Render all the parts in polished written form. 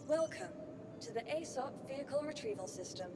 Welcome to the ASOP Vehicle Retrieval System.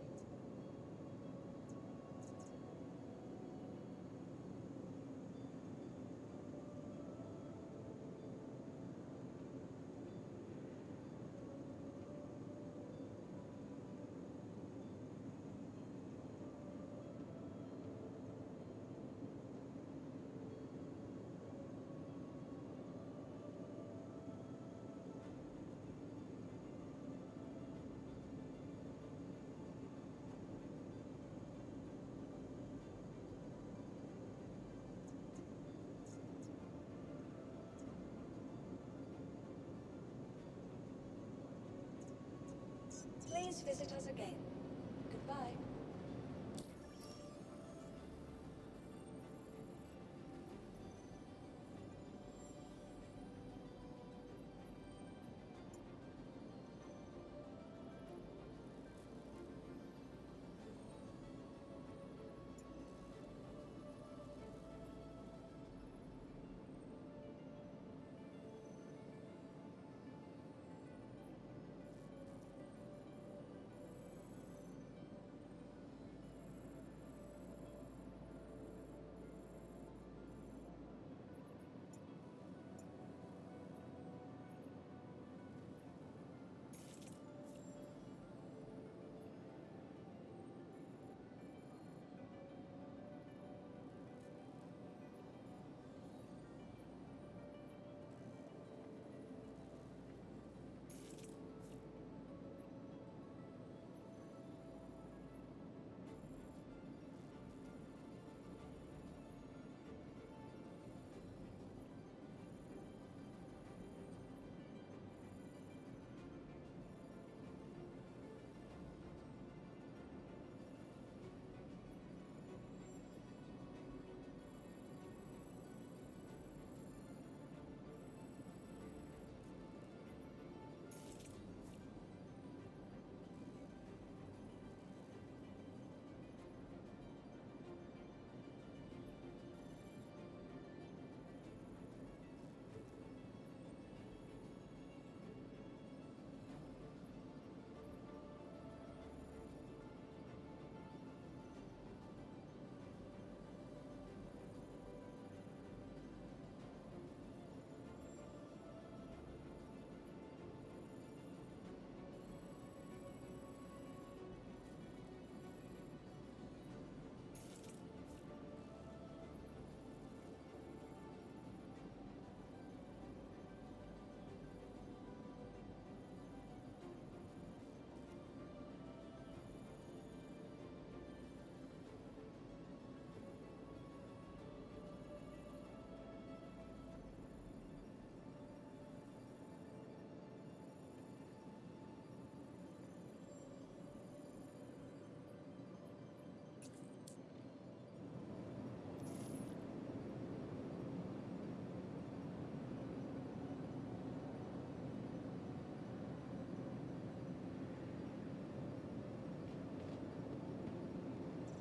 Please visit us again. Goodbye.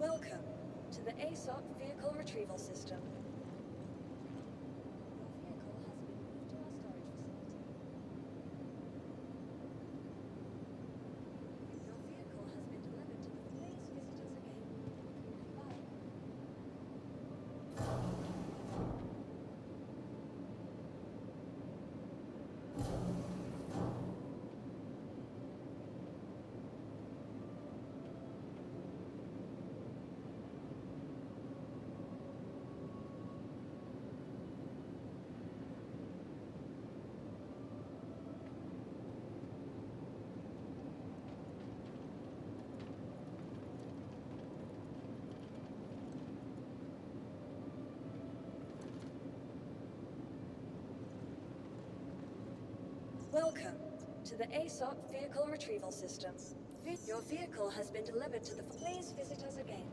Welcome to the ASOP Vehicle Retrieval System. Your vehicle has been moved to our storage facility. Your vehicle has been delivered to the... Please visit us again. Goodbye. Welcome to the ASOP Vehicle Retrieval System. Your vehicle has been delivered to the... Please visit us again.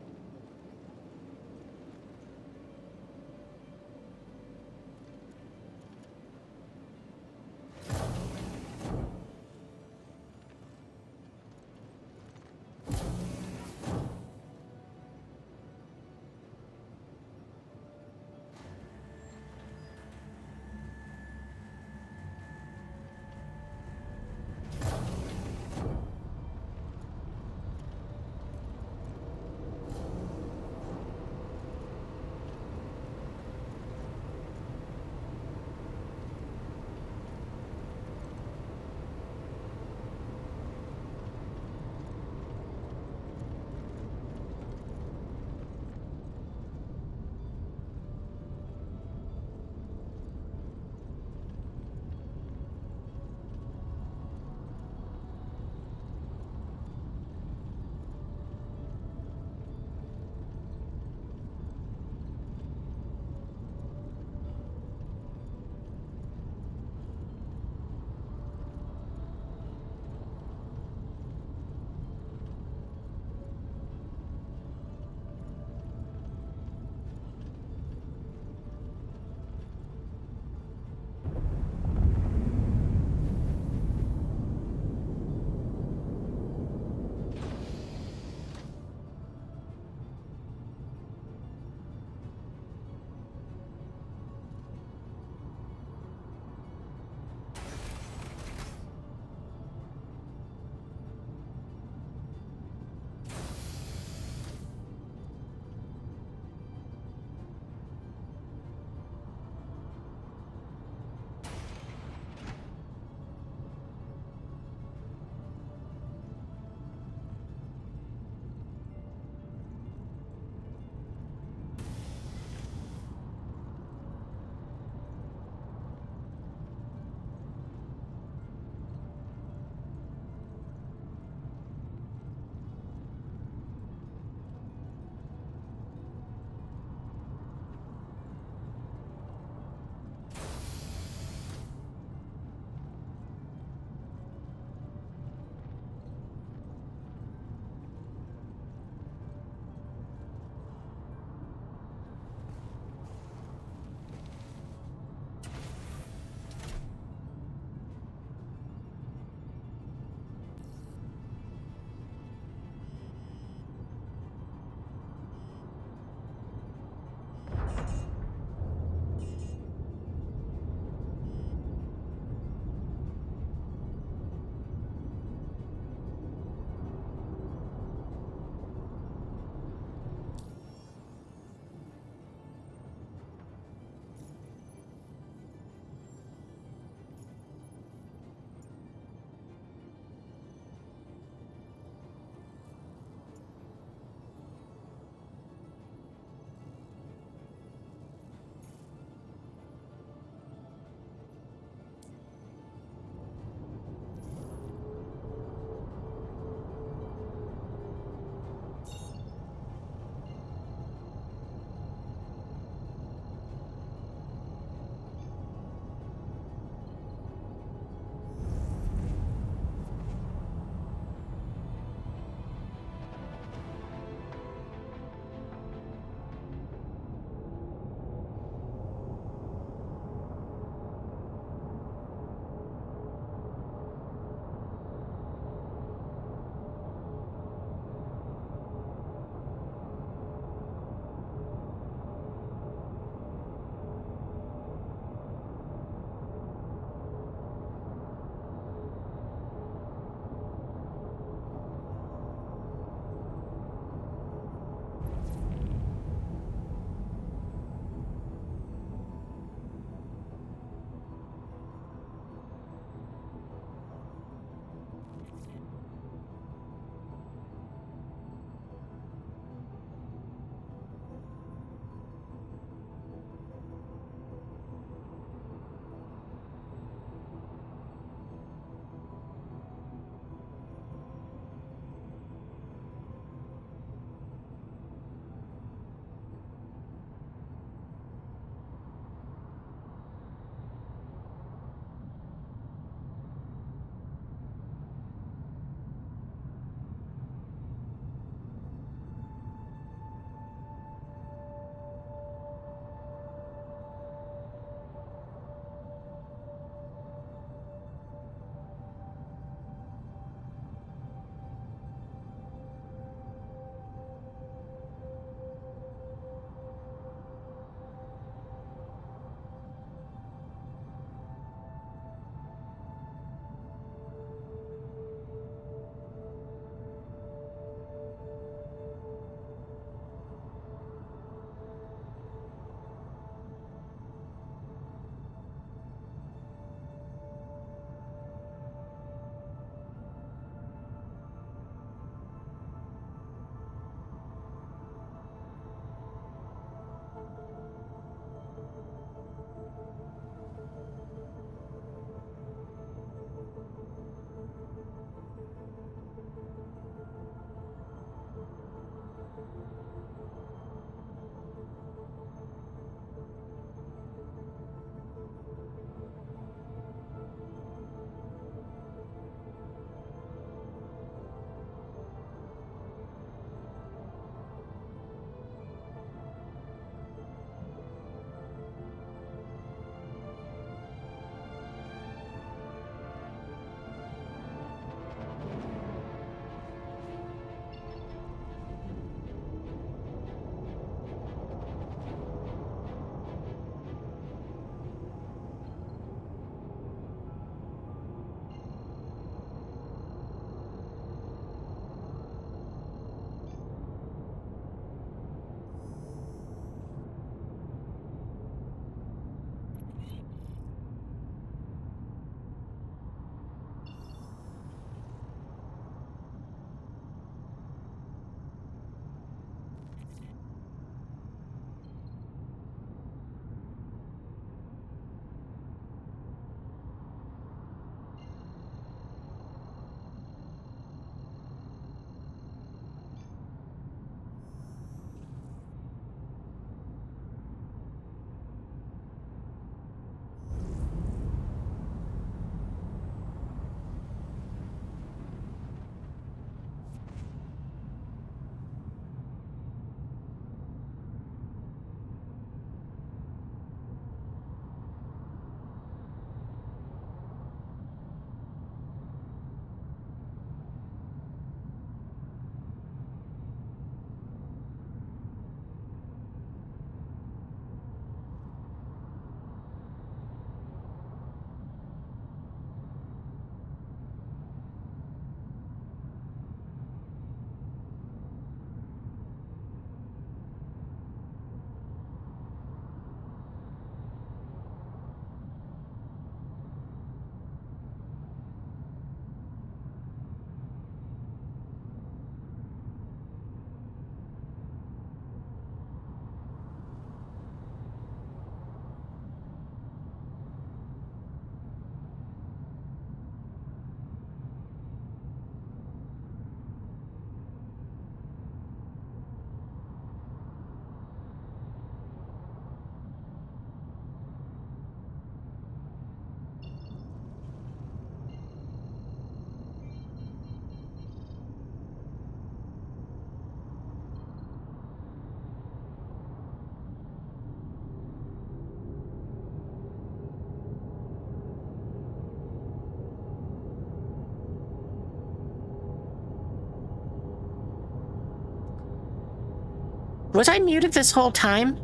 Was I muted this whole time?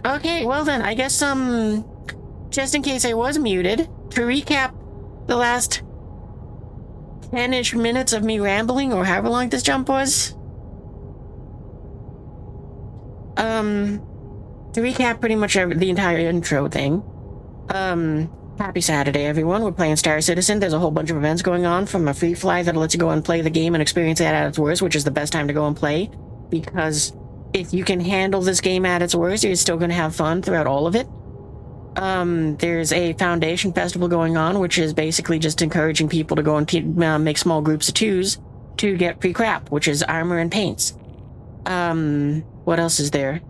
Okay, well then, I guess, just in case I was muted, to recap the last 10-ish minutes of me rambling, or however long this jump was. To recap pretty much the entire intro thing. Happy Saturday, everyone. We're playing Star Citizen. There's a whole bunch of events going on, from a free fly that lets you go and play the game and experience it at its worst, which is the best time to go and play, because if you can handle this game at its worst, you're still going to have fun throughout all of it. There's a Foundation Festival going on, which is basically just encouraging people to go and make small groups of 2s to get free crap, which is armor and paints. What else is there?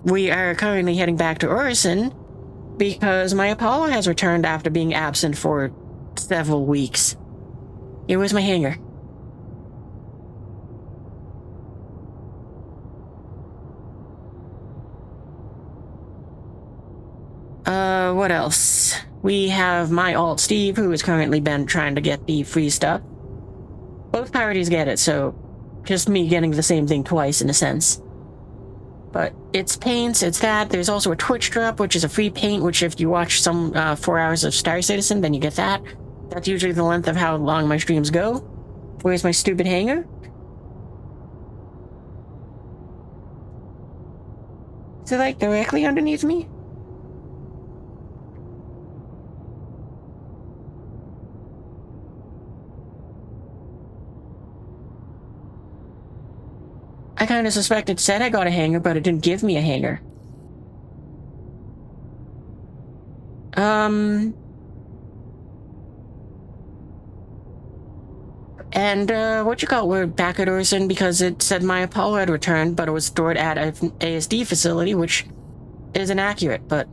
We are currently heading back to Orison because my Apollo has returned after being absent for several weeks. Here was my hanger. What else? We have my alt Steve, who has currently been trying to get the free stuff. Both parties get it, so just me getting the same thing twice in a sense. But it's paints, it's that. There's also a Twitch drop, which is a free paint, which if you watch some 4 hours of Star Citizen, then you get that. That's usually the length of how long my streams go. Where's my stupid hanger? Is it like directly underneath me? I kind of suspect it said I got a hanger, but it didn't give me a hanger. And, we're back at Orison because it said my Apollo had returned, but it was stored at an ASD facility, which is inaccurate, but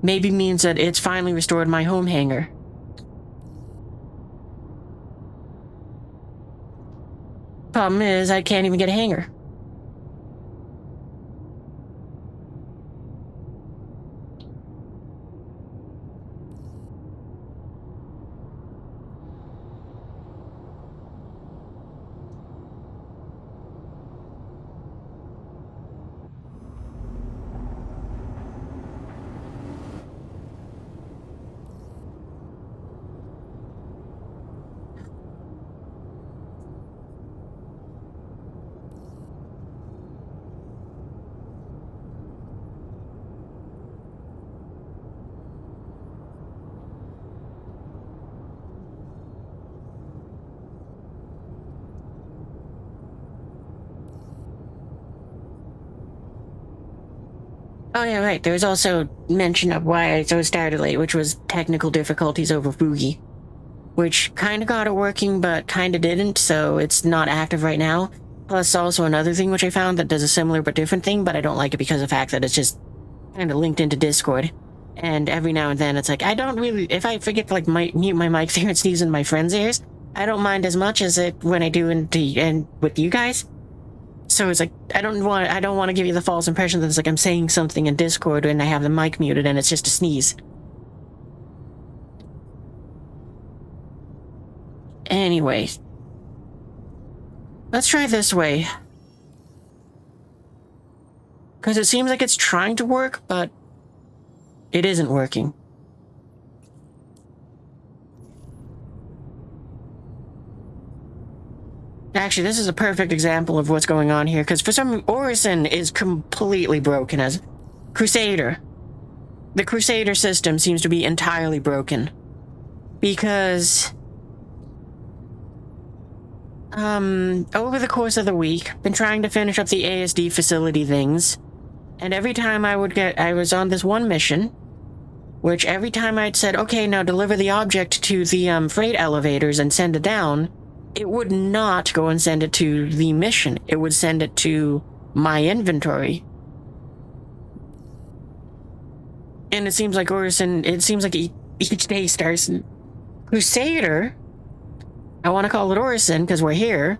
maybe means that it's finally restored my home hanger. Problem is, I can't even get a hanger. Oh yeah, right. There was also mention of why I started late, which was technical difficulties over Boogie. Which kind of got it working, but kind of didn't, so it's not active right now. Plus also another thing which I found that does a similar but different thing, but I don't like it because of the fact that it's just kind of linked into Discord. And every now and then it's like, I don't really, if I forget to like mute my mic there and sneeze in my friends' ears, I don't mind as much as it when I do and with you guys. So it's like, I don't want to give you the false impression that it's like I'm saying something in Discord and I have the mic muted and it's just a sneeze. Anyway. Let's try this way. Because it seems like it's trying to work, but it isn't working. Actually, this is a perfect example of what's going on here, because for some Orison is completely broken as Crusader. The Crusader system seems to be entirely broken. Because over the course of the week, been trying to finish up the ASD facility things, and every time I was on this one mission, which every time I'd said, okay, now deliver the object to the freight elevators and send it down, it would not go and send it to the mission. It would send it to my inventory. And it seems like Orison, it seems like each day starts. Crusader, I want to call it Orison because we're here,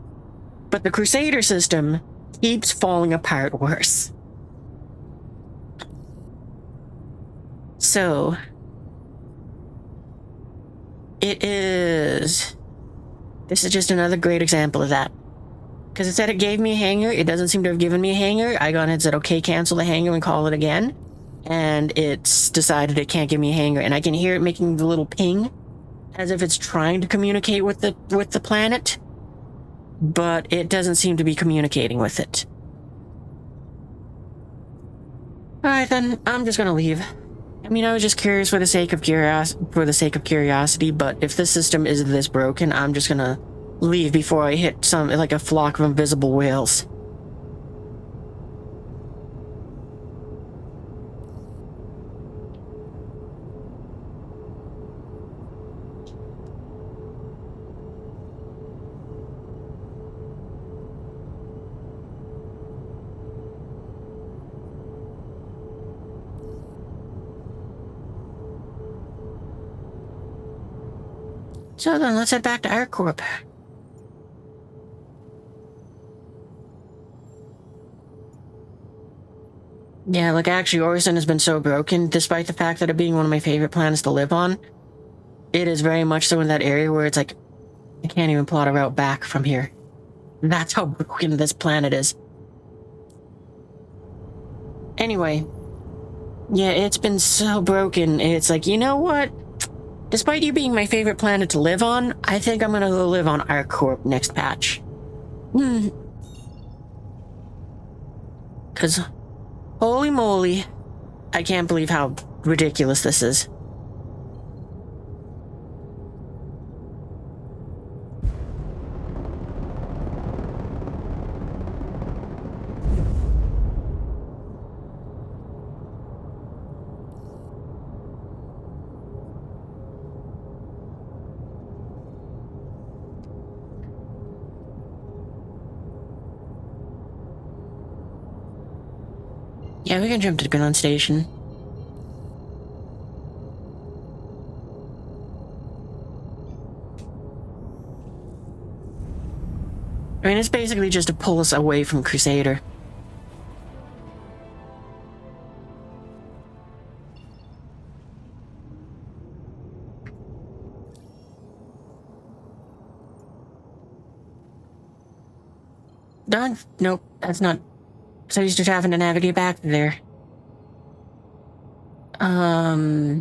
but the Crusader system keeps falling apart worse. So, It is. This is just another great example of that. Because it said it gave me a hanger. It doesn't seem to have given me a hanger. I got and said, okay, cancel the hanger and call it again. And it's decided it can't give me a hanger. And I can hear it making the little ping as if it's trying to communicate with the planet. But it doesn't seem to be communicating with it. Alright then, I'm just gonna leave. I mean, I was just curious for the sake of curiosity, but if the system is this broken, I'm just gonna leave before I hit like a flock of invisible whales. So then, let's head back to ArcCorp. Yeah, like actually, Orison has been so broken, despite the fact that it being one of my favorite planets to live on. It is very much so in that area where it's like, I can't even plot a route back from here. That's how broken this planet is. Anyway, yeah, it's been so broken. It's like, you know what? Despite you being my favorite planet to live on, I think I'm gonna go live on ArcCorp next patch. Because, holy moly, I can't believe how ridiculous this is. Yeah, we can jump to the ground station. I mean, it's basically just to pull us away from Crusader. Nope, that's not... So used to having to navigate back there. Oh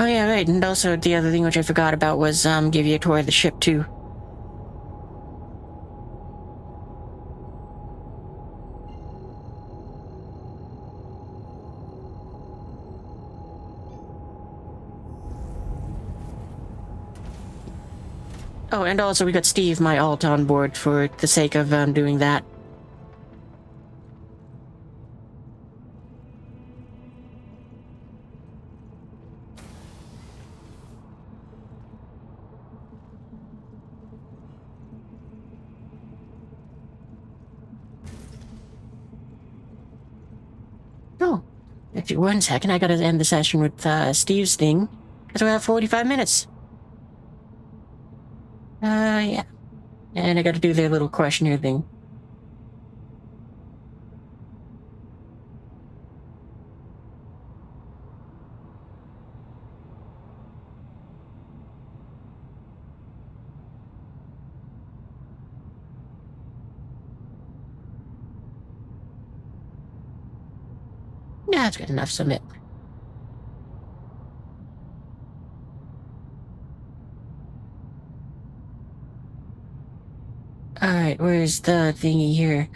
yeah, right, and also the other thing which I forgot about was, give you a tour of the ship, too. Oh, and also we got Steve, my alt, on board for the sake of, doing that. Oh, actually, 1 second, I gotta end the session with, Steve's thing, because we have 45 minutes. Yeah. And I gotta do their little questionnaire thing. Yeah, that's good enough, submit. Alright, where's the thingy here?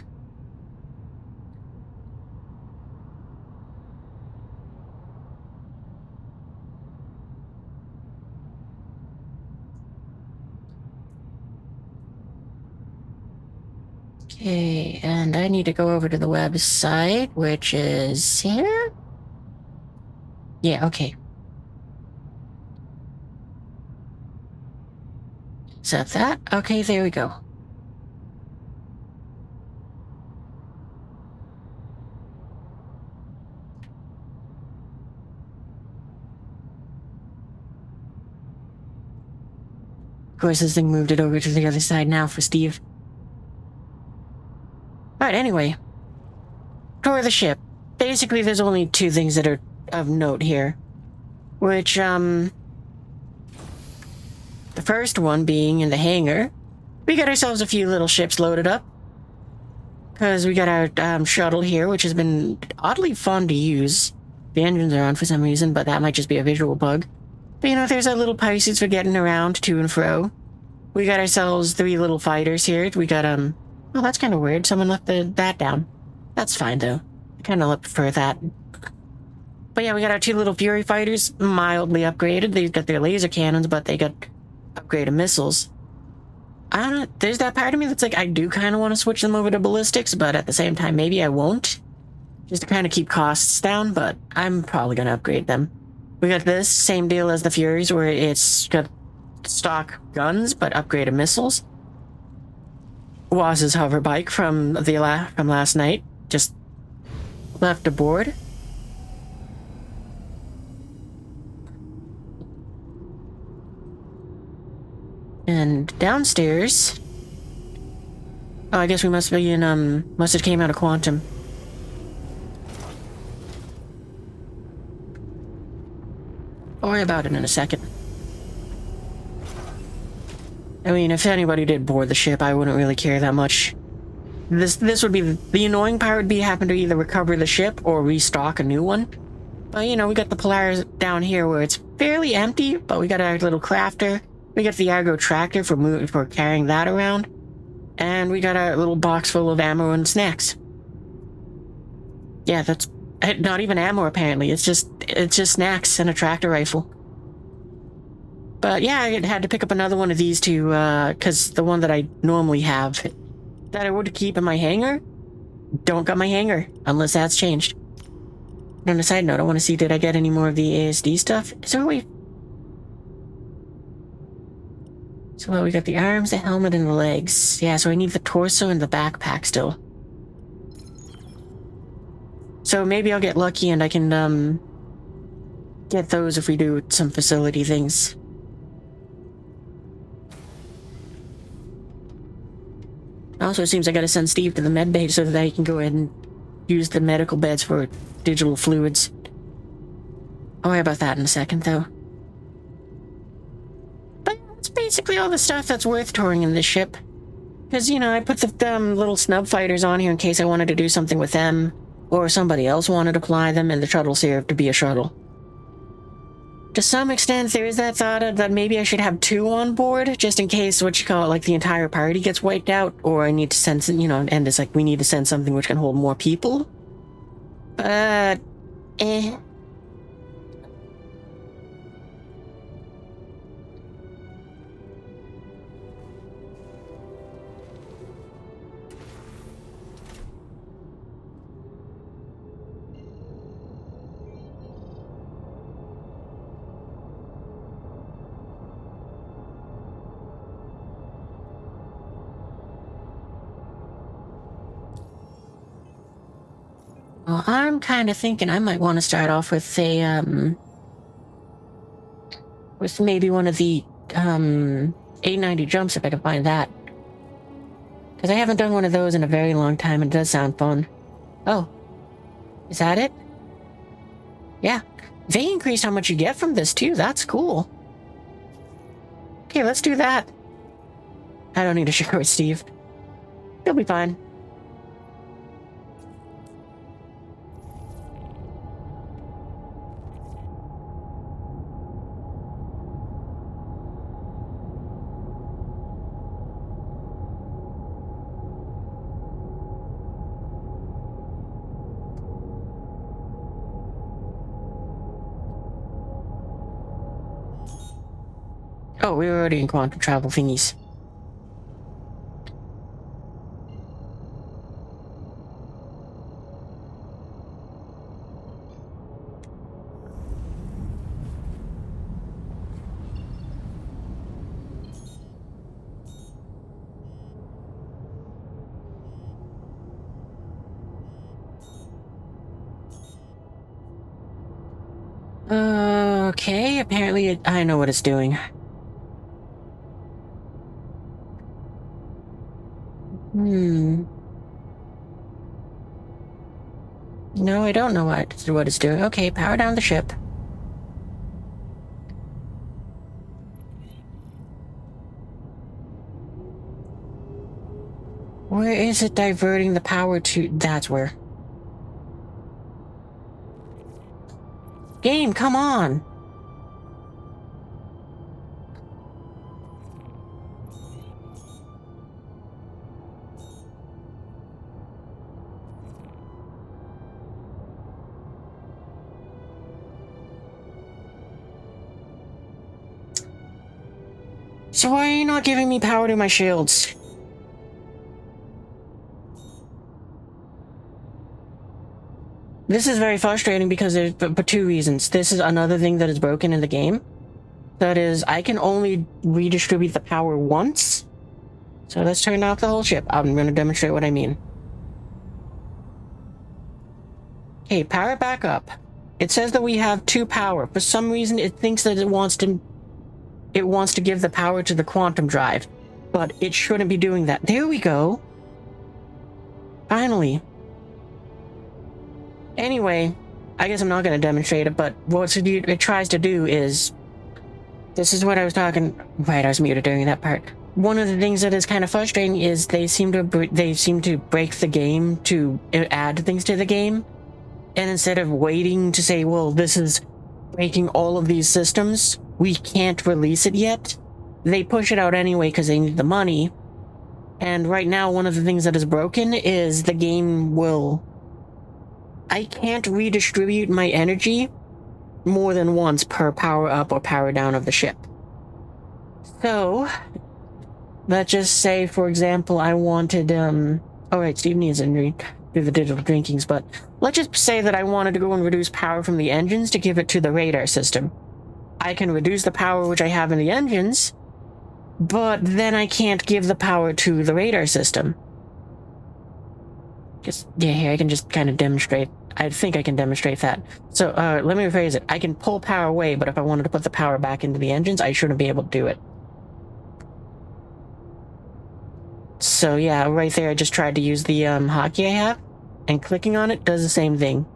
Okay, and I need to go over to the website, which is here? Yeah, okay. Is that that? Okay, there we go. Of course, this thing moved it over to the other side now for Steve. Alright, anyway. Tour of the ship. Basically, there's only two things that are of note here. Which, the first one being in the hangar. We got ourselves a few little ships loaded up. Because we got our shuttle here, which has been oddly fun to use. The engines are on for some reason, but that might just be a visual bug. But you know, there's our little Pisces for getting around to and fro. We got ourselves 3 little fighters here. We got, oh, that's kind of weird. Someone left that down. That's fine, though. I kind of prefer that. But yeah, we got our 2 little Fury fighters, mildly upgraded. They've got their laser cannons, but they got upgraded missiles. I don't know, there's that part of me that's like, I do kind of want to switch them over to ballistics, but at the same time, maybe I won't. Just to kind of keep costs down, but I'm probably going to upgrade them. We got this, same deal as the Furies, where it's got stock guns, but upgraded missiles. Waz's hover bike from last night, just left aboard. And downstairs... Oh, I guess we must be in, must have came out of Quantum. I'll worry about it in a second. I mean, if anybody did board the ship, I wouldn't really care that much. This would be... The annoying part would be having to either recover the ship or restock a new one. But, you know, we got the Polaris down here where it's fairly empty, but we got our little crafter. We got the Argo tractor for carrying that around. And we got our little box full of ammo and snacks. Yeah, that's not even ammo apparently. It's just snacks and a tractor rifle. But yeah, I had to pick up another one of these two, because the one that I normally have, that I would keep in my hangar, don't got my hangar, unless that's changed. And on a side note, I want to see, did I get any more of the ASD stuff? Is there a way... So well, we got the arms, the helmet, and the legs. Yeah, so I need the torso and the backpack still. So maybe I'll get lucky and I can, get those if we do some facility things. Also, it seems I gotta send Steve to the med bay so that he can go ahead and use the medical beds for digital fluids. I'll worry about that in a second, though. But that's basically all the stuff that's worth touring in this ship. Because, you know, I put the little snub fighters on here in case I wanted to do something with them, or somebody else wanted to fly them, and the shuttle's here to be a shuttle. To some extent, there is that thought of that maybe I should have 2 on board, just in case, like, the entire party gets wiped out, or I need to send, you know, and it's like, we need to send something which can hold more people. But, well, I'm kind of thinking I might want to start off with a, with maybe one of the, 890 jumps if I can find that. Because I haven't done one of those in a very long time and it does sound fun. Oh. Is that it? Yeah. They increased how much you get from this too, that's cool. Okay, let's do that. I don't need to share with Steve. He'll be fine. Oh, we were already in quantum travel thingies. Okay, apparently I know what it's doing. No, I don't know what it's doing. Okay, power down the ship. Where is it diverting the power to? That's where. Game, come on! So why are you not giving me power to my shields? This is very frustrating because there's for two reasons. This is another thing that is broken in the game. That is, I can only redistribute the power once. So let's turn off the whole ship. I'm going to demonstrate what I mean. Okay, power it back up. It says that we have 2 power. For some reason, it thinks that it wants to give the power to the quantum drive. But it shouldn't be doing that. There we go. Finally. Anyway, I guess I'm not going to demonstrate it, but what it tries to do is... This is what I was talking... Right, I was muted during that part. One of the things that is kind of frustrating is they seem to break the game to add things to the game. And instead of waiting to say, well, this is breaking all of these systems, we can't release it yet, they push it out anyway because they need the money. And right now, one of the things that is broken is the game will... I can't redistribute my energy more than once per power up or power down of the ship. So, let's just say, for example, I wanted, alright, Steve needs to do the digital drinkings, but let's just say that I wanted to go and reduce power from the engines to give it to the radar system. I can reduce the power which I have in the engines, but then I can't give the power to the radar system. Yeah, here, I can just kind of demonstrate. I think I can demonstrate that. So, let me rephrase it. I can pull power away, but if I wanted to put the power back into the engines, I shouldn't be able to do it. So, yeah, right there, I just tried to use the, hotkey I have, and clicking on it does the same thing.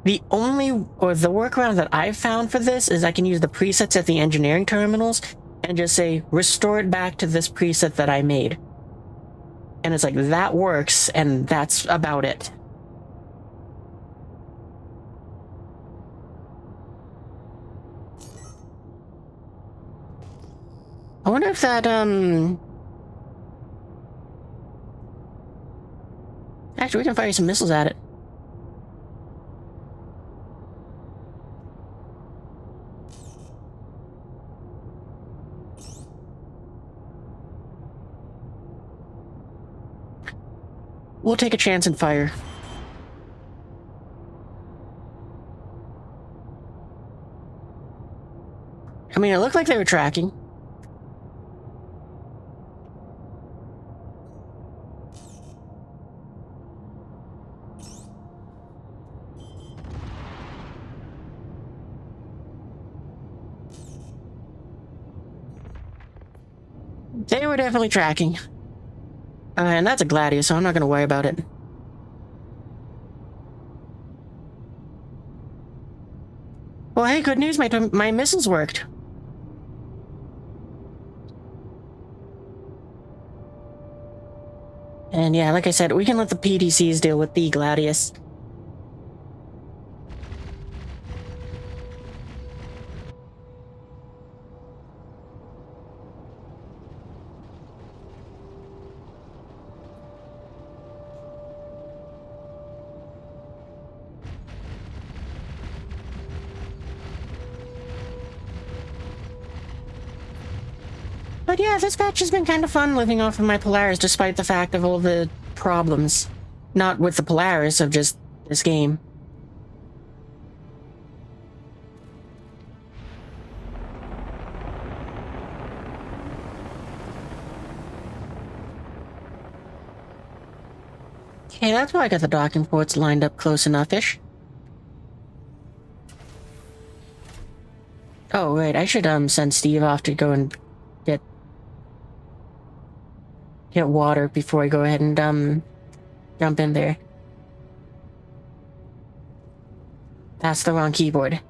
The workaround that I've found for this is I can use the presets at the engineering terminals and just say, restore it back to this preset that I made. And it's like, that works, and that's about it. I wonder if that, Actually, we can fire some missiles at it. We'll take a chance and fire. I mean, it looked like they were tracking. They were definitely tracking. And that's a Gladius, so I'm not going to worry about it. Well, hey, good news, my missiles worked. And yeah, like I said, we can let the PDCs deal with the Gladius. But yeah, this patch has been kind of fun living off of my Polaris, despite the fact of all the problems. Not with the Polaris, of just this game. Okay, that's why I got the docking ports lined up close enough-ish. Oh, right, I should, send Steve off to go and get... get water before I go ahead and jump in there. That's the wrong keyboard.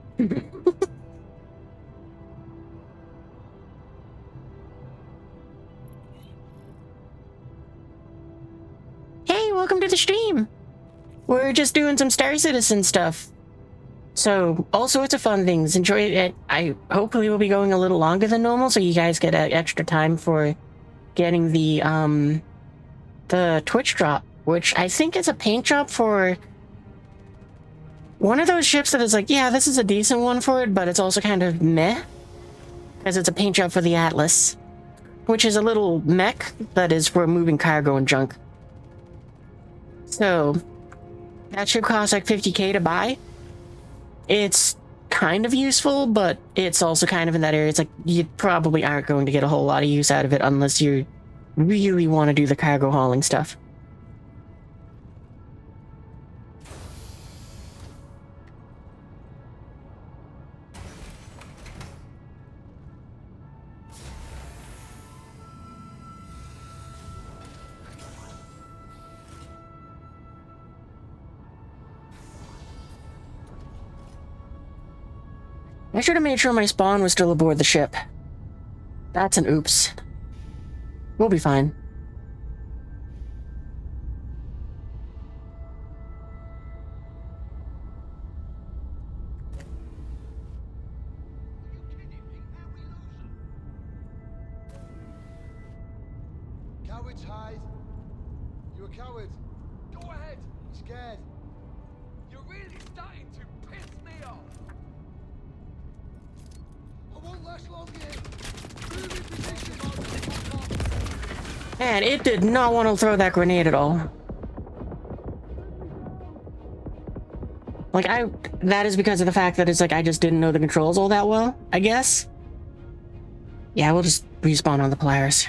Hey, welcome to the stream. We're just doing some Star Citizen stuff. So, all sorts of fun things. Enjoy it. I hopefully will be going a little longer than normal, so you guys get extra time for getting the Twitch drop, which I think is a paint job for one of those ships that is like, yeah, this is a decent one for it, but it's also kind of meh, because it's a paint job for the Atlas, which is a little mech that is for moving cargo and junk. So, that ship costs like 50k to buy. It's kind of useful, but it's also kind of in that area. It's like, you probably aren't going to get a whole lot of use out of it unless you really want to do the cargo hauling stuff. I should have made sure my spawn was still aboard the ship. That's an oops. We'll be fine. Cowards hide. You a coward. Go ahead. I'm scared. You're really starting to piss me off. I won't last long here. Move in position, Man, it did not want to throw that grenade at all. Like, that is because of the fact that it's like I just didn't know the controls all that well, I guess. Yeah, we'll just respawn on the Polaris.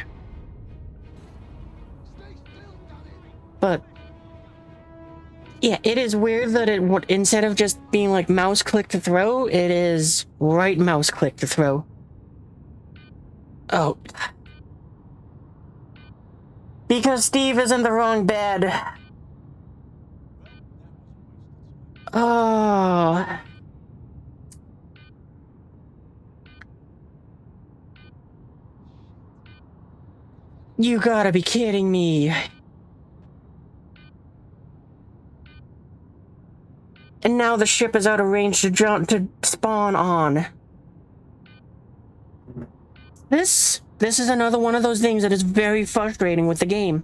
But yeah, it is weird that it would, instead of just being like mouse click to throw, it is right mouse click to throw. Oh. Because Steve is in the wrong bed. Oh. You gotta be kidding me. And now the ship is out of range to spawn on. This is another one of those things that is very frustrating with the game.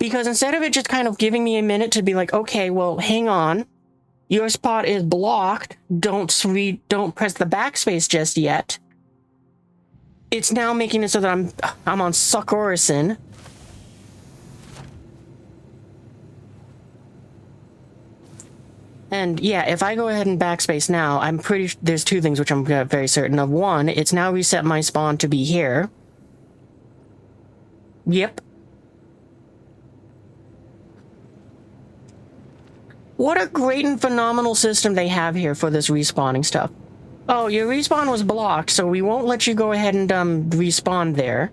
Because instead of it just kind of giving me a minute to be like, okay, well, hang on. Your spot is blocked. Don't press the backspace just yet. It's now making it so that I'm on Suckorison. And yeah, if I go ahead and backspace now, I'm pretty there's two things which I'm very certain of. One, it's now reset my spawn to be here. Yep. What a great and phenomenal system they have here for this respawning stuff. Oh, your respawn was blocked, so we won't let you go ahead and respawn there.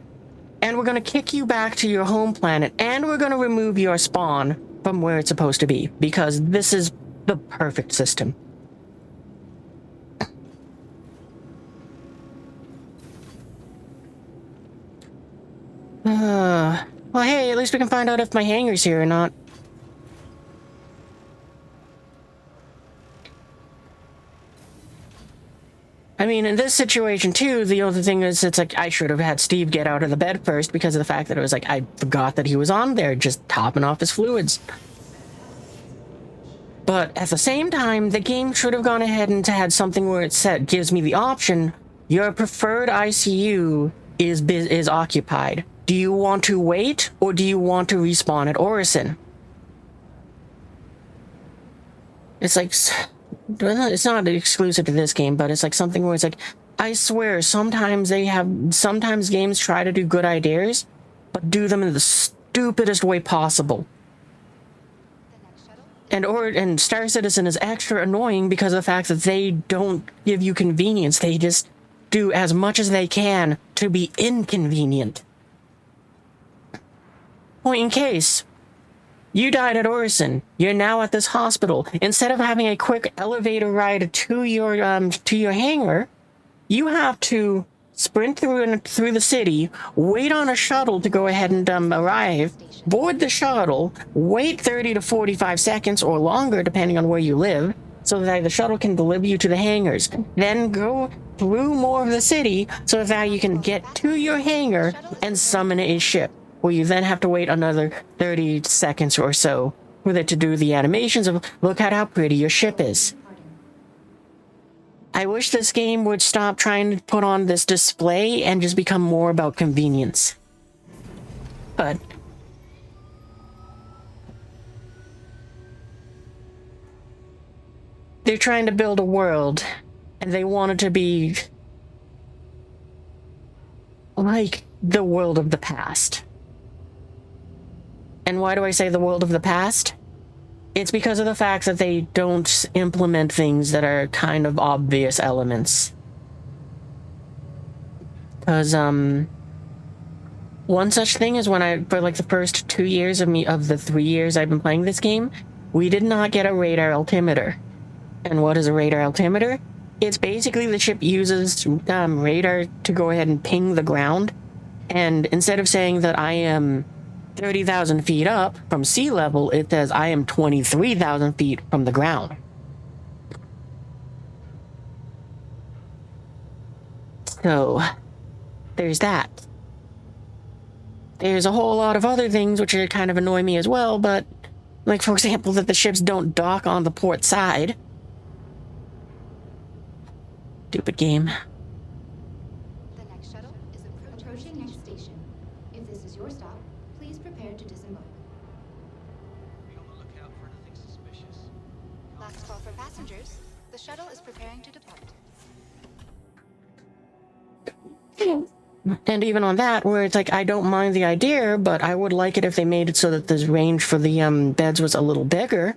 And we're gonna kick you back to your home planet, and we're gonna remove your spawn from where it's supposed to be, because this is the perfect system. Well, hey, at least we can find out if my hangar's here or not. I mean, in this situation, too, the other thing is, it's like, I should have had Steve get out of the bed first because of the fact that it was like, I forgot that he was on there, just topping off his fluids. But at the same time, the game should have gone ahead and had something where it gives me the option, your preferred ICU is occupied. Do you want to wait, or do you want to respawn at Orison? It's like, it's not exclusive to this game, but it's like something where it's like, I swear, sometimes games try to do good ideas, but do them in the stupidest way possible. And Star Citizen is extra annoying because of the fact that they don't give you convenience. They just do as much as they can to be inconvenient. Point in case. You died at Orison. You're now at this hospital. Instead of having a quick elevator ride to your hangar, you have to sprint through the city, wait on a shuttle to go ahead and arrive, board the shuttle, wait 30 to 45 seconds or longer depending on where you live, so that the shuttle can deliver you to the hangars. Then go through more of the city so that you can get to your hangar and summon a ship, where you then have to wait another 30 seconds or so for it to do the animations of, look at how pretty your ship is. I wish this game would stop trying to put on this display and just become more about convenience. But they're trying to build a world, and they want it to be like the world of the past. And why do I say the world of the past? It's because of the fact that they don't implement things that are kind of obvious elements. Because, one such thing is when for like the first 2 years of the 3 years I've been playing this game, we did not get a radar altimeter. And what is a radar altimeter? It's basically the ship uses radar to go ahead and ping the ground. And instead of saying that I am 30,000 feet up from sea level, it says I am 23,000 feet from the ground. So, there's that. There's a whole lot of other things which are kind of annoy me as well, but, like, for example, that the ships don't dock on the port side. Stupid game. The next shuttle is approaching next station. If this is your stop, please prepare to disembark. Be on the lookout for anything suspicious. Last call for passengers. The shuttle is preparing to depart. And even on that, where it's like, I don't mind the idea, but I would like it if they made it so that the range for the beds was a little bigger.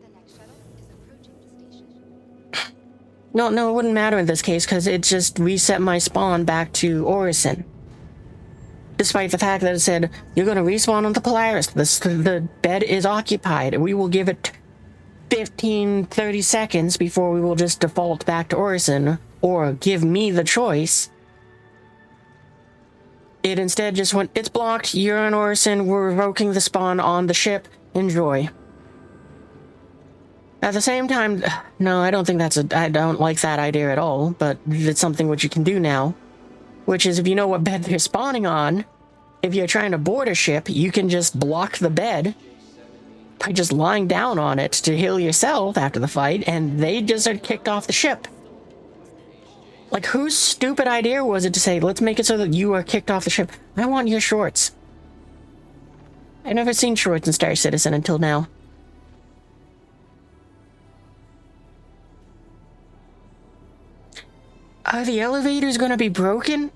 The next shuttle is approaching the station. No, it wouldn't matter in this case, because it just reset my spawn back to Orison. Despite the fact that it said, you're going to respawn on the Polaris, the bed is occupied, we will give it 15-30 seconds before we will just default back to Orison, or give me the choice. It instead just went, it's blocked, you're on Orison, we're revoking the spawn on the ship, enjoy. At the same time, no, I don't think I don't like that idea at all, but it's something which you can do now. Which is, if you know what bed they're spawning on, if you're trying to board a ship, you can just block the bed by just lying down on it to heal yourself after the fight, and they just are kicked off the ship. Like, whose stupid idea was it to say, let's make it so that you are kicked off the ship? I want your shorts. I've never seen shorts in Star Citizen until now. Are the elevators gonna be broken?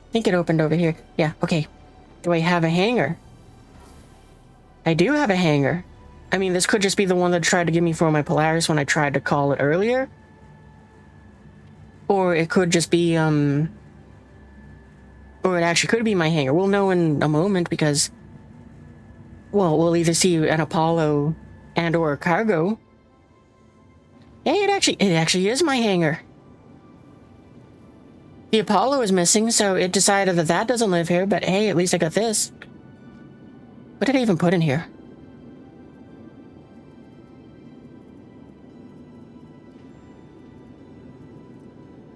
I think it opened over here. Yeah, okay. Do I have a hangar? I do have a hangar. I mean, this could just be the one that tried to give me for my Polaris when I tried to call it earlier. Or it could just be, or it actually could be my hangar. We'll know in a moment because, well, we'll either see an Apollo and or a cargo. Hey, it actually is my hangar. The Apollo is missing, so it decided that that doesn't live here, but hey, at least I got this. What did I even put in here?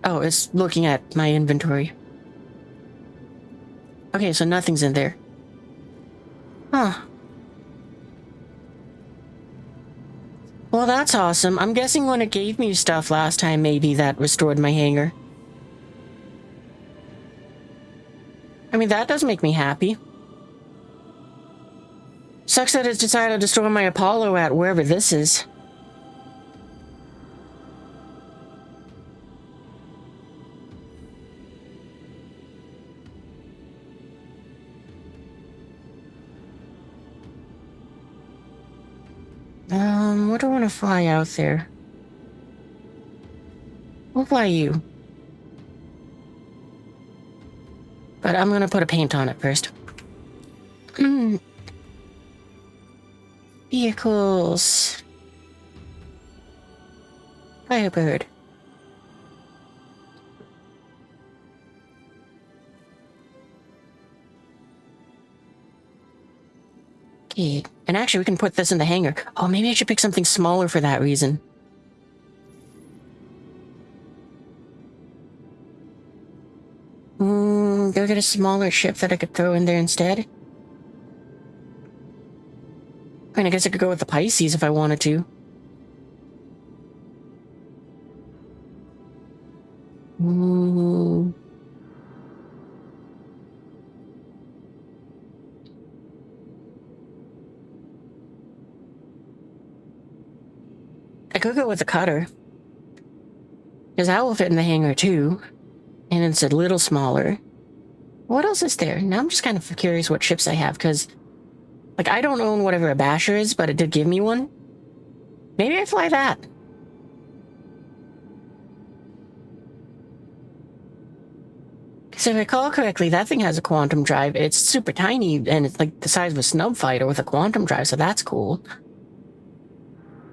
Oh, it's looking at my inventory. Okay, so nothing's in there. Huh. Well, that's awesome. I'm guessing when it gave me stuff last time, maybe that restored my hangar. I mean, that does make me happy. Sucks that it's decided to store my Apollo at wherever this is. What do I want to fly out there? We'll fly you. But I'm gonna put a paint on it first. Vehicles. Firebird. Okay, and actually we can put this in the hangar. Oh, maybe I should pick something smaller for that reason. Go get a smaller ship that I could throw in there instead. I mean, I guess I could go with the Pisces if I wanted to. I could go with the cutter. Because that will fit in the hangar too. And it's a little smaller. What else is there? Now I'm just kind of curious what ships I have, because... like, I don't own whatever a basher is, but it did give me one. Maybe I fly that. So if I recall correctly, that thing has a quantum drive. It's super tiny, and it's like the size of a snub fighter with a quantum drive, so that's cool.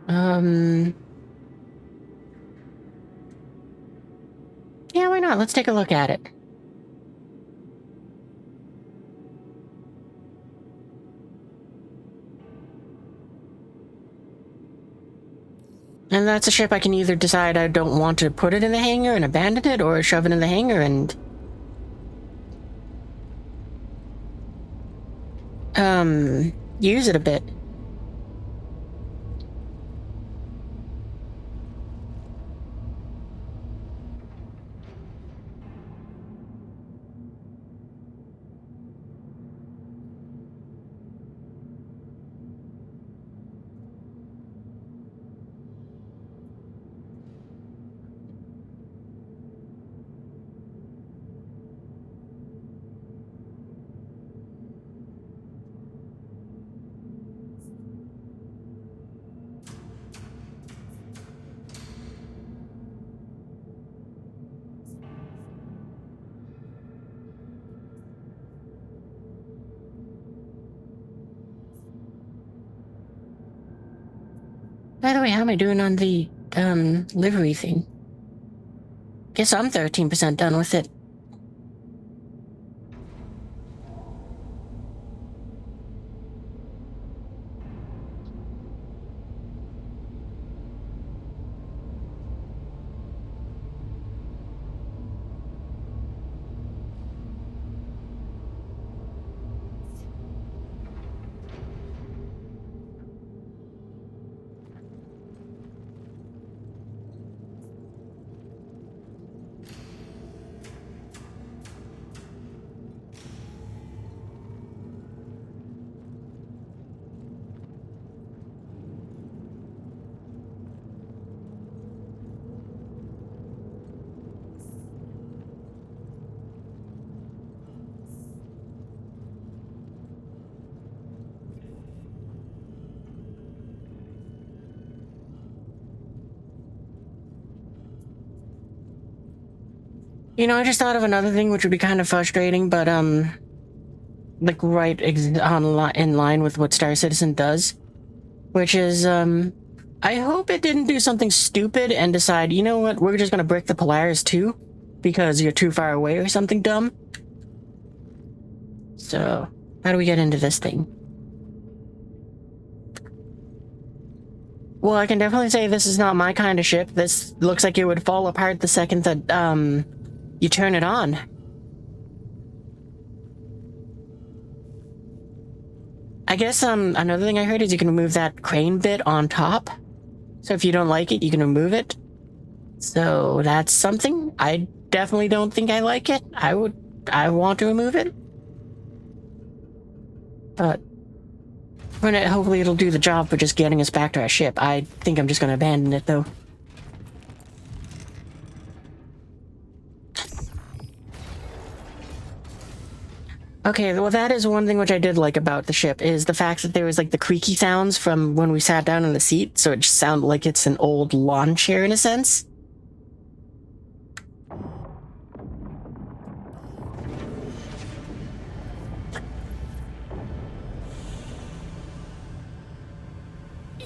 Yeah, why not? Let's take a look at it. And that's a ship I can either decide I don't want to put it in the hangar and abandon it, or shove it in the hangar and... use it a bit. By the way, how am I doing on the, livery thing? Guess I'm 13% done with it. You know, I just thought of another thing which would be kind of frustrating, but, like, right in line with what Star Citizen does. Which is, I hope it didn't do something stupid and decide, you know what, we're just gonna brick the Polaris too, because you're too far away or something dumb. So, how do we get into this thing? Well, I can definitely say this is not my kind of ship. This looks like it would fall apart the second that, you turn it on. I guess, another thing I heard is you can remove that crane bit on top. So if you don't like it, you can remove it. So that's something. I definitely don't think I like it. I want to remove it. But hopefully it'll do the job for just getting us back to our ship. I think I'm just gonna abandon it, though. Okay, well that is one thing which I did like about the ship, is the fact that there was like the creaky sounds from when we sat down in the seat, so it just sounded like it's an old lawn chair in a sense.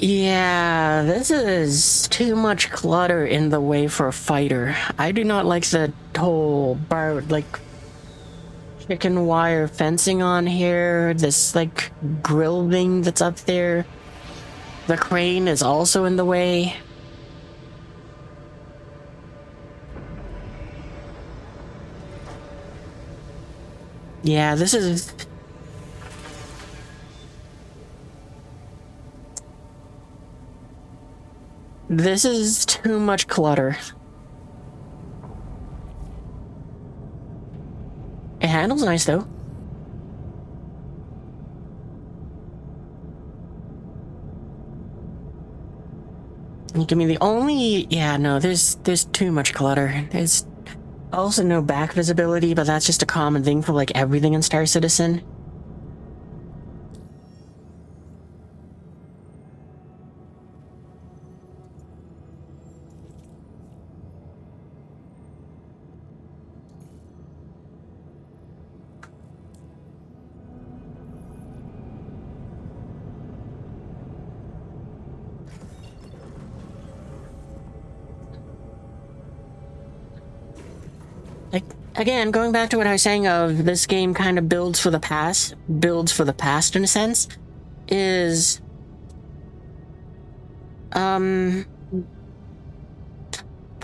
Yeah, this is too much clutter in the way for a fighter. I do not like the whole chicken wire fencing on here. This, like, grill thing that's up there. The crane is also in the way. Yeah, this is... This is too much clutter. It handles nice, though. I mean, the only... Yeah, no, there's too much clutter. There's also no back visibility, but that's just a common thing for, like, everything in Star Citizen. Like, again, going back to what I was saying of this game kind of builds for the past in a sense, is... Point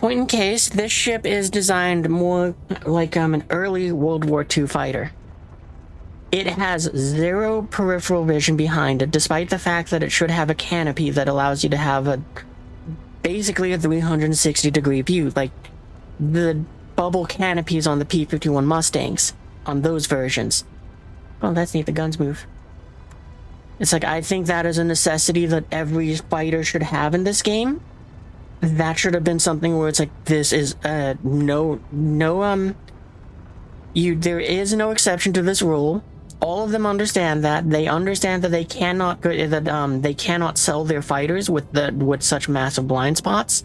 in case, this ship is designed more like an early World War II fighter. It has zero peripheral vision behind it, despite the fact that it should have a canopy that allows you to have basically a 360-degree view, like the bubble canopies on the P-51 Mustangs, on those versions. Oh, that's neat, the guns move. It's like, I think that is a necessity that every fighter should have in this game. That should have been something where it's like, this is, there is no exception to this rule. All of them understand that. They understand that they cannot sell their fighters with such massive blind spots.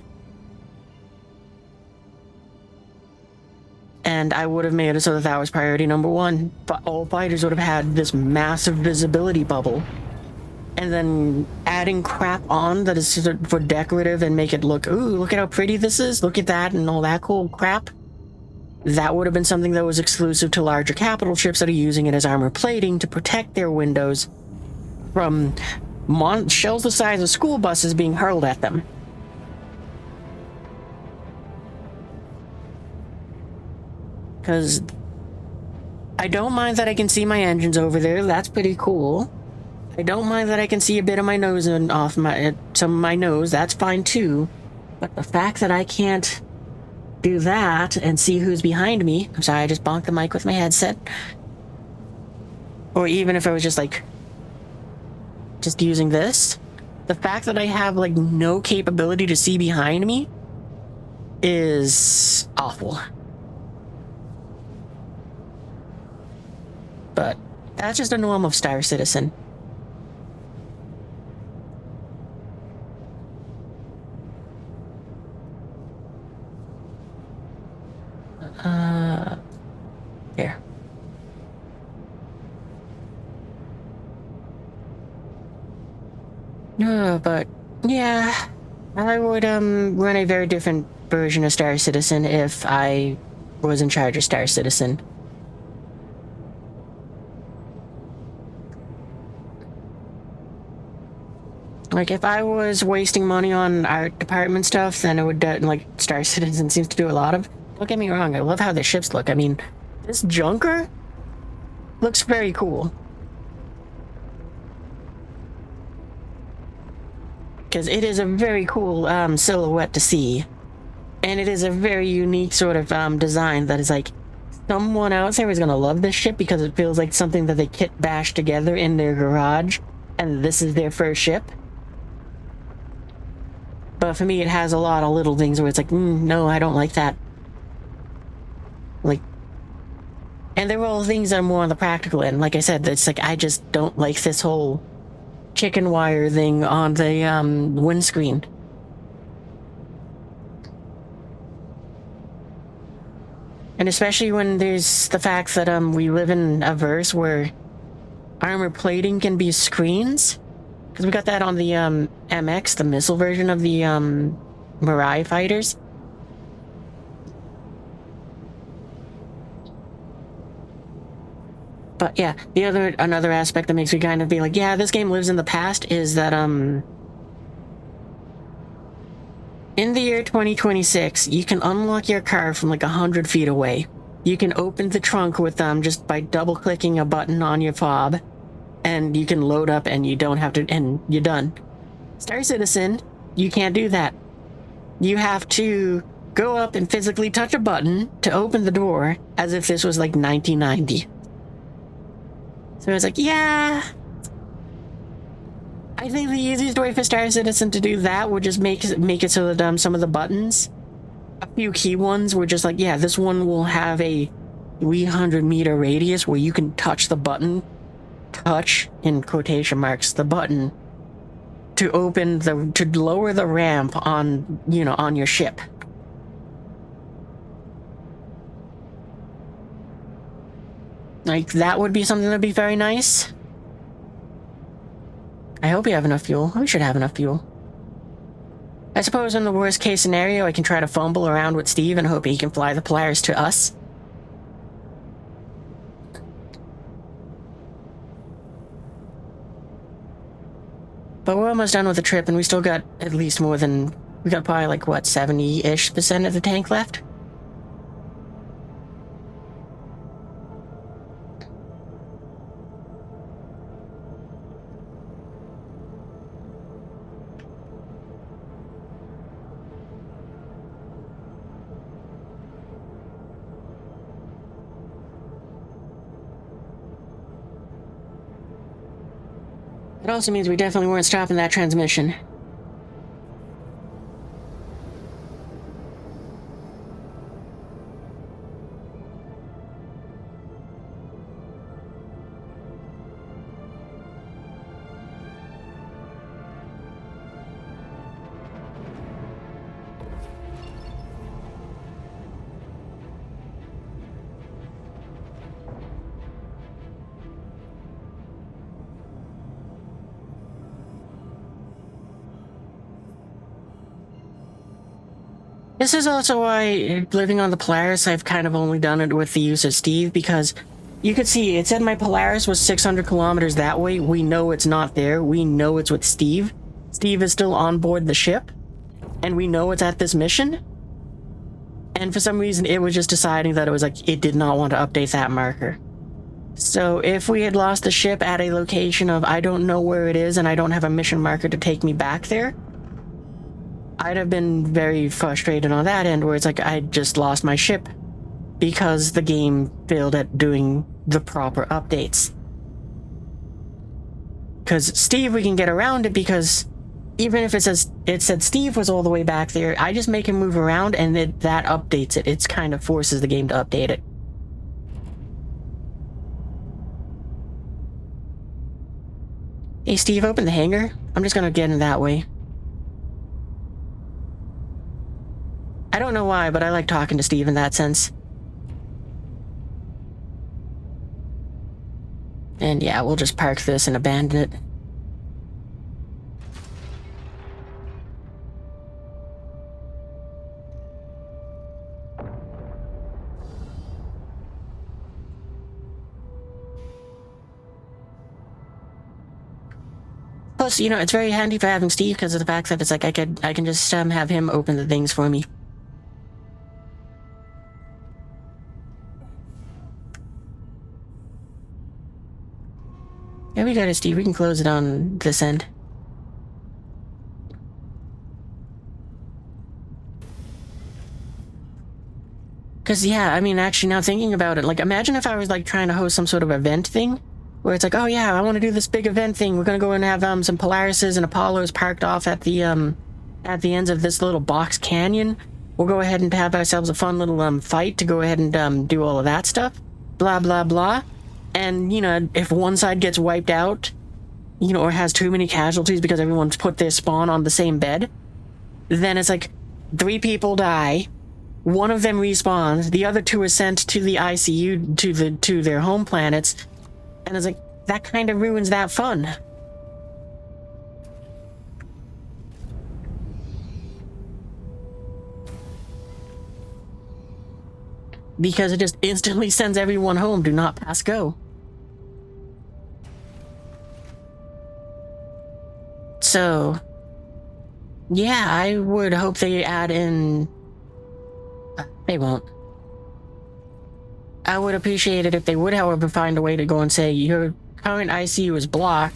And I would have made it so that was priority number one. But all fighters would have had this massive visibility bubble. And then adding crap on that is for decorative and make it look, ooh, look at how pretty this is, look at that, and all that cool crap. That would have been something that was exclusive to larger capital ships that are using it as armor plating to protect their windows from shells the size of school buses being hurled at them. Because I don't mind that I can see my engines over there, that's pretty cool. I don't mind that I can see a bit of my nose and off some of my nose, that's fine too. But the fact that I can't do that and see who's behind me, I'm sorry, I just bonked the mic with my headset. Or even if I was just using this, the fact that I have like no capability to see behind me is awful. But that's just a norm of Star Citizen. Here. But yeah, I would run a very different version of Star Citizen if I was in charge of Star Citizen. Like, if I was wasting money on art department stuff, then it would, like, Star Citizen seems to do a lot of. Don't get me wrong, I love how the ships look. I mean, this Junker looks very cool. Because it is a very cool silhouette to see. And it is a very unique sort of design that is like, someone out there is going to love this ship because it feels like something that they kit bashed together in their garage, and this is their first ship. But for me, it has a lot of little things where it's like, no, I don't like that. Like, and they're all things that are more on the practical end. Like I said, it's like, I just don't like this whole chicken wire thing on the windscreen. And especially when there's the fact that we live in a verse where armor plating can be screens. Because we got that on the MX, the missile version of the Mirai fighters. But yeah, another aspect that makes me kind of be like, yeah, this game lives in the past is that in the year 2026, you can unlock your car from like 100 feet away. You can open the trunk with just by double clicking a button on your fob, and you can load up and you don't have to, and you're done. Star Citizen, you can't do that. You have to go up and physically touch a button to open the door as if this was like 1990. So it's like, yeah, I think the easiest way for Star Citizen to do that would just make it so that some of the buttons, a few key ones, were just like, yeah, this one will have a 300-meter radius where you can touch the button, touch in quotation marks the button to lower the ramp on on your ship. Like, that would be something that'd be very nice. I hope we have enough fuel. We should have enough fuel. I suppose in the worst case scenario, I can try to fumble around with Steve and hope he can fly the Polaris to us. But we're almost done with the trip, and we still got at least more than... We got probably like, what, 70-ish% of the tank left? It also means we definitely weren't stopping that transmission. This is also why, living on the Polaris, I've kind of only done it with the use of Steve, because you could see, it said my Polaris was 600 kilometers that way. We know it's not there. We know it's with Steve. Steve is still on board the ship, and we know it's at this mission. And for some reason, it was just deciding that it was like, it did not want to update that marker. So if we had lost the ship at a location of, I don't know where it is, and I don't have a mission marker to take me back there, I'd have been very frustrated on that end, where it's like I just lost my ship because the game failed at doing the proper updates. Because Steve, we can get around it, because even if it said Steve was all the way back there, I just make him move around and that updates it. It kind of forces the game to update it. Hey Steve, open the hangar. I'm just gonna get in that way. I don't know why, but I like talking to Steve in that sense. And yeah, we'll just park this and abandon it. Plus, it's very handy for having Steve because of the fact that it's like I can just have him open the things for me. Yeah, we got it, Steve. We can close it on this end. Because, yeah, I mean, actually, now thinking about it, like, imagine if I was, like, trying to host some sort of event thing, where it's like, oh, yeah, I want to do this big event thing. We're going to go and have some Polarises and Apollos parked off at the ends of this little box canyon. We'll go ahead and have ourselves a fun little fight to go ahead and do all of that stuff. Blah, blah, blah. And, if one side gets wiped out, or has too many casualties because everyone's put their spawn on the same bed, then it's like 3 people die, one of them respawns, the other 2 are sent to the ICU to their home planets, and it's like, that kind of ruins that fun. because it just instantly sends everyone home. Do not pass go. So, yeah, I would hope they add in... They won't. I would appreciate it if they would, however, find a way to go and say, your current ICU is blocked.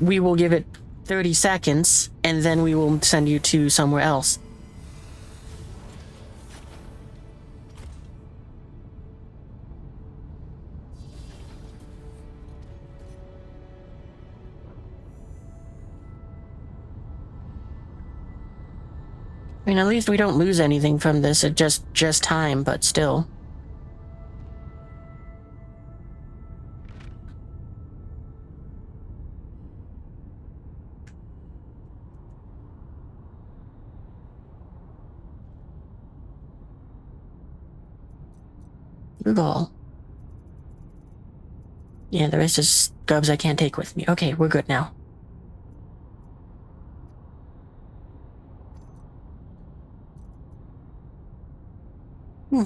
We will give it 30 seconds, and then we will send you to somewhere else. I mean, at least we don't lose anything from this. It just time, but still. Google. Yeah, the rest is gubs I can't take with me. Okay, we're good now.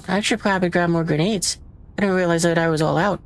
I should probably grab more grenades. I didn't realize that I was all out.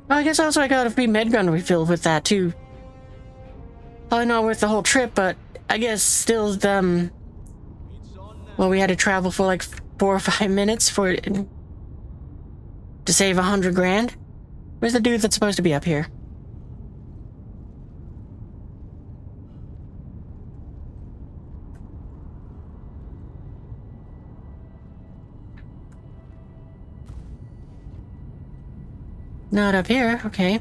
Well, I guess also I got a free med gun refill with that too. Probably not worth the whole trip, but I guess still, well, we had to travel for like 4 or 5 minutes to save 100 grand. Where's the dude that's supposed to be up here? Not up here, okay.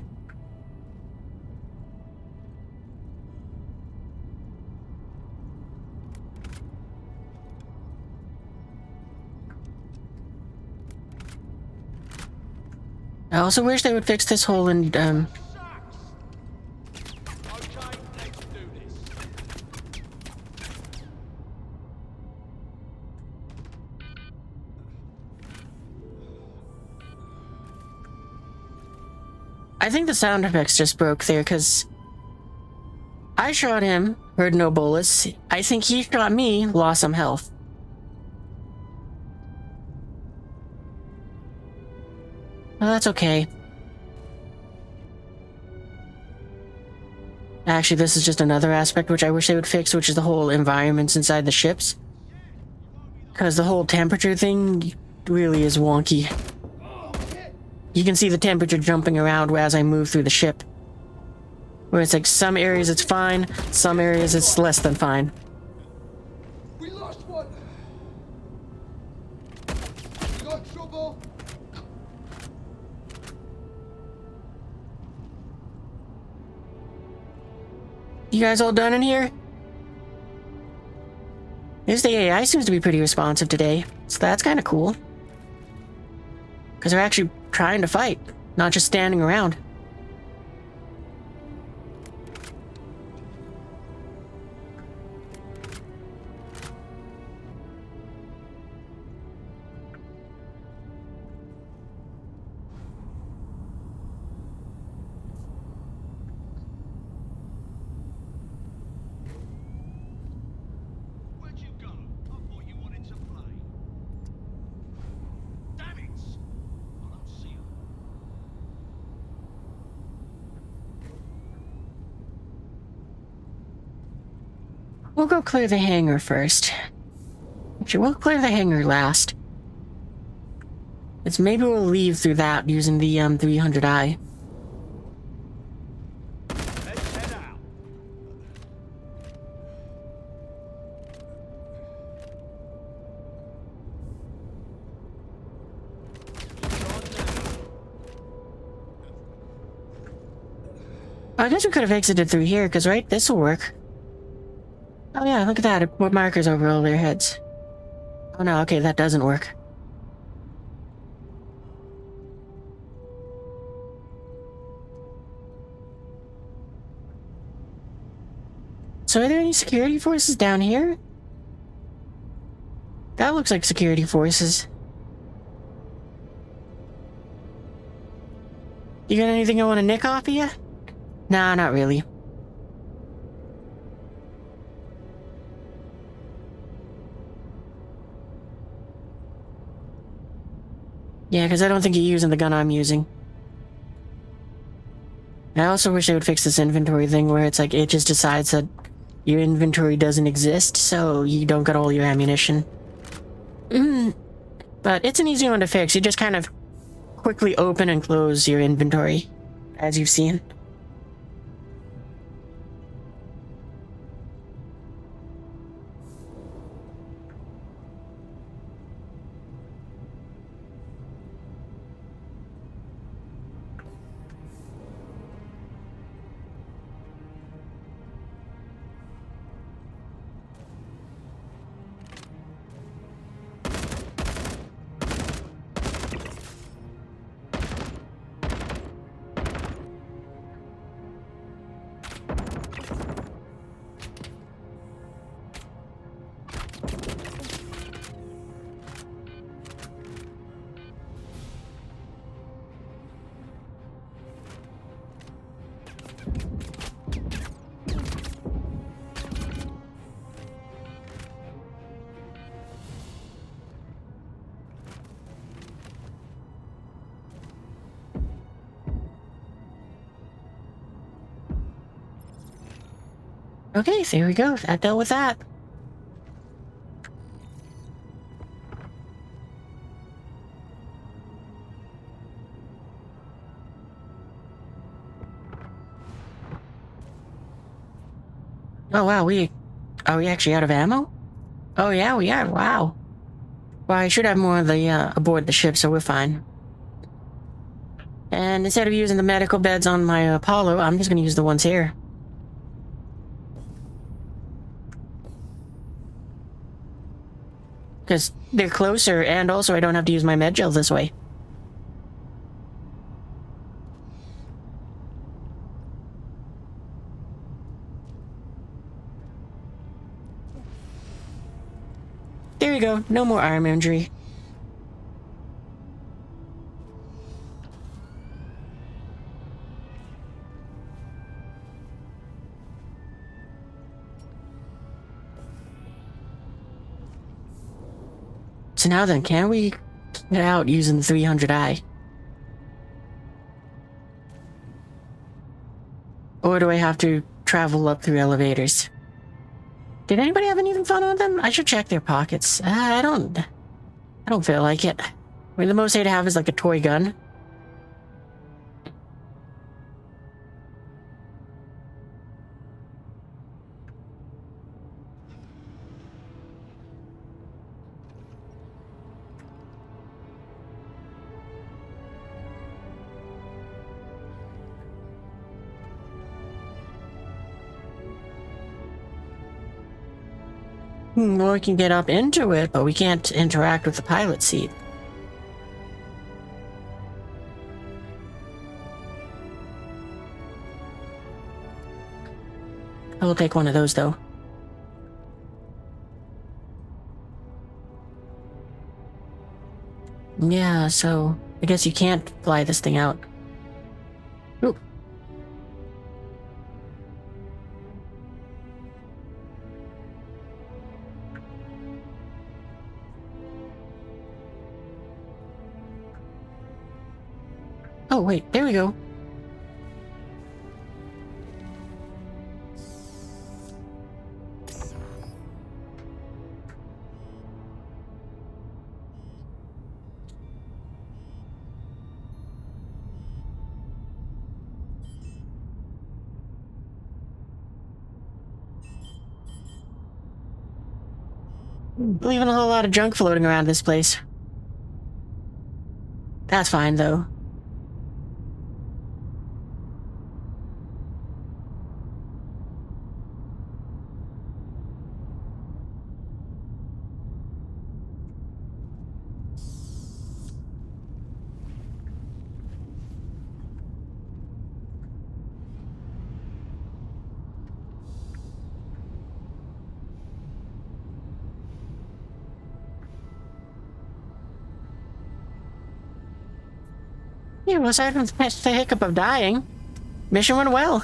I also wish they would fix this hole in, Okay, let's do this. I think the sound effects just broke there, because I shot him, heard no bullets. I think he shot me, lost some health. Well, that's okay. Actually, this is just another aspect which I wish they would fix, which is the whole environments inside the ships. Because the whole temperature thing really is wonky. You can see the temperature jumping around as I move through the ship. Where it's like some areas it's fine, some areas it's less than fine. We lost one. We got trouble. You guys all done in here? This the AI seems to be pretty responsive today, so that's kind of cool. Because they're actually trying to fight, not just standing around. Where'd you go? I thought you wanted to play. Damn it! I don't see her. We'll go clear the hangar first. Actually, we'll clear the hangar last. It's maybe we'll leave through that using the 300i. Let's head out. I guess we could have exited through here, because, right, this will work. Oh yeah, look at that. It put markers over all their heads. Oh no, okay, that doesn't work. So are there any security forces down here? That looks like security forces. You got anything I want to nick off of you? Nah, not really. Yeah, because I don't think you're using the gun I'm using. I also wish they would fix this inventory thing where it's like it just decides that your inventory doesn't exist, so you don't get all your ammunition. But it's an easy one to fix. You just kind of quickly open and close your inventory, as you've seen. Okay, there we go. That dealt with that. Oh wow, are we actually out of ammo? Oh yeah, we are. Wow. Well, I should have more of the aboard the ship, so we're fine. And instead of using the medical beds on my Apollo, I'm just gonna use the ones here. Because they're closer, and also I don't have to use my med gel this way. There you go, no more arm injury. So now then, can we get out using the 300i? Or do I have to travel up through elevators? Did anybody have anything fun on them? I should check their pockets. I don't feel like it. I mean, the most they'd have is like a toy gun. Well, we can get up into it, but we can't interact with the pilot seat. I will take one of those, though. Yeah, so I guess you can't fly this thing out. Ooh. Oh, wait, there we go. Leaving a whole lot of junk floating around this place. That's fine, though. Yeah, well, aside from the hiccup of dying, mission went well.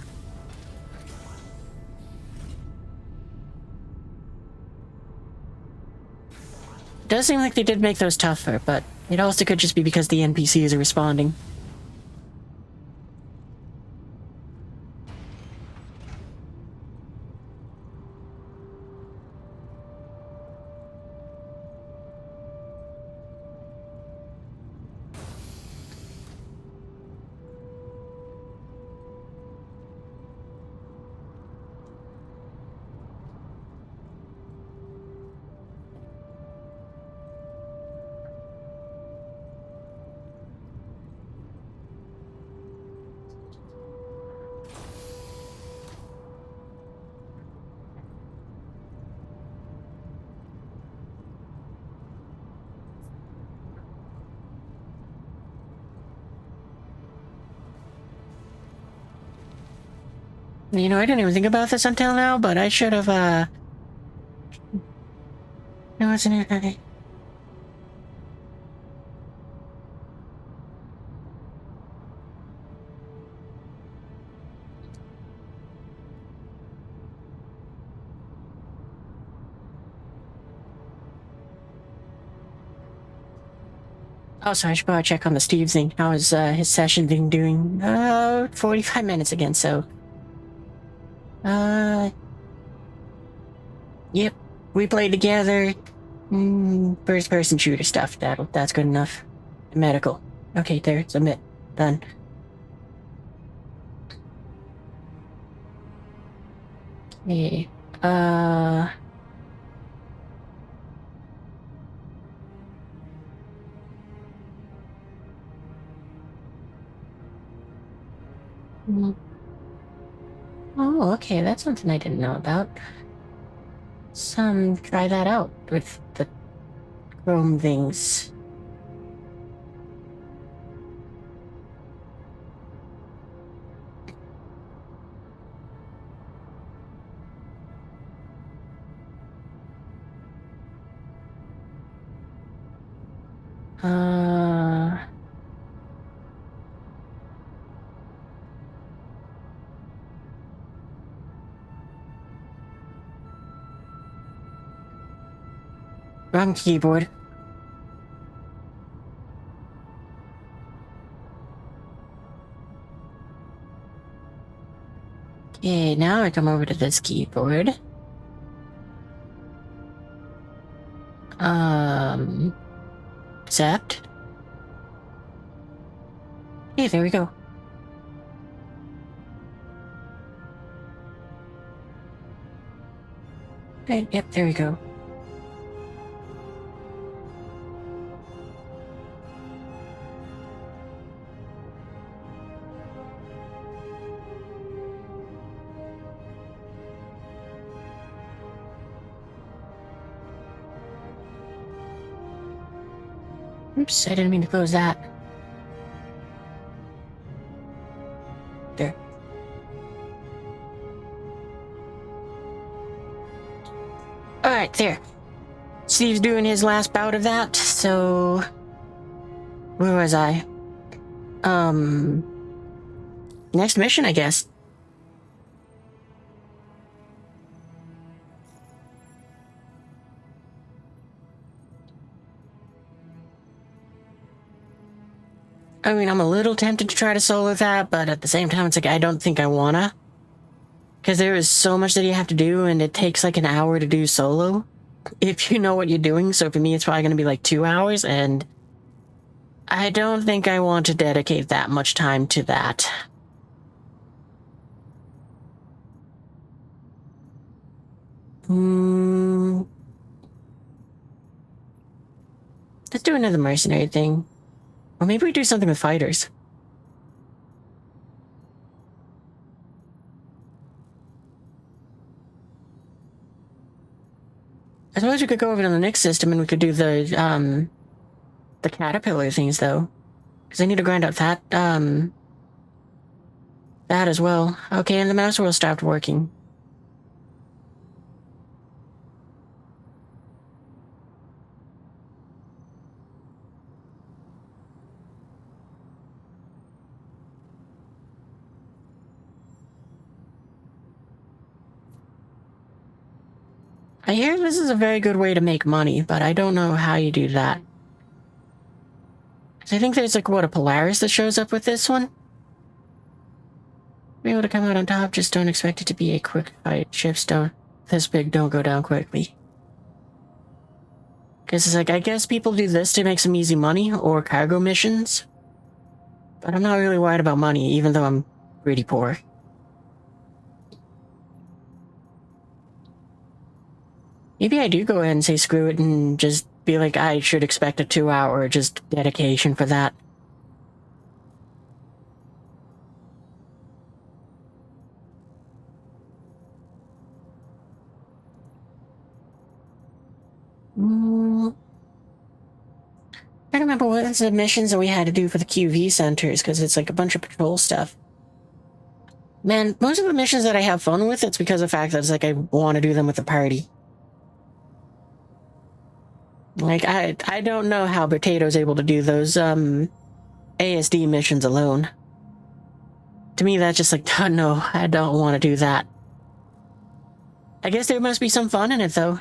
It does seem like they did make those tougher, but it also could just be because the NPCs are responding. You know, I didn't even think about this until now, but I should have, it wasn't it. Oh, sorry, I should probably check on the Steve thing. How is his session thing doing? 45 minutes again, so. Yep. We played together. First person shooter stuff. That's good enough. Medical. Okay, there, submit. Done. Okay. Oh, okay, that's something I didn't know about. Try that out with the chrome things. Wrong keyboard. Okay, now I come over to this keyboard. Accept. Hey, there we go. Right, yep, there we go. Oops, I didn't mean to close that. There. Alright, there. Steve's doing his last bout of that, so... Where was I? Next mission, I guess. I mean, I'm a little tempted to try to solo that, but at the same time, it's like, I don't think I wanna. Because there is so much that you have to do, and it takes like an hour to do solo. If you know what you're doing, so for me, it's probably gonna be like 2 hours, and I don't think I want to dedicate that much time to that. Let's do another mercenary thing. Or maybe we do something with fighters. I suppose we could go over to the next system and we could do the caterpillar things, though. Because I need to grind out that as well. Okay, and the mouse wheel stopped working. I hear this is a very good way to make money, but I don't know how you do that. 'Cause I think there's like, what, a Polaris that shows up with this one? Be able to come out on top, just don't expect it to be a quick fight. Ships this big don't go down quickly. Because it's like, I guess people do this to make some easy money, or cargo missions. But I'm not really worried about money, even though I'm pretty poor. Maybe I do go ahead and say screw it and just be like, I should expect a 2-hour just dedication for that. I don't remember what was the missions that we had to do for the QV centers, because it's like a bunch of patrol stuff. Man, most of the missions that I have fun with, it's because of the fact that it's like I want to do them with the party. Like, I don't know how Potato's able to do those, ASD missions alone. To me, that's just like, oh, no, I don't want to do that. I guess there must be some fun in it, though.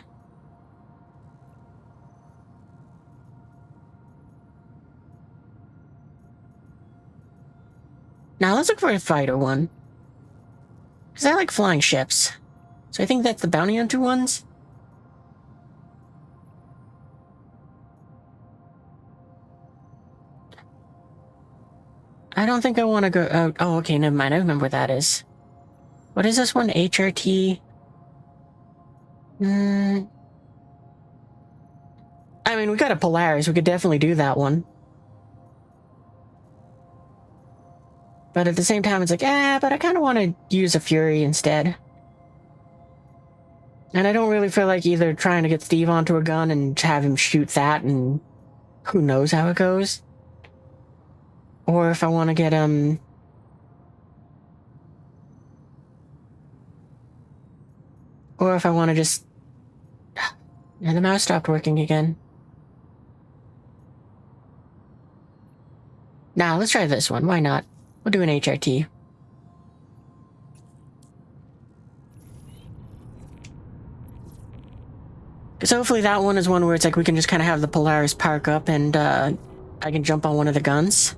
Now, let's look for a fighter one. Because I like flying ships. So I think that's the bounty hunter ones. I don't think I want to go... Oh, okay, never mind. I remember what that is. What is this one? HRT? I mean, we got a Polaris. We could definitely do that one. But at the same time, it's like, but I kind of want to use a Fury instead. And I don't really feel like either trying to get Steve onto a gun and have him shoot that and who knows how it goes. Or if I want to get, or if I want to just... And the mouse stopped working again. Nah, let's try this one. Why not? We'll do an HRT. Because hopefully that one is one where it's like we can just kind of have the Polaris park up and I can jump on one of the guns.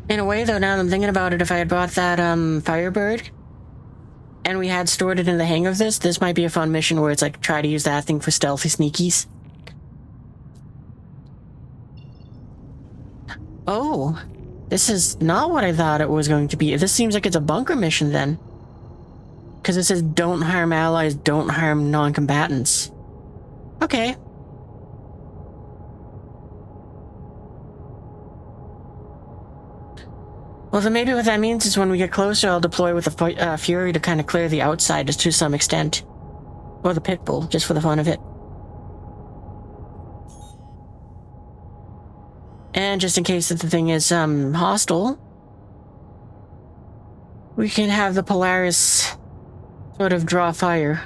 In a way, though, now that I'm thinking about it, if I had bought that Firebird and we had stored it in the hang of this might be a fun mission where it's like try to use that thing for stealthy sneakies. Oh, this is not what I thought it was going to be. This seems like it's a bunker mission then. Because it says don't harm allies, don't harm non-combatants. Okay. Well, then maybe what that means is when we get closer, I'll deploy with the Fury to kind of clear the outside just to some extent. Or the Pitbull, just for the fun of it. And just in case that the thing is hostile, we can have the Polaris sort of draw fire.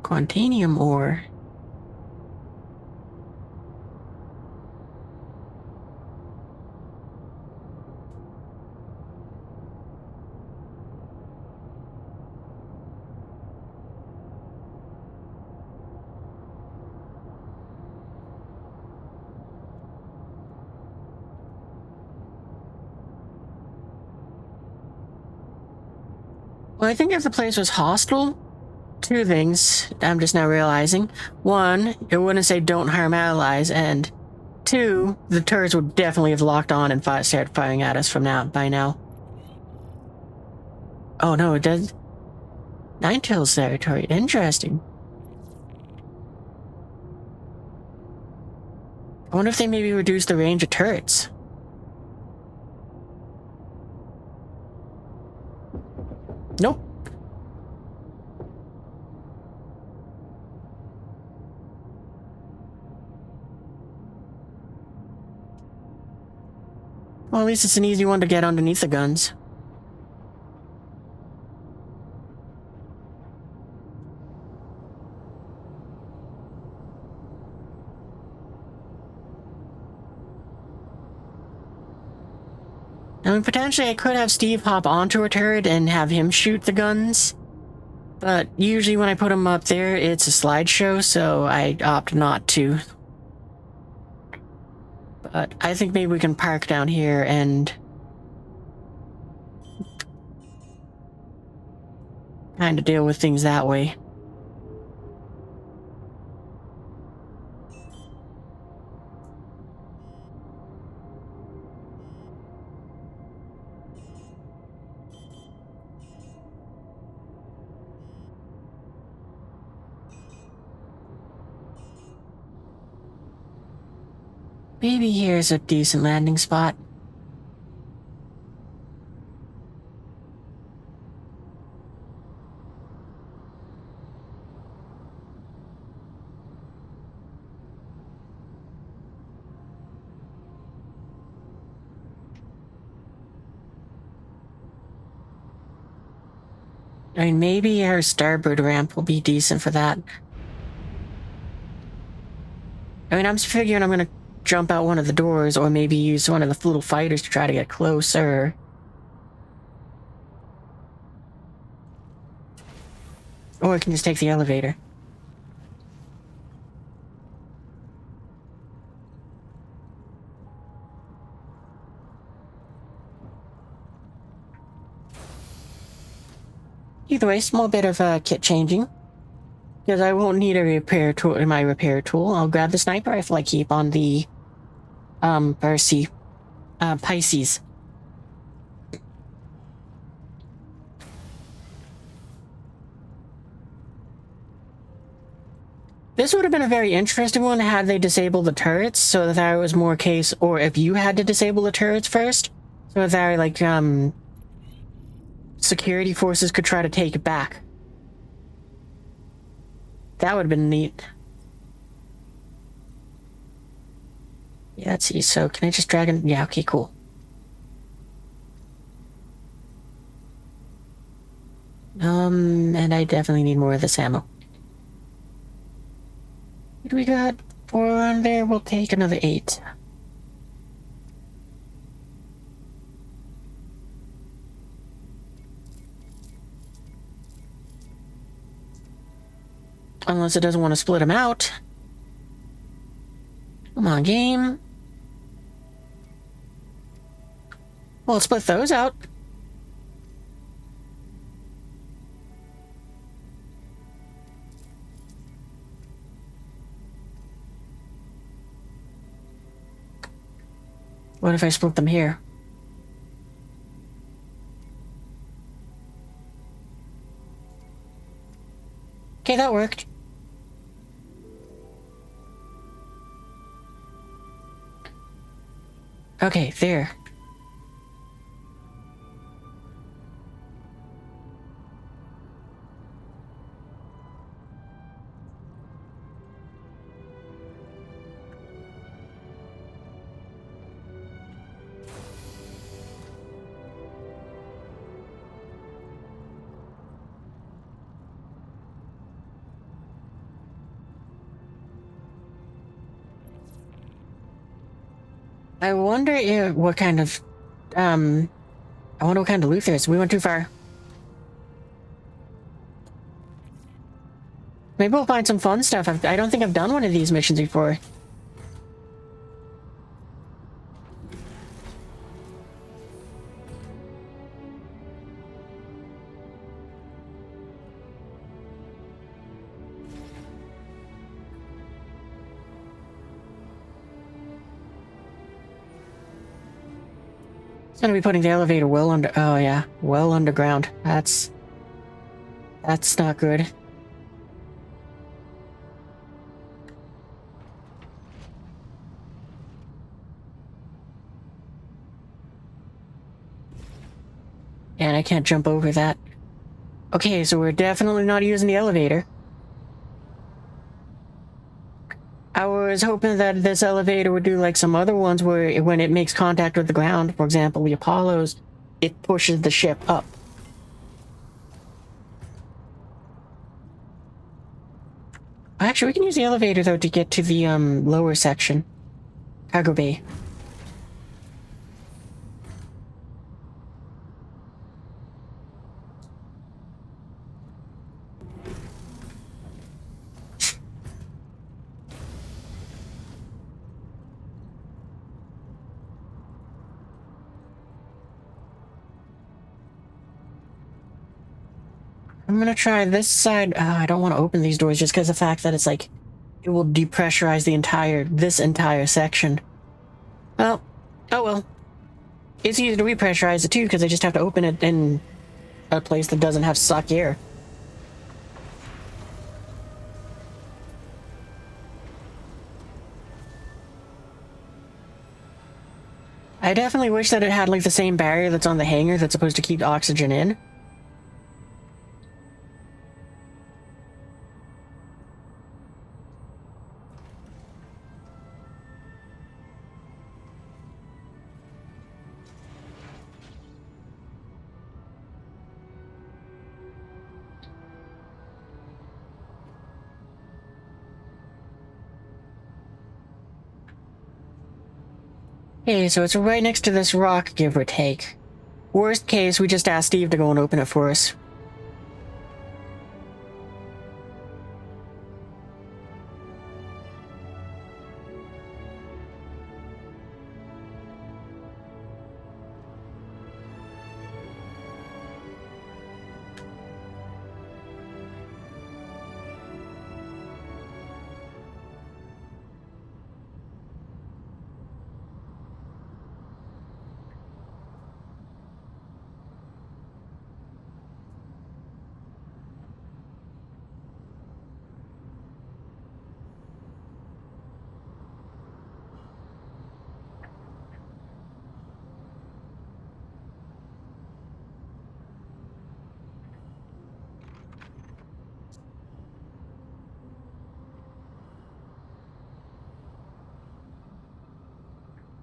Quantanium ore. Well, I think if the place was hostile, two things I'm just now realizing. One, it wouldn't say don't harm allies, and two, the turrets would definitely have locked on and started firing at us by now. Oh no, it does. Ninetales territory. Interesting. I wonder if they maybe reduced the range of turrets. Nope. Well, at least it's an easy one to get underneath the guns. I mean, potentially I could have Steve hop onto a turret and have him shoot the guns. But usually when I put him up there, it's a slideshow, so I opt not to. But I think maybe we can park down here and kind of deal with things that way. Maybe here's a decent landing spot. I mean, maybe our starboard ramp will be decent for that. I mean, I'm just figuring I'm gonna jump out one of the doors or maybe use one of the little fighters to try to get closer. Or I can just take the elevator. Either way, small bit of kit changing. Because I won't need a repair tool in my repair tool. I'll grab the sniper rifle I keep on the Pisces. This would have been a very interesting one had they disabled the turrets, so that there was more case, or if you had to disable the turrets first, so that there, like, security forces could try to take it back. That would have been neat. Yeah, let's see, so can I just drag in? Yeah, okay, cool. And I definitely need more of this ammo. What do we got? 4 on there, we'll take another 8. Unless it doesn't want to split them out. Come on, game. Well, split those out. What if I split them here? Okay, that worked. Okay, there. I wonder if what kind of I wonder what kind of loot there is. We went too far. Maybe we'll find some fun stuff. I don't think I've done one of these missions before. It's gonna be putting the elevator well under. Oh yeah, well underground. That's not good. And I can't jump over that. Okay, so we're definitely not using the elevator. I was hoping that this elevator would do like some other ones where when it makes contact with the ground, for example, the Apollos, it pushes the ship up. Actually, we can use the elevator, though, to get to the lower section. Cargo bay. I'm gonna try this side. I don't want to open these doors just because of the fact that it's like, it will depressurize this entire section. Well, oh well. It's easy to repressurize it too because I just have to open it in a place that doesn't have suck air. I definitely wish that it had like the same barrier that's on the hangar that's supposed to keep oxygen in. Okay, so it's right next to this rock, give or take. Worst case, we just ask Steve to go and open it for us.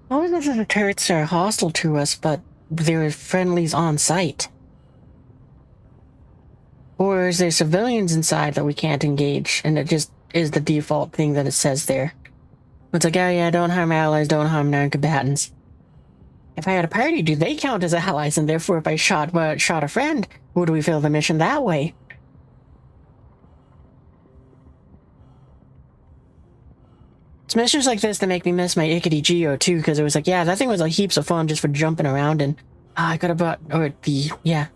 I was that the turrets are hostile to us, but there are friendlies on site. Or is there civilians inside that we can't engage, and it just is the default thing that it says there? It's like, oh yeah, don't harm allies, don't harm non-combatants. If I had a party, do they count as allies, and therefore if I shot a friend, would we fill the mission that way? It's missions like this that make me miss my Ickety Geo too, because it was like, yeah, that thing was like heaps of fun just for jumping around, and I could have bought, yeah.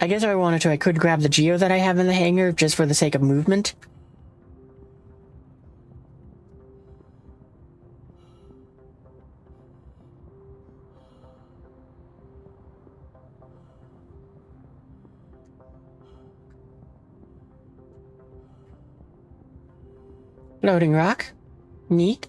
I guess if I wanted to, I could grab the Geo that I have in the hangar just for the sake of movement. Loading rock. Neat.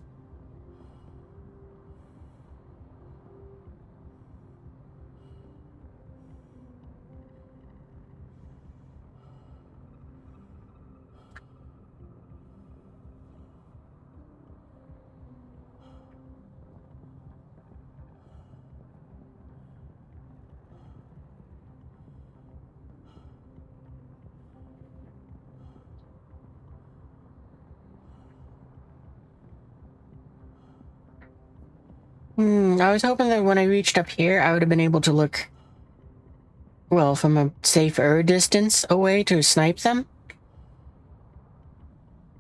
I was hoping that when I reached up here, I would have been able to look, well, from a safer distance away to snipe them.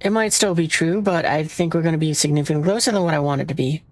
It might still be true, but I think we're going to be significantly closer than what I wanted to be.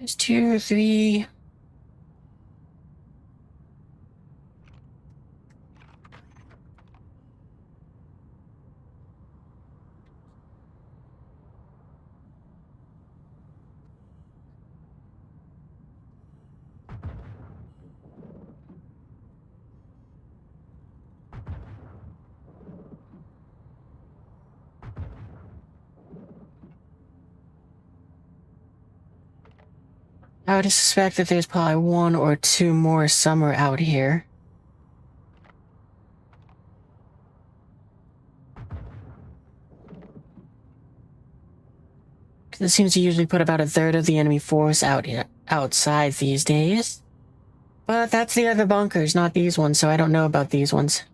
There's 2 or 3. I would suspect that there's probably 1 or 2 more somewhere out here. It seems to usually put about 1/3 of the enemy force outside these days. But that's the other bunkers, not these ones, so I don't know about these ones.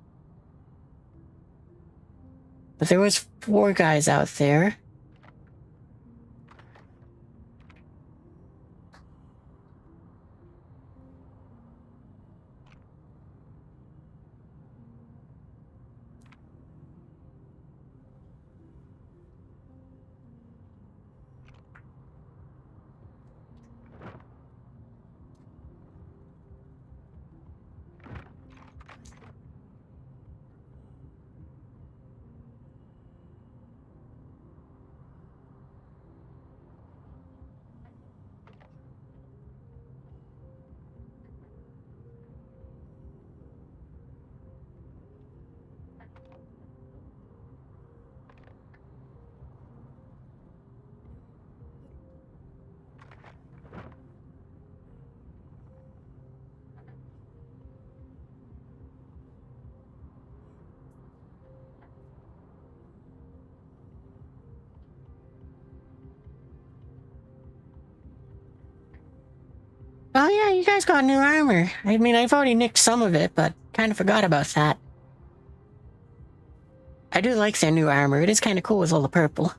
But there was 4 guys out there. Oh yeah, you guys got new armor. I mean, I've already nicked some of it, but kind of forgot about that. I do like their new armor. It is kind of cool with all the purple.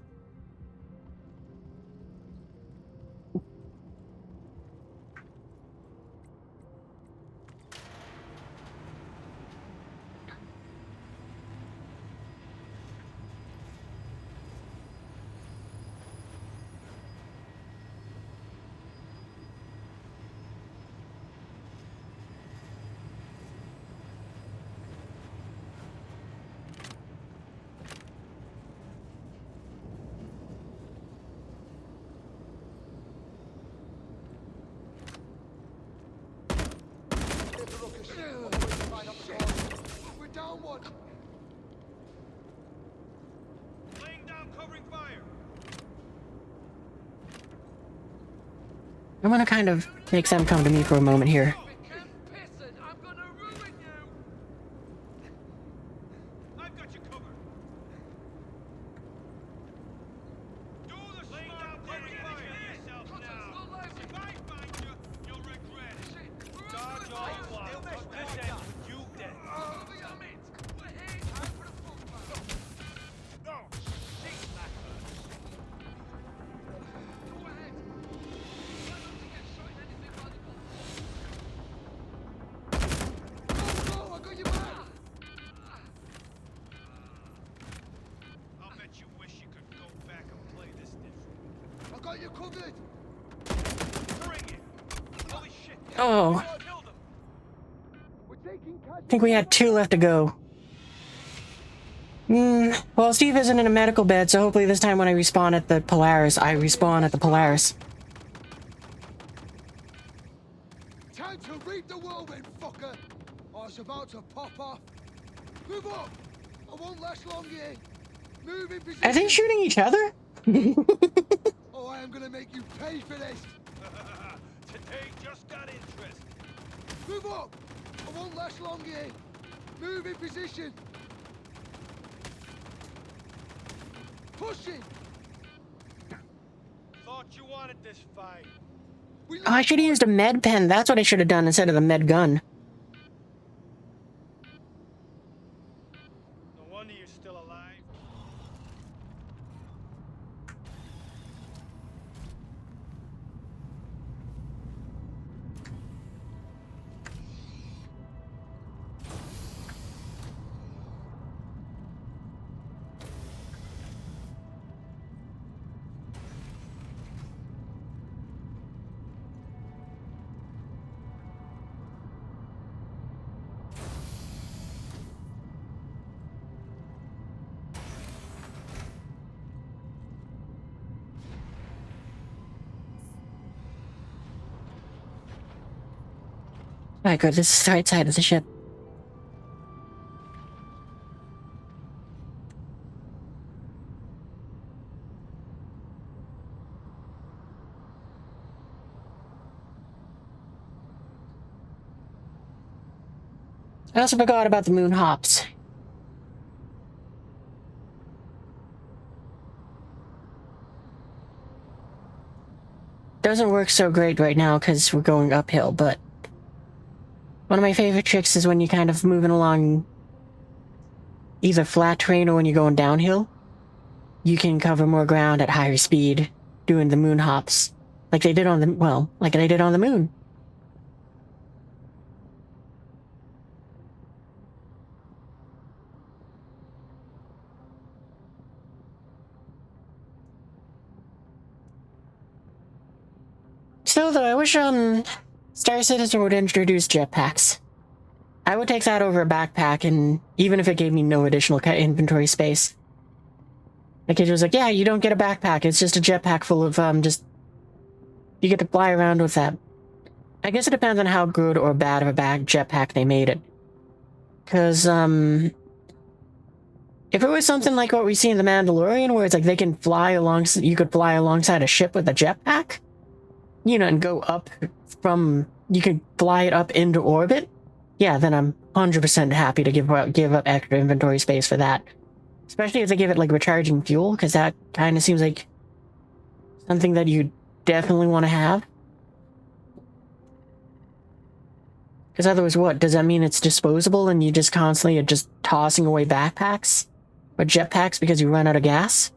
We're down one. Laying down covering fire. I'm gonna kind of make them come to me for a moment here. Become pissing. I'm gonna ruin you. I've got you covered. Do the laying down covering fire yourself now. If I find you, you'll regret it. Dodge all blood. This ends with you dead. No, she's not hurt. Go ahead. Try not to get shot in anything valuable. Oh, I got your back. I'll bet you wish you could go back and play this different. I got you covered. Bring it. Holy shit. Oh, Killed him. We're taking I think we had 2 left to go. Well, Steve isn't in a medical bed, so hopefully this time when I respawn at the Polaris, I respawn at the Polaris. Time to reap the whirlwind, fucker. I was about to pop off. Move up. I won't last long here. Move in position. Are they shooting each other? Oh, I am gonna make you pay for this. Today just got interest. Move up. I won't last long here. Move in position. Pushing. Thought you wanted this fight. We Oh, I should have used a med pen. That's what I should have done instead of the med gun. No wonder you're still alive. Alright, good. This is the right side of the ship. I also forgot about the moon hops. Doesn't work so great right now because we're going uphill, but one of my favorite tricks is when you're kind of moving along either flat terrain or when you're going downhill. You can cover more ground at higher speed doing the moon hops. Like they did on the, well, like they did on the moon. Still though, I wish, Star Citizen would introduce jetpacks. I would take that over a backpack, and even if it gave me no additional inventory space. Like, it was like, yeah, you don't get a backpack, it's just a jetpack full of, just... You get to fly around with that. I guess it depends on how good or bad of a jetpack they made it. Because, if it was something like what we see in The Mandalorian, where it's like they can fly you could fly alongside a ship with a jetpack, you know, and go up from, you can fly it up into orbit, yeah, then I'm 100% happy to give up extra inventory space for that. Especially if they give it, like, recharging fuel, because that kind of seems like something that you definitely want to have. Because otherwise, what? Does that mean it's disposable and you just constantly are just tossing away backpacks? Or jetpacks because you run out of gas?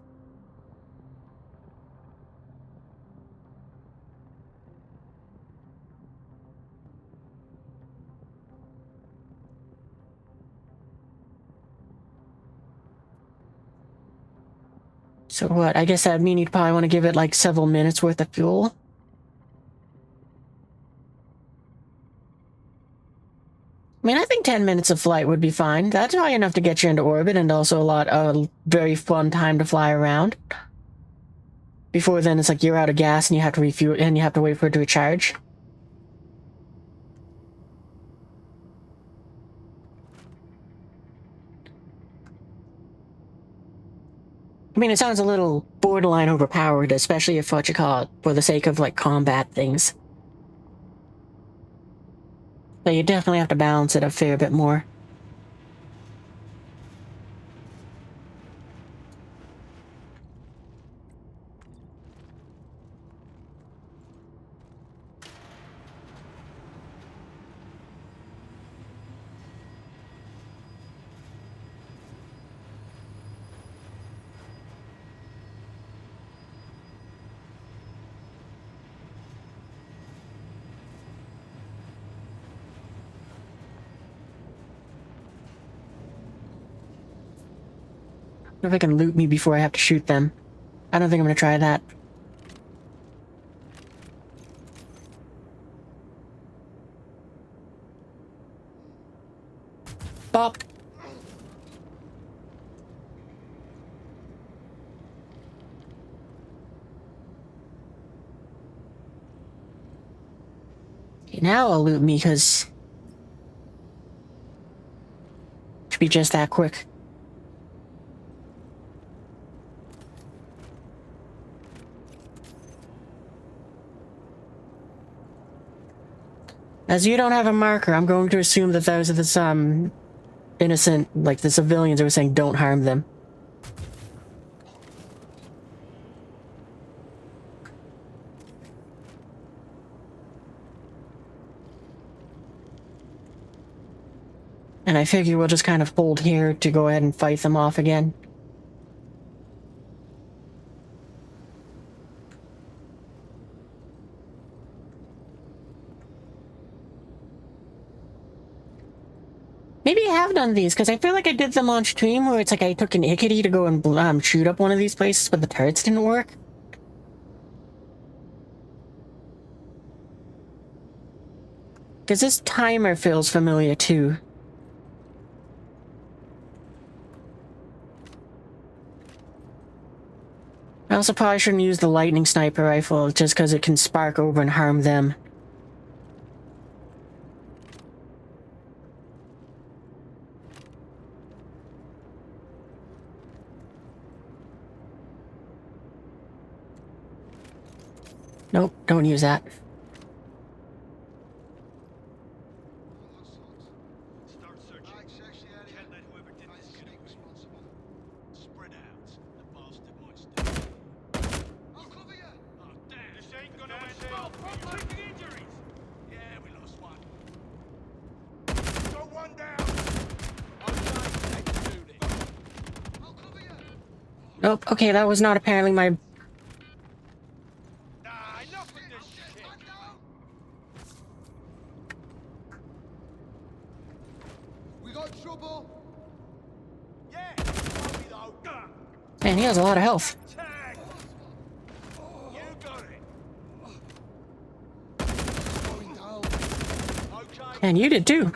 So what? I guess that'd mean you'd probably want to give it like several minutes worth of fuel. I mean, I think 10 minutes of flight would be fine. That's probably enough to get you into orbit and also a very fun time to fly around. Before then, it's like you're out of gas and you have to refuel and you have to wait for it to recharge. I mean, it sounds a little borderline overpowered, especially if what you call it, for the sake of, like, combat things. But you definitely have to balance it a fair bit more. I wonder if they can loot me before I have to shoot them. I don't think I'm gonna try that. Bop! Okay, now I'll loot me, because... Should be just that quick. As you don't have a marker, I'm going to assume that those are the, innocent, like, the civilians who were saying don't harm them. And I figure we'll just kind of hold here to go ahead and fight them off again. Maybe I have done these, because I feel like I did them on stream where it's like I took an Ickety to go and shoot up one of these places, but the turrets didn't work. Because this timer feels familiar too. I also probably shouldn't use the lightning sniper rifle just because it can spark over and harm them. Nope, don't use that. Start searching. Access the area. Can't let whoever did this get away. Responsible. Spread out. The bastard might still. I'll cover you. Oh, damn. This ain't gonna end well. Taking injuries. Yeah, we lost one. Got one down. Okay, let's do this. I'll cover you. Nope, okay, that was not apparently my... Nah, enough of this shit. Man down. We got trouble. Yeah, sorry though. Man, he has a lot of health. Tag. You got it. Going down. Okay. And you did too.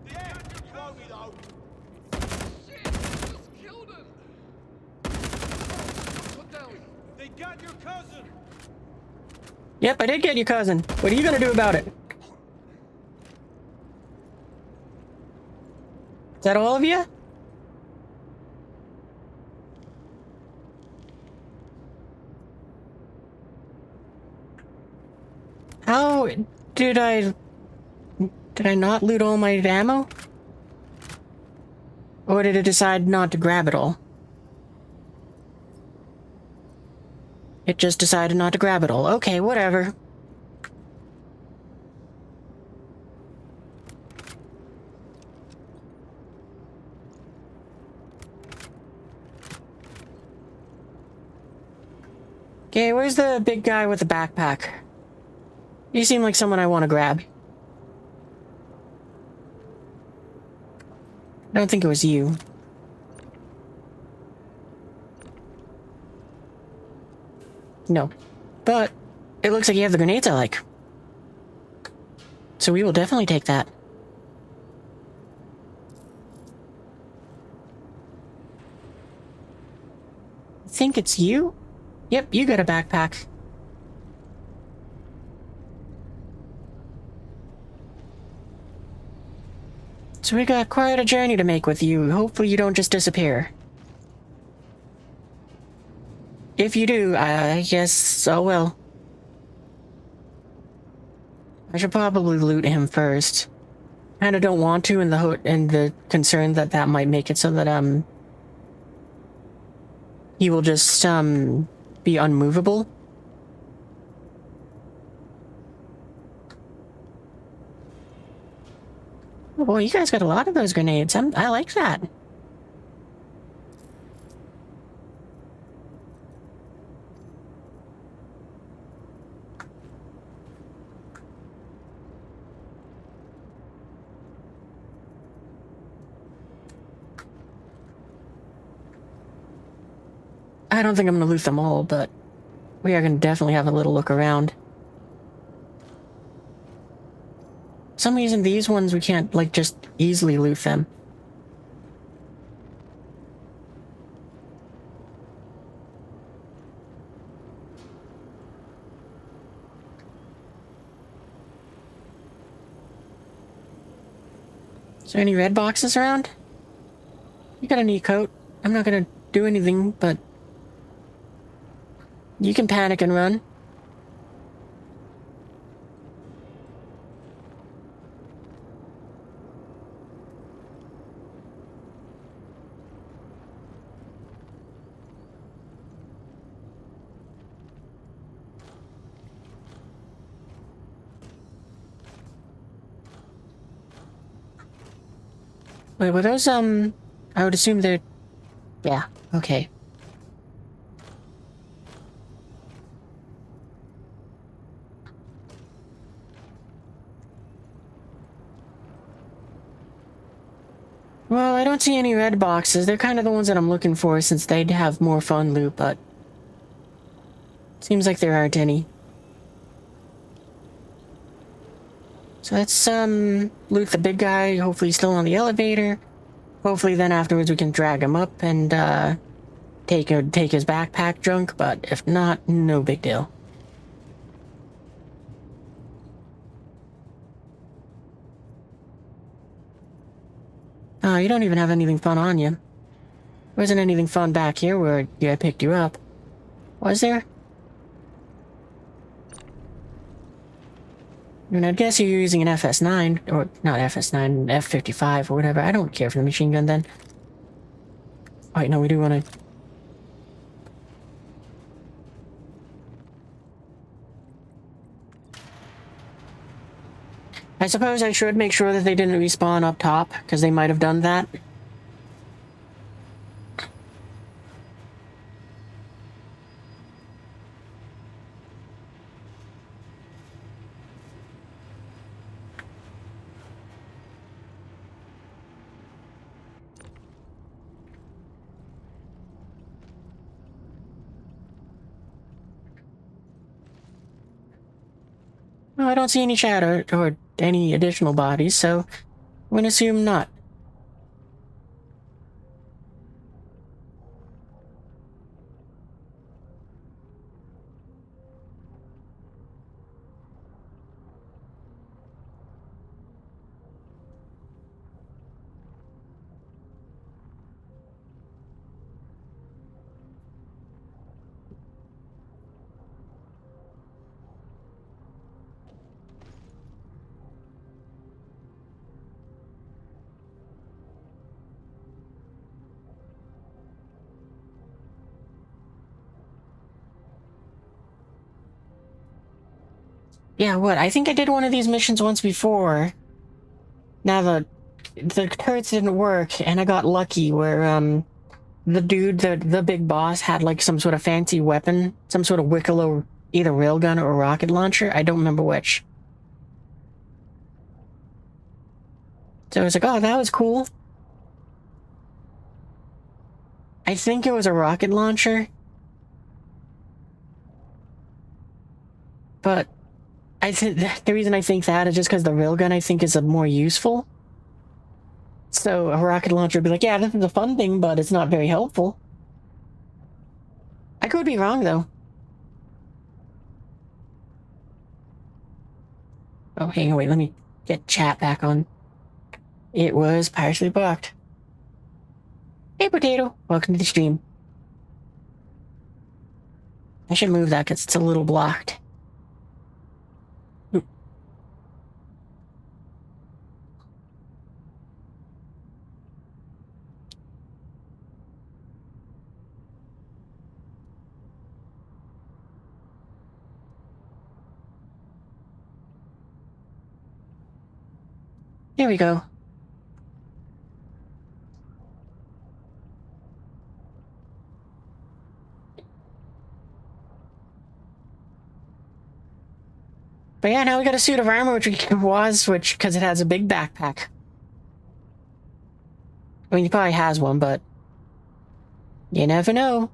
Yeah, you got me though. Shit! Just killed him. Put down. They got your cousin. Yep, I did get your cousin. What are you gonna do about it? Is that all of you? How did I not loot all my ammo? Or did it decide not to grab it all? It just decided not to grab it all. Okay, whatever. Okay, where's the big guy with the backpack? You seem like someone I want to grab. I don't think it was you. No. But it looks like you have the grenades I like. So we will definitely take that. I think it's you? Yep, you got a backpack. So we got quite a journey to make with you. Hopefully you don't just disappear. If you do, I guess, oh well. I should probably loot him first. Kinda don't want to in the concern that that might make it so that, he will just, be unmovable. Oh boy, you guys got a lot of those grenades. I like that. I don't think I'm gonna loot them all, but we are gonna definitely have a little look around. For some reason, these ones we can't, like, just easily loot them. Is there any red boxes around? You got a neat coat. I'm not gonna do anything, but you can panic and run. Wait, were those, I would assume they're... Yeah, okay. Well, I don't see any red boxes. They're kind of the ones that I'm looking for since they'd have more fun loot, but... Seems like there aren't any. So let's, loot the big guy. Hopefully he's still on the elevator. Hopefully then afterwards we can drag him up and, take his backpack junk, but if not, no big deal. Oh, you don't even have anything fun on you. There wasn't anything fun back here where I picked you up. Was there? I mean, I guess you're using an FS9, or not FS9, F55 or whatever. I don't care for the machine gun then. Oh, wait, no, we do want to... I suppose I should make sure that they didn't respawn up top, because they might have done that. Well, I don't see any shadow or any additional bodies, so I'm going to assume not. Yeah, what? I think I did one of these missions once before. Now the turrets didn't work, and I got lucky where, the dude, the big boss, had like some sort of fancy weapon, some sort of Wicklow, either railgun or rocket launcher. I don't remember which. So I was like, oh, that was cool. I think it was a rocket launcher. But I think the reason I think that is just because the railgun, I think, is a more useful. So a rocket launcher would be like, yeah, this is a fun thing, but it's not very helpful. I could be wrong, though. Oh, hang on, wait, let me get chat back on. It was partially blocked. Hey, Potato. Welcome to the stream. I should move that because it's a little blocked. Oop. There we go. But yeah, now we got a suit of armor, which because it has a big backpack. I mean, he probably has one, but you never know.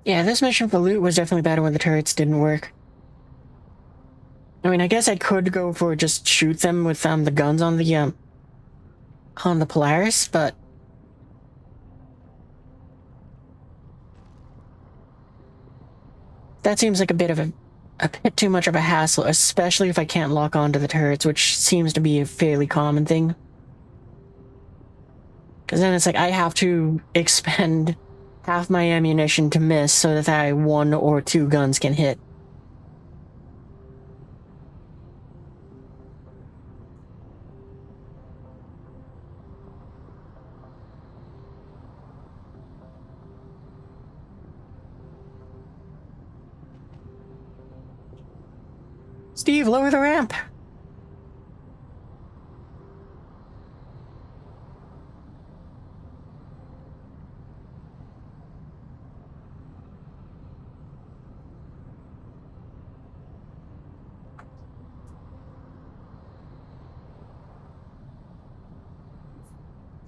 Yeah, this mission for loot was definitely better when the turrets didn't work. I mean, I guess I could go for just shoot them with the guns on the Polaris, but that seems like a bit too much of a hassle, especially if I can't lock onto the turrets, which seems to be a fairly common thing. Because then it's like I have to expend half my ammunition to miss so that one or two guns can hit. Steve, lower the ramp!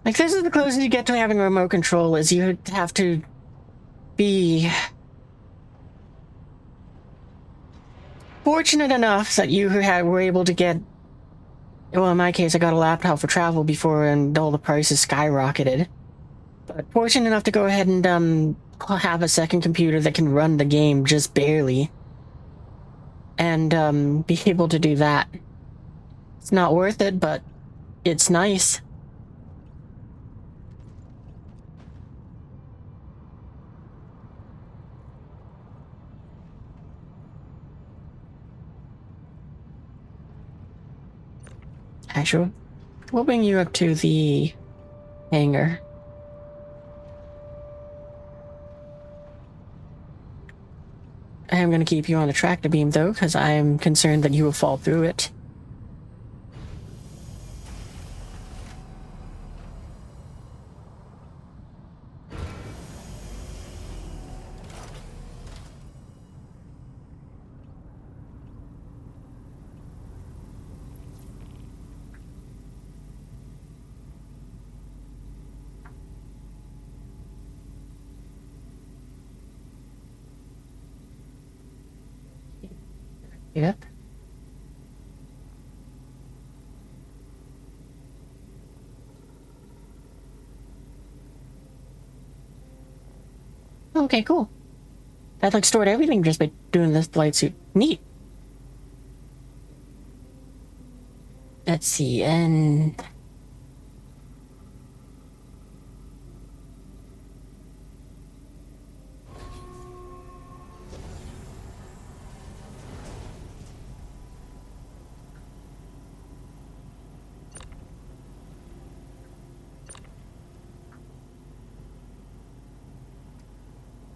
Like, this is the closest you get to having a remote control, is you have to be fortunate enough that you were able to get, well, in my case, I got a laptop for travel before and all the prices skyrocketed. But fortunate enough to go ahead and have a second computer that can run the game just barely. And be able to do that. It's not worth it, but it's nice. Actually, we'll bring you up to the hangar. I am going to keep you on the tractor beam, though, because I am concerned that you will fall through it. Yep. Okay, cool. That, like, stored everything just by doing this light suit. Neat. Let's see, and...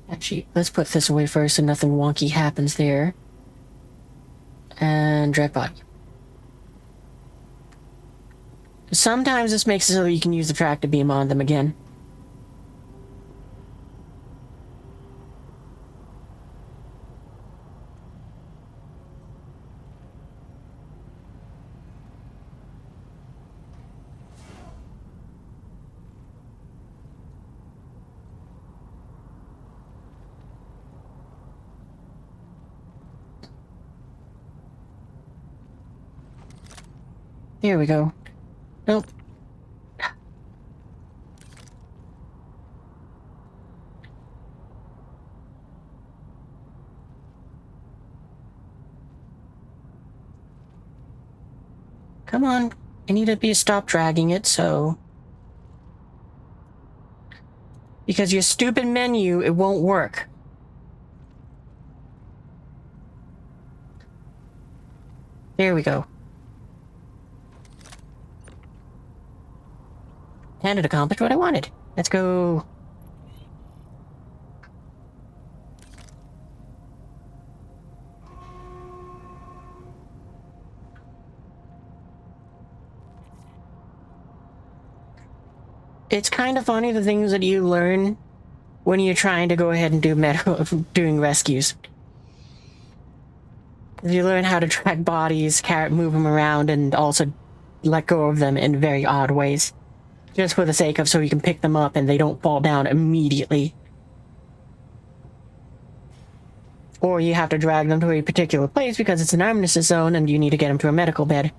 Actually, let's put this away first so nothing wonky happens there. And direct body. Sometimes this makes it so you can use the tractor beam on them again. Here we go. Nope. Come on. I need to stop dragging it, so... Because your stupid menu, it won't work. There we go. And it accomplished what I wanted. Let's go. It's kind of funny the things that you learn when you're trying to go ahead and do doing rescues. You learn how to track bodies, move them around, and also let go of them in very odd ways. Just for the sake of so you can pick them up and they don't fall down immediately. Or you have to drag them to a particular place because it's an armistice zone and you need to get them to a medical bed.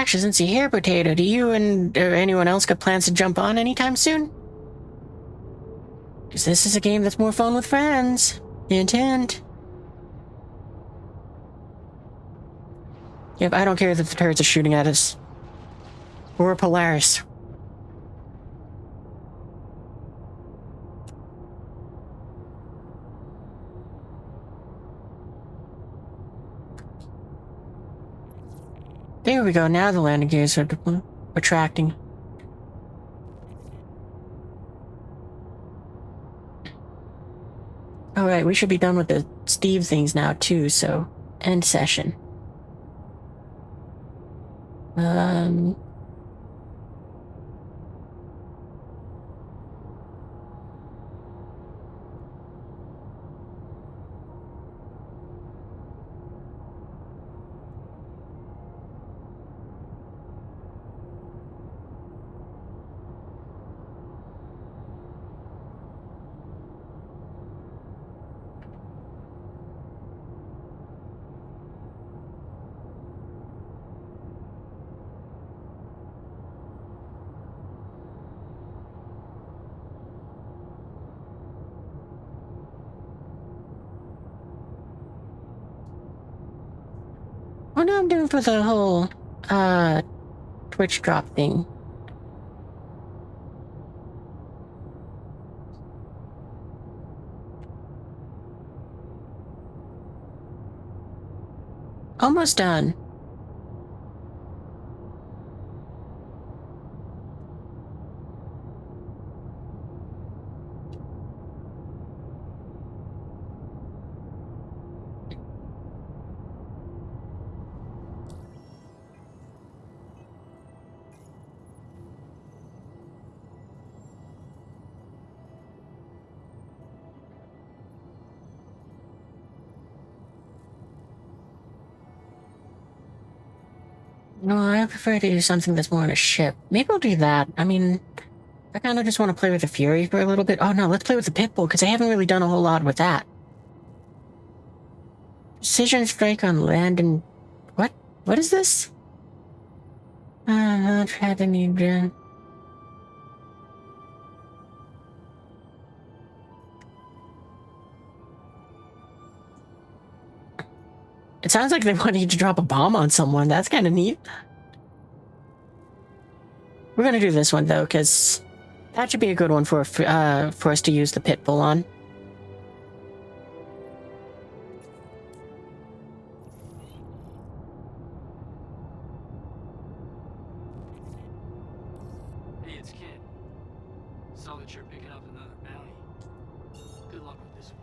Actually, since you're here, Potato, do you and anyone else got plans to jump on anytime soon? Because this is a game that's more fun with friends. Hint, hint. Yep, I don't care that the turrets are shooting at us. We're Polaris. There we go, now the landing gears are attracting. Alright, we should be done with the Steve things now too, so end session. What am I doing for the whole, Twitch drop thing? Almost done. No, I prefer to do something that's more on a ship. Maybe I'll do that. I mean, I kind of just want to play with the Fury for a little bit. Oh no, let's play with the Pitbull, because I haven't really done a whole lot with that. Precision strike on land and... What? What is this? Not having you again. It sounds like they want you to drop a bomb on someone. That's kind of neat. We're gonna do this one though, because that should be a good one for us to use the Pitbull on. Hey, it's Kid. Saw that you're picking up another bounty. Good luck with this one.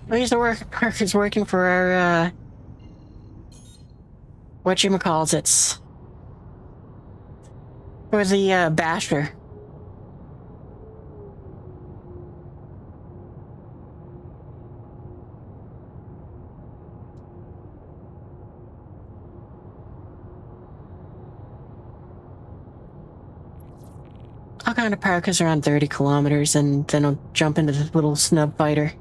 At least the work is working for our, whatchamacallits. For the, Basher. I'll kind of park us around 30 kilometers and then I'll jump into the little snub fighter.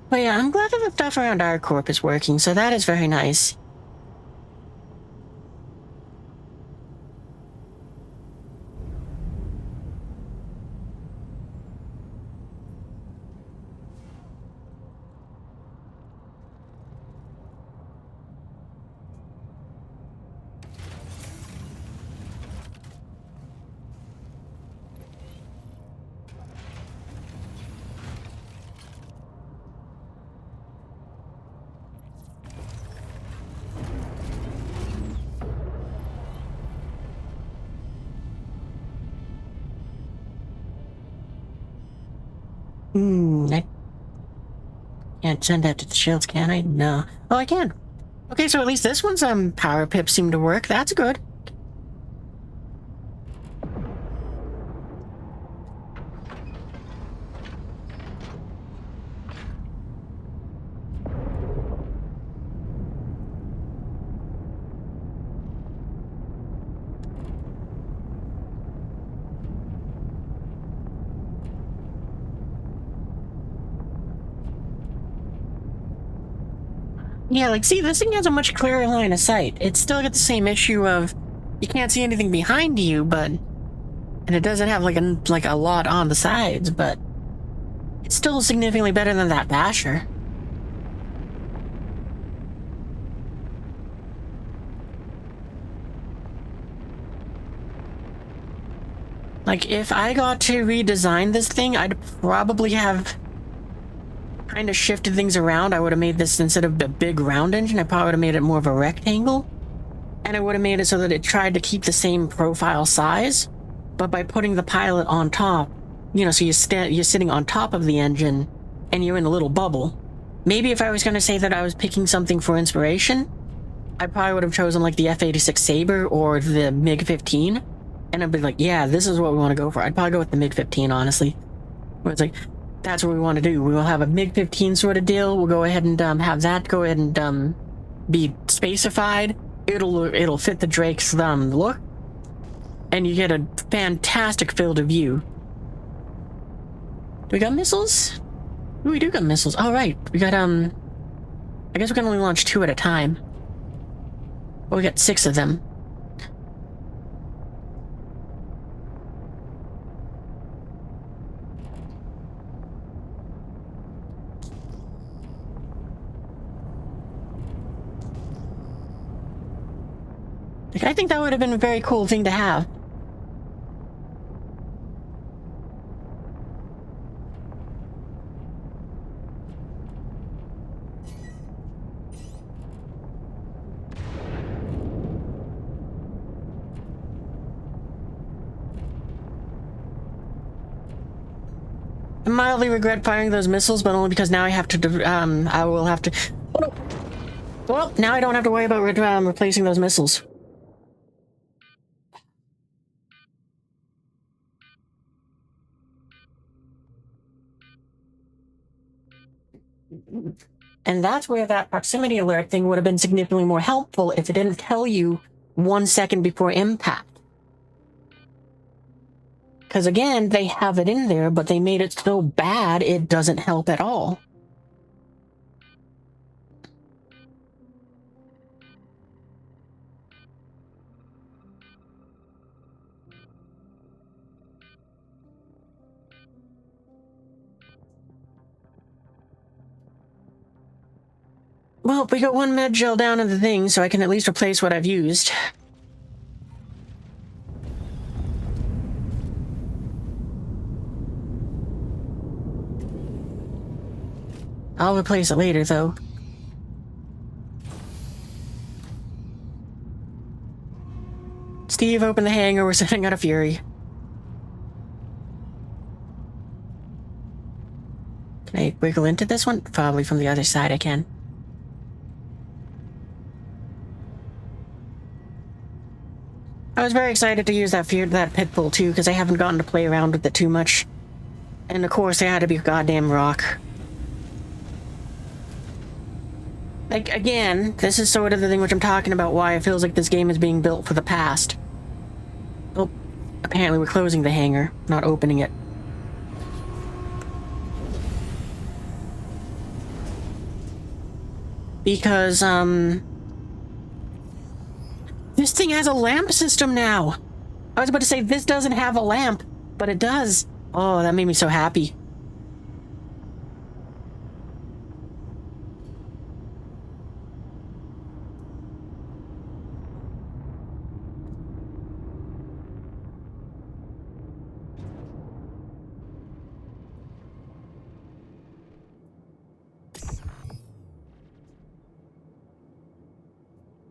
But yeah, I'm glad that the stuff around our corp is working, so that is very nice. I can't send that to the shields, can I? No. Oh, I can. Okay, so at least this one's power pips seem to work. That's good. Yeah, like, see, this thing has a much clearer line of sight. It's still got the same issue of you can't see anything behind you, but... And it doesn't have, like a lot on the sides, but... It's still significantly better than that Basher. Like, if I got to redesign this thing, I'd probably have... kind of shifted things around. I would have made this, instead of a big round engine, I probably would have made it more of a rectangle. And I would have made it so that it tried to keep the same profile size, but by putting the pilot on top, you know, so you're sitting on top of the engine, and you're in a little bubble. Maybe if I was going to say that I was picking something for inspiration, I probably would have chosen like the F-86 Sabre or the MiG-15, and I'd be like, yeah, this is what we want to go for. I'd probably go with the MiG-15, honestly. Where it's like, that's what we want to do. We will have a MiG-15 sort of deal. We'll go ahead and have that go ahead and be spacified. It'll fit the Drake's look, and you get a fantastic field of view. Do we got missiles? Ooh, we do got missiles. All right, we got I guess we can only launch 2 at a time. But we got 6 of them. Like, I think that would have been a very cool thing to have. I mildly regret firing those missiles, but only because now I have to, I will have to... Oh, no. Well, now I don't have to worry about replacing those missiles. And that's where that proximity alert thing would have been significantly more helpful if it didn't tell you 1 second before impact. Because again, they have it in there, but they made it so bad it doesn't help at all. Well, we got 1 med gel down in the thing, so I can at least replace what I've used. I'll replace it later, though. Steve, open the hangar. We're sitting out of fury. Can I wiggle into this one? Probably from the other side I can. I was very excited to use that pit bull too, because I haven't gotten to play around with it too much. And of course, there had to be a goddamn rock. Like, again, this is sort of the thing which I'm talking about, why it feels like this game is being built for the past. Oh, apparently we're closing the hangar, not opening it. Because, this thing has a lamp system now! I was about to say, this doesn't have a lamp, but it does. Oh, that made me so happy.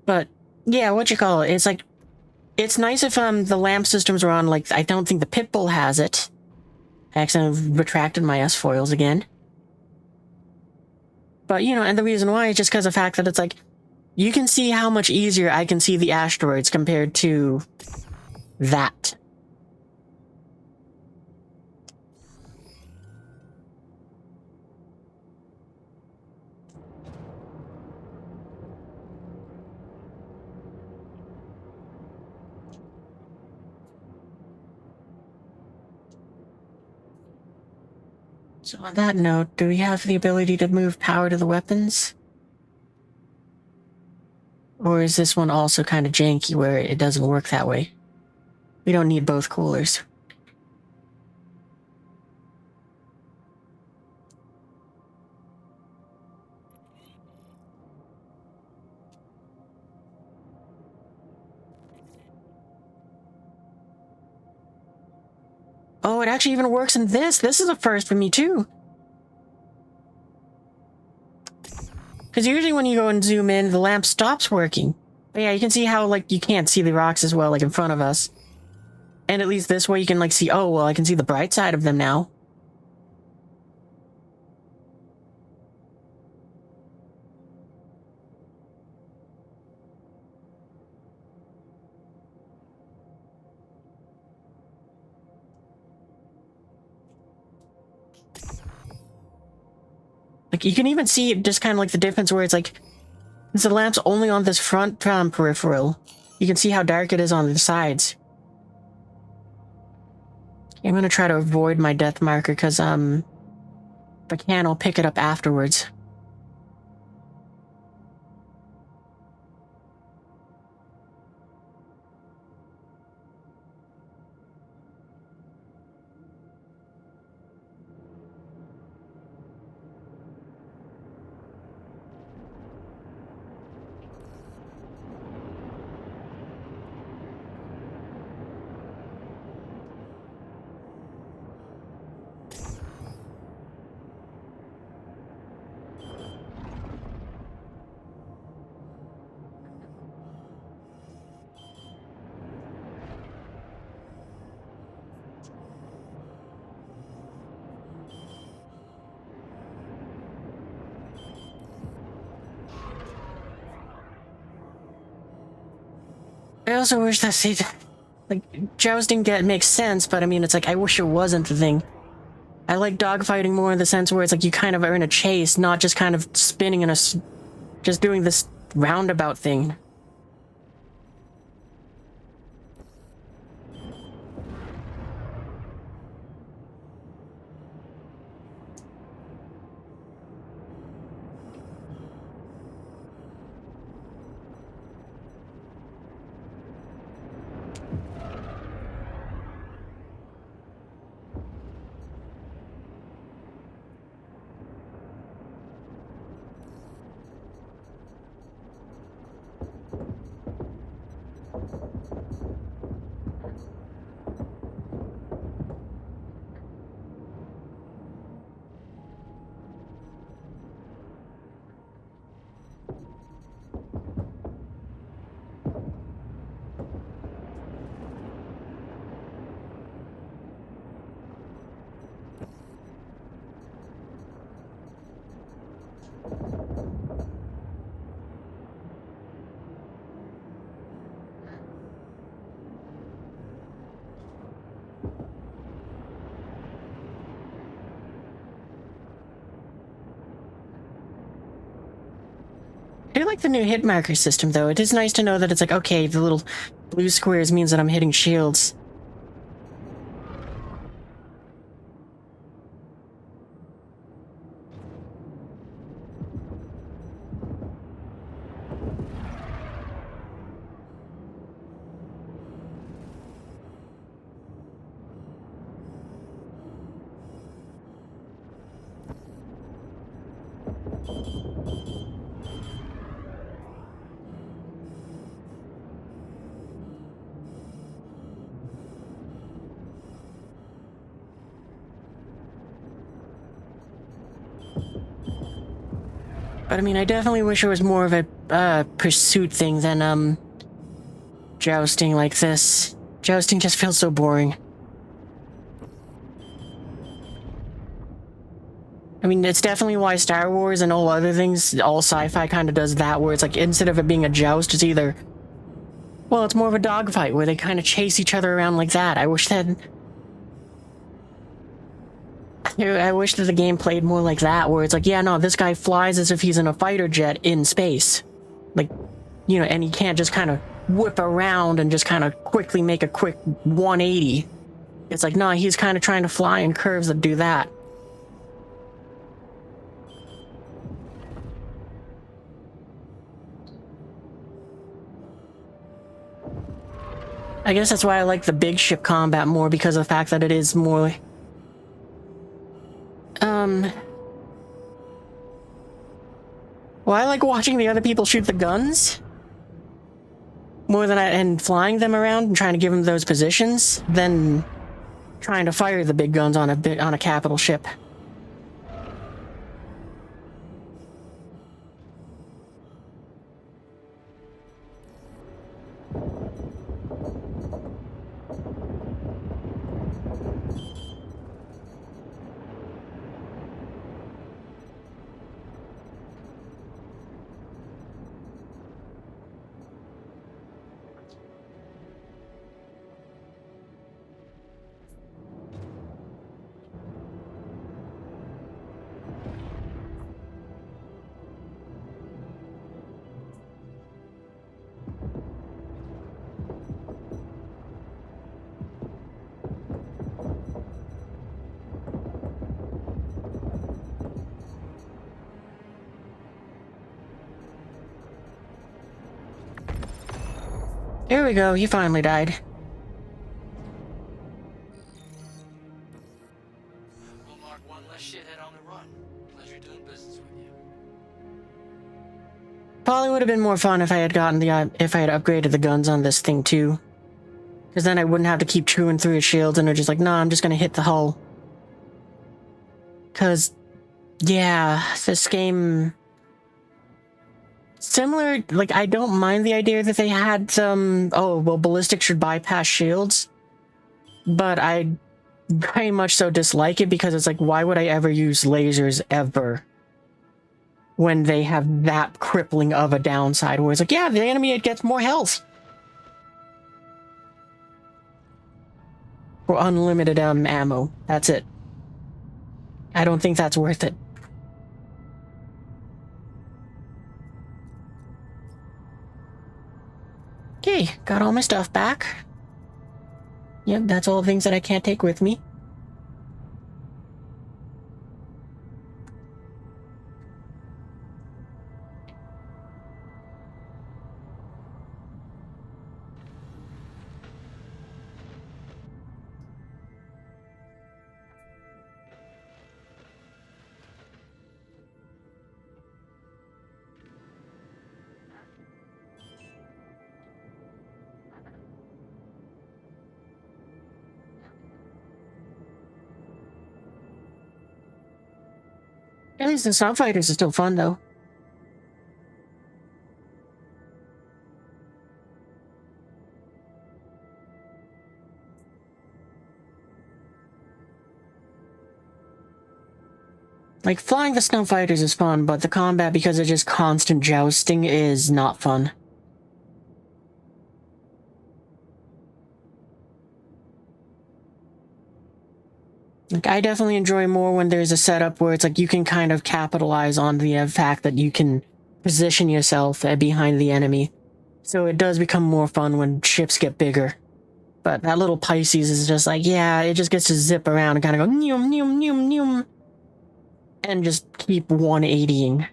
But, yeah, what you call it? It's like, it's nice if the lamp systems are on, like, I don't think the Pitbull has it. accidentally retracted my S-foils again. But, you know, and the reason why is just because of the fact that it's like, you can see how much easier I can see the asteroids compared to that. So on that note, do we have the ability to move power to the weapons? Or is this one also kind of janky where it doesn't work that way? We don't need both coolers. Oh, it actually even works in this. This is a first for me too. Because usually when you go and zoom in, the lamp stops working. But yeah, you can see how, like, you can't see the rocks as well, like, in front of us. And at least this way you can, like, see, oh, well, I can see the bright side of them now. Like, you can even see just kind of like the difference where it's like, since the lamp's only on this front peripheral, you can see how dark it is on the sides. I'm gonna try to avoid my death marker because, if I can, I'll pick it up afterwards. I also wish that, see, like, jousting makes sense, but I mean, it's like, I wish it wasn't the thing. I like dogfighting more in the sense where it's like you kind of are in a chase, not just kind of spinning in a, just doing this roundabout thing. I do like the new hit marker system, though. It is nice to know that it's like, okay, the little blue squares means that I'm hitting shields. But I mean, I definitely wish it was more of a pursuit thing than jousting like this. Jousting just feels so boring. I mean, it's definitely why Star Wars and all other things, all sci-fi kind of does that, where it's like, instead of it being a joust, it's either... Well, it's more of a dogfight, where they kind of chase each other around like that. I wish that the game played more like that, where it's like, yeah, no, this guy flies as if he's in a fighter jet in space. Like, you know, and he can't just kind of whip around and just kind of quickly make a quick 180. It's like, no, he's kind of trying to fly in curves that do that. I guess that's why I like the big ship combat more, because of the fact that it is more... Well, I like watching the other people shoot the guns more than and flying them around and trying to give them those positions than trying to fire the big guns on a capital ship. There we go, he finally died. We'll mark one less shithead on the run. Pleasure doing business with you. Probably would have been more fun if I had gotten if I had upgraded the guns on this thing too. Because then I wouldn't have to keep chewing through his shields and they're just like, nah, I'm just gonna hit the hull. Because, yeah, this game... Similar, like, I don't mind the idea that they had some, oh, well, ballistic should bypass shields. But I very much so dislike it because it's like, why would I ever use lasers ever? When they have that crippling of a downside where it's like, yeah, the enemy, it gets more health. Or unlimited ammo, that's it. I don't think that's worth it. Okay, got all my stuff back. Yep, that's all the things that I can't take with me. At least the Starfighters are still fun, though. Like, flying the Starfighters is fun, but the combat, because of just constant jousting, is not fun. Like, I definitely enjoy more when there's a setup where it's like you can kind of capitalize on the fact that you can position yourself behind the enemy. So it does become more fun when ships get bigger. But that little Pisces is just like, yeah, it just gets to zip around and kind of go neum, neum, neum, neum. And just keep 180ing.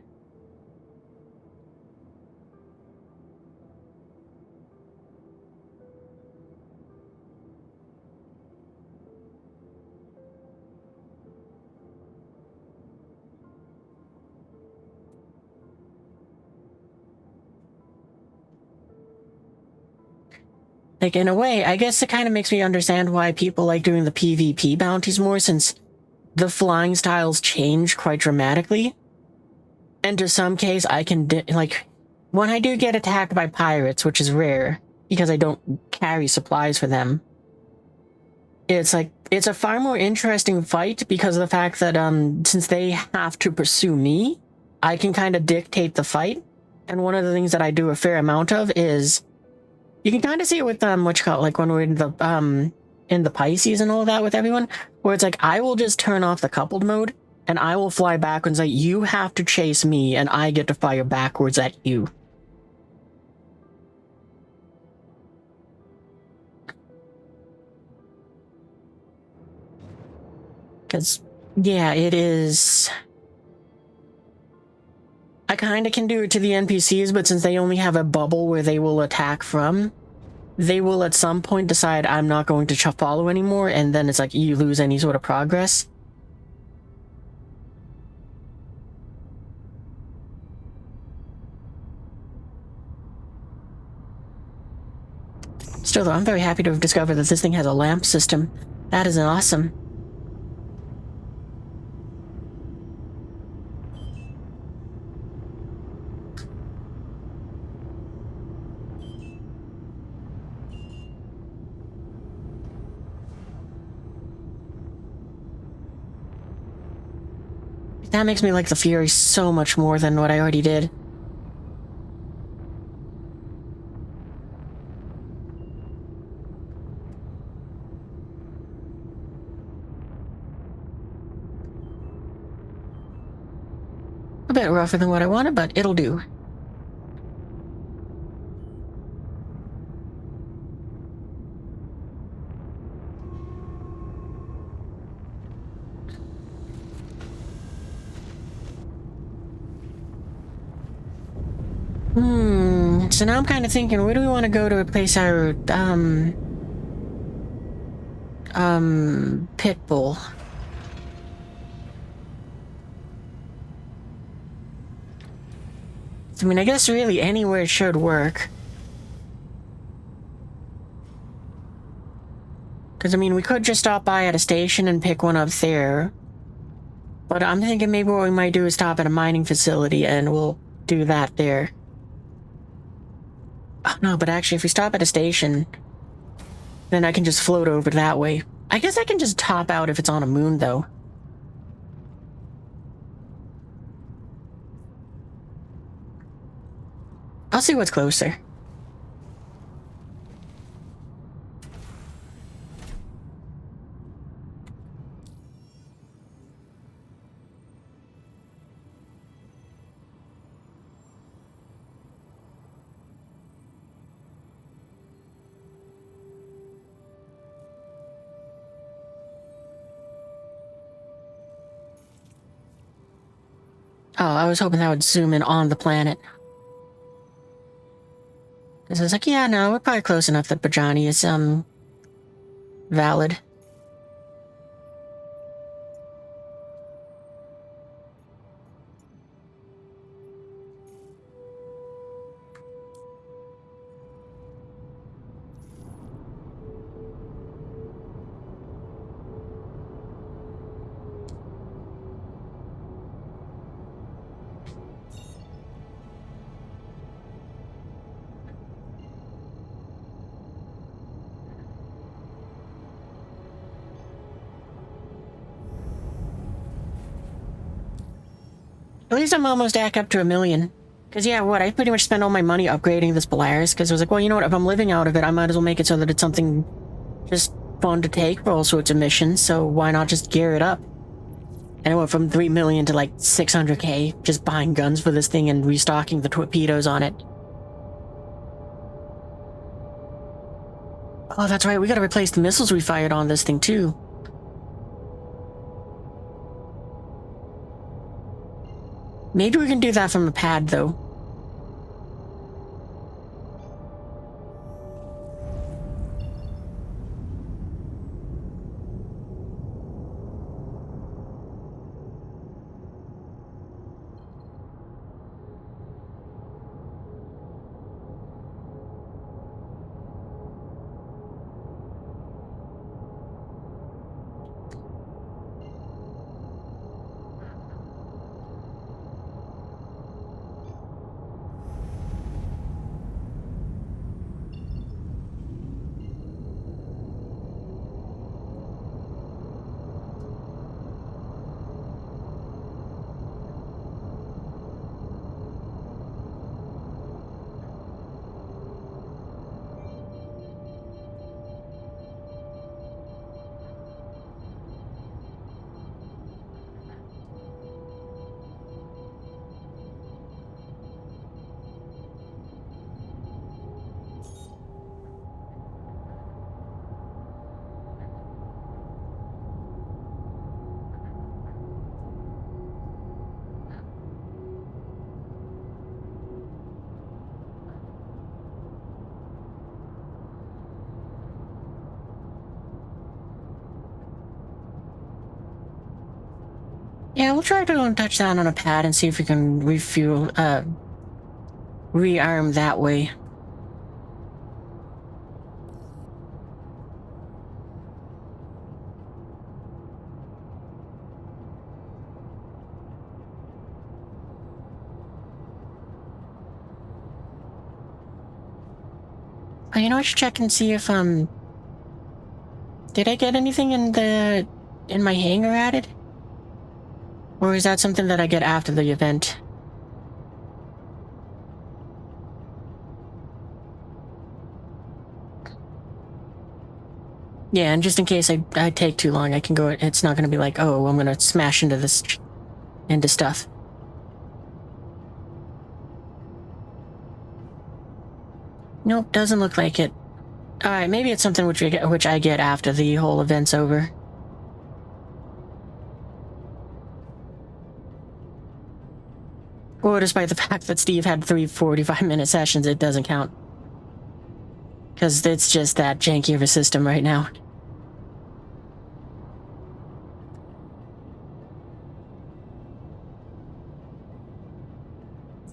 Like, in a way, I guess it kind of makes me understand why people like doing the PvP bounties more, since the flying styles change quite dramatically. And to some case, I can, like, when I do get attacked by pirates, which is rare, because I don't carry supplies for them, it's like, it's a far more interesting fight because of the fact that since they have to pursue me, I can kind of dictate the fight. And one of the things that I do a fair amount of is you can kind of see it with what you call it, like when we're in the Pisces and all that with everyone, where it's like I will just turn off the coupled mode and I will fly backwards. Like you have to chase me and I get to fire backwards at you. Because, yeah, it is... I kind of can do it to the NPCs, but since they only have a bubble where they will attack from, they will at some point decide I'm not going to follow anymore, and then it's like you lose any sort of progress. Still though, I'm very happy to have discovered that this thing has a lamp system. That is awesome. That makes me like the Fury so much more than what I already did. A bit rougher than what I wanted, but it'll do. So now I'm kind of thinking, where do we want to go to replace our, pit bull? I mean, I guess really anywhere should work. Because, I mean, we could just stop by at a station and pick one up there. But I'm thinking maybe what we might do is stop at a mining facility and we'll do that there. Oh, no, but actually, if we stop at a station, then I can just float over that way. I guess I can just top out if it's on a moon, though. I'll see what's closer. Oh, I was hoping that would zoom in on the planet. Because I was like, yeah, no, we're probably close enough that Bajani is, valid. At least I'm almost back up to 1 million. Because, yeah, I pretty much spent all my money upgrading this Spaaaaace, because I was like, well, you know what, if I'm living out of it, I might as well make it so that it's something just fun to take for all sorts of missions, so why not just gear it up? And I went from 3 million to, like, 600k, just buying guns for this thing and restocking the torpedoes on it. Oh, that's right, we gotta replace the missiles we fired on this thing, too. Maybe we can do that from a pad, though. Yeah, we'll try to go and touch down on a pad and see if we can refuel, rearm that way. Oh, you know, I should check and see if, did I get anything in my hangar added? Or is that something that I get after the event? Yeah, and just in case I take too long, I can go, it's not gonna be like, oh, I'm gonna smash into into stuff. Nope, doesn't look like it. Alright, maybe it's something which I get after the whole event's over. Or despite the fact that Steve had 3 45-minute sessions, it doesn't count. Because it's just that janky of a system right now.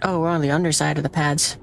Oh, we're on the underside of the pads.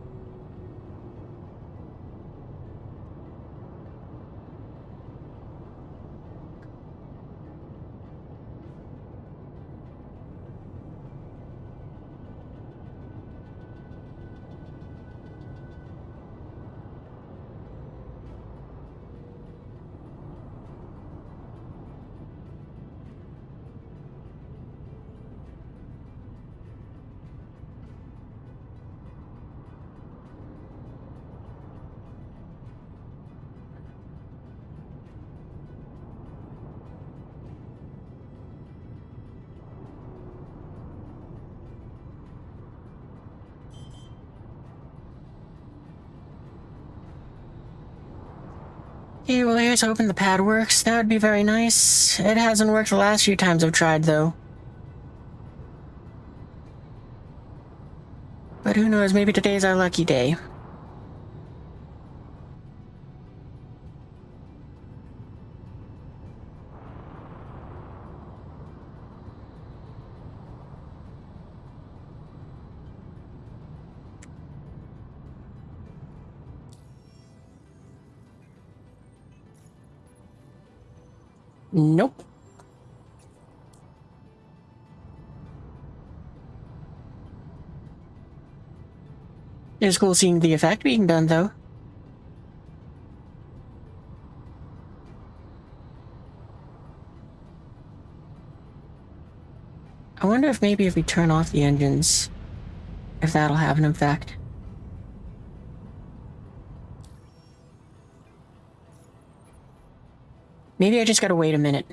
Okay, well, here's hoping the pad works. That would be very nice. It hasn't worked the last few times I've tried, though. But who knows, maybe today's our lucky day. Nope. It's cool seeing the effect being done, though. I wonder if maybe if we turn off the engines, if that'll have an effect. Maybe I just gotta wait a minute.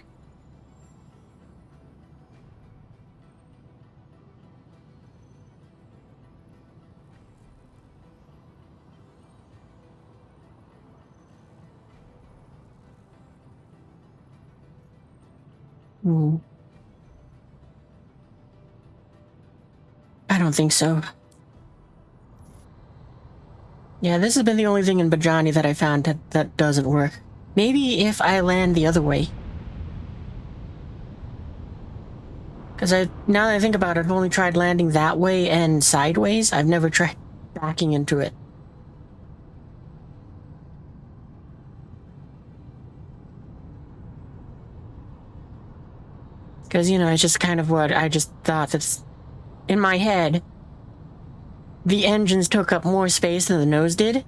I don't think so. Yeah, this has been the only thing in Bajani that I found that doesn't work. Maybe if I land the other way. Because now that I think about it, I've only tried landing that way and sideways. I've never tried backing into it. Because, you know, it's just kind of what I just thought that's... In my head, the engines took up more space than the nose did.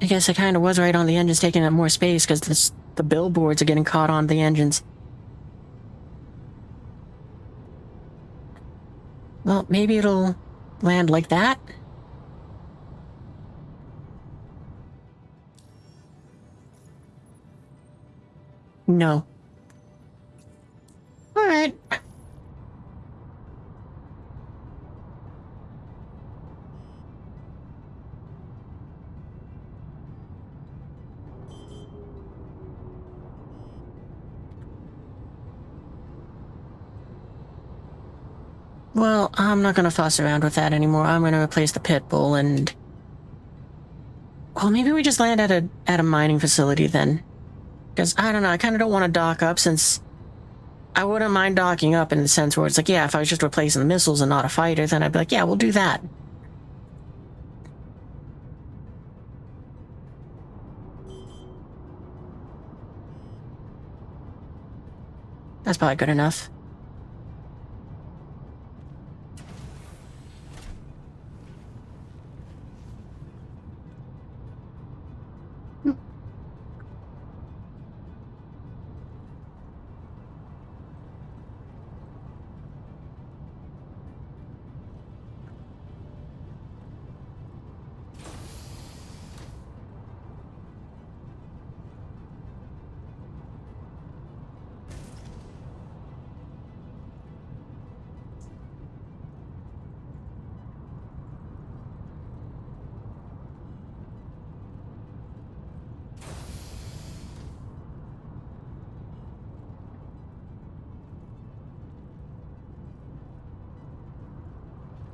I guess I kind of was right on the engines taking up more space because the billboards are getting caught on the engines. Well, maybe it'll land like that. No. Alright. Well, I'm not gonna fuss around with that anymore. I'm gonna replace the pit bull and... Well, maybe we just land at a mining facility then. Because, I don't know, I kind of don't want to dock up since... I wouldn't mind docking up in the sense where it's like, yeah, if I was just replacing the missiles and not a fighter, then I'd be like, yeah, we'll do that. That's probably good enough.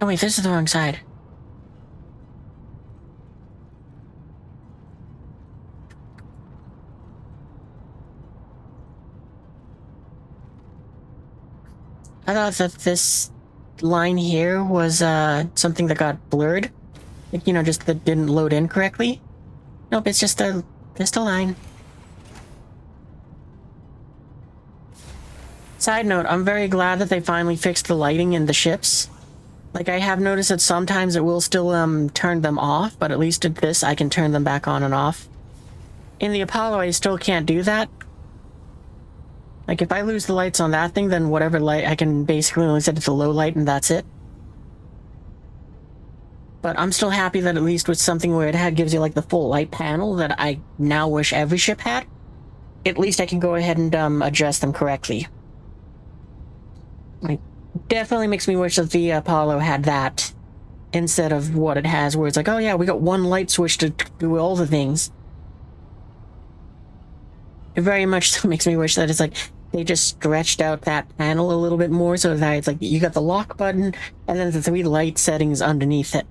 Oh wait, this is the wrong side. I thought that this line here was something that got blurred. Like, you know, just that didn't load in correctly. Nope, it's just a line. Side note, I'm very glad that they finally fixed the lighting in the ships. Like, I have noticed that sometimes it will still turn them off, but at least at this I can turn them back on and off. In the Apollo, I still can't do that. Like, if I lose the lights on that thing, then whatever light, I can basically only set it to low light and that's it. But I'm still happy that at least with something where it gives you like the full light panel that I now wish every ship had, at least I can go ahead and adjust them correctly. Like, definitely makes me wish that the Apollo had that instead of what it has, where it's like, oh yeah, we got one light switch to do all the things. It very much so makes me wish that it's like they just stretched out that panel a little bit more so that it's like you got the lock button and then the 3 light settings underneath it.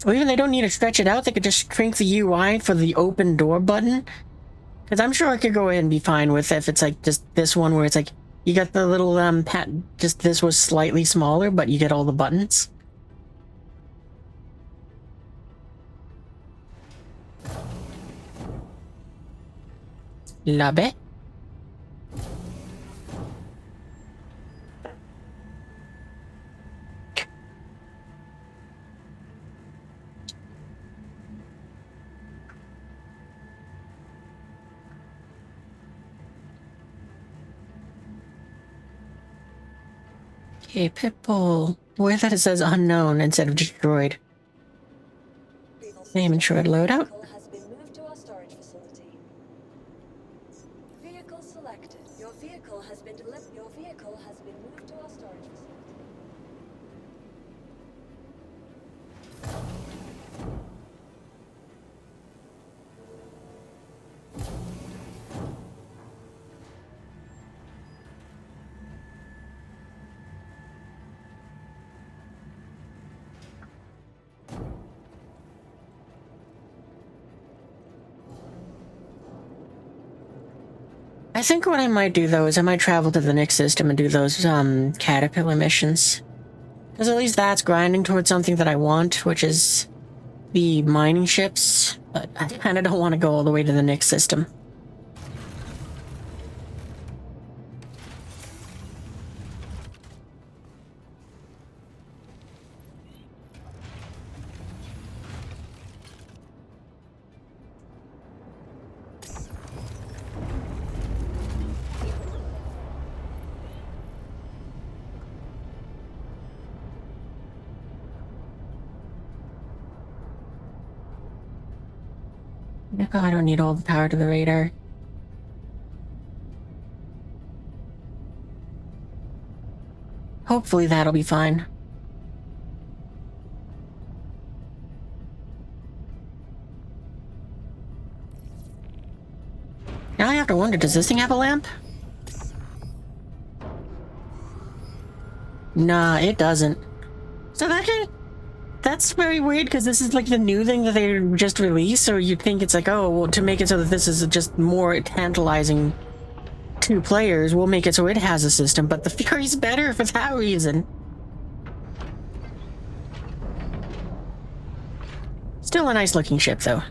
Or even they don't need to stretch it out, they could just shrink the UI for the open door button. Because I'm sure I could go ahead and be fine with if it's like just this one where it's like, you got the little, just this was slightly smaller, but you get all the buttons. Love it. Okay, Pitbull. Where that it says unknown instead of destroyed. Name ensured loadout. Vehicle has been moved to our storage facility. Vehicle selected. Your vehicle has been delivered. Your vehicle has been moved to our storage facility. I think what I might do though is I might travel to the Nyx system and do those caterpillar missions. Because at least that's grinding towards something that I want, which is the mining ships. But I kind of don't want to go all the way to the Nyx system. I don't need all the power to the radar. Hopefully that'll be fine. wonder, does this thing have a lamp? Nah, it doesn't. So that's very weird, because this is like the new thing that they just released, so you'd think it's like, oh, well, to make it so that this is just more tantalizing to players, we'll make it so it has a system, but the Fury's better for that reason. Still a nice looking ship, though.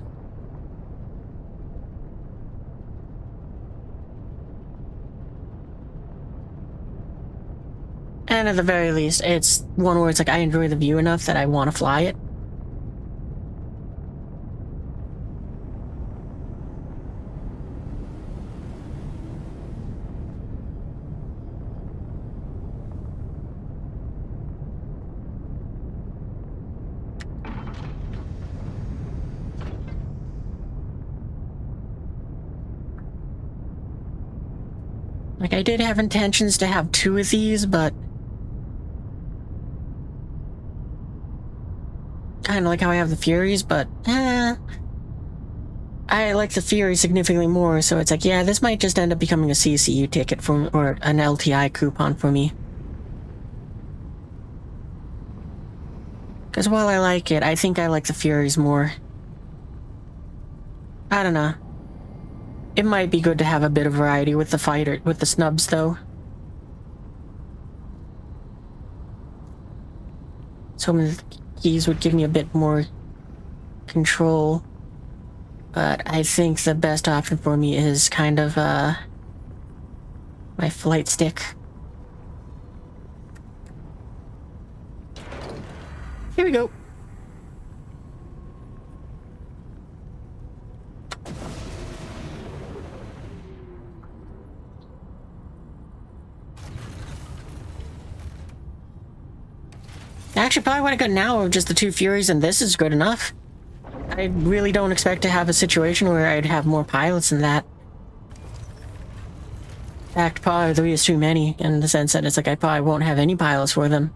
And at the very least, it's one where it's like I enjoy the view enough that I want to fly it. Like, I did have intentions to have 2 of these, but kind of like how I have the Furies, but I like the Fury significantly more, so it's like, yeah, this might just end up becoming a CCU ticket for, or an LTI coupon for me. Because while I like it, I think I like the Furies more. I don't know. It might be good to have a bit of variety with the fighter, with the snubs, though. Some of the keys would give me a bit more control. But I think the best option for me is kind of, my flight stick. Here we go. Actually, probably what I got now are just the 2 Furies, and this is good enough. I really don't expect to have a situation where I'd have more pilots than that. In fact, probably 3 is too many, in the sense that it's like I probably won't have any pilots for them.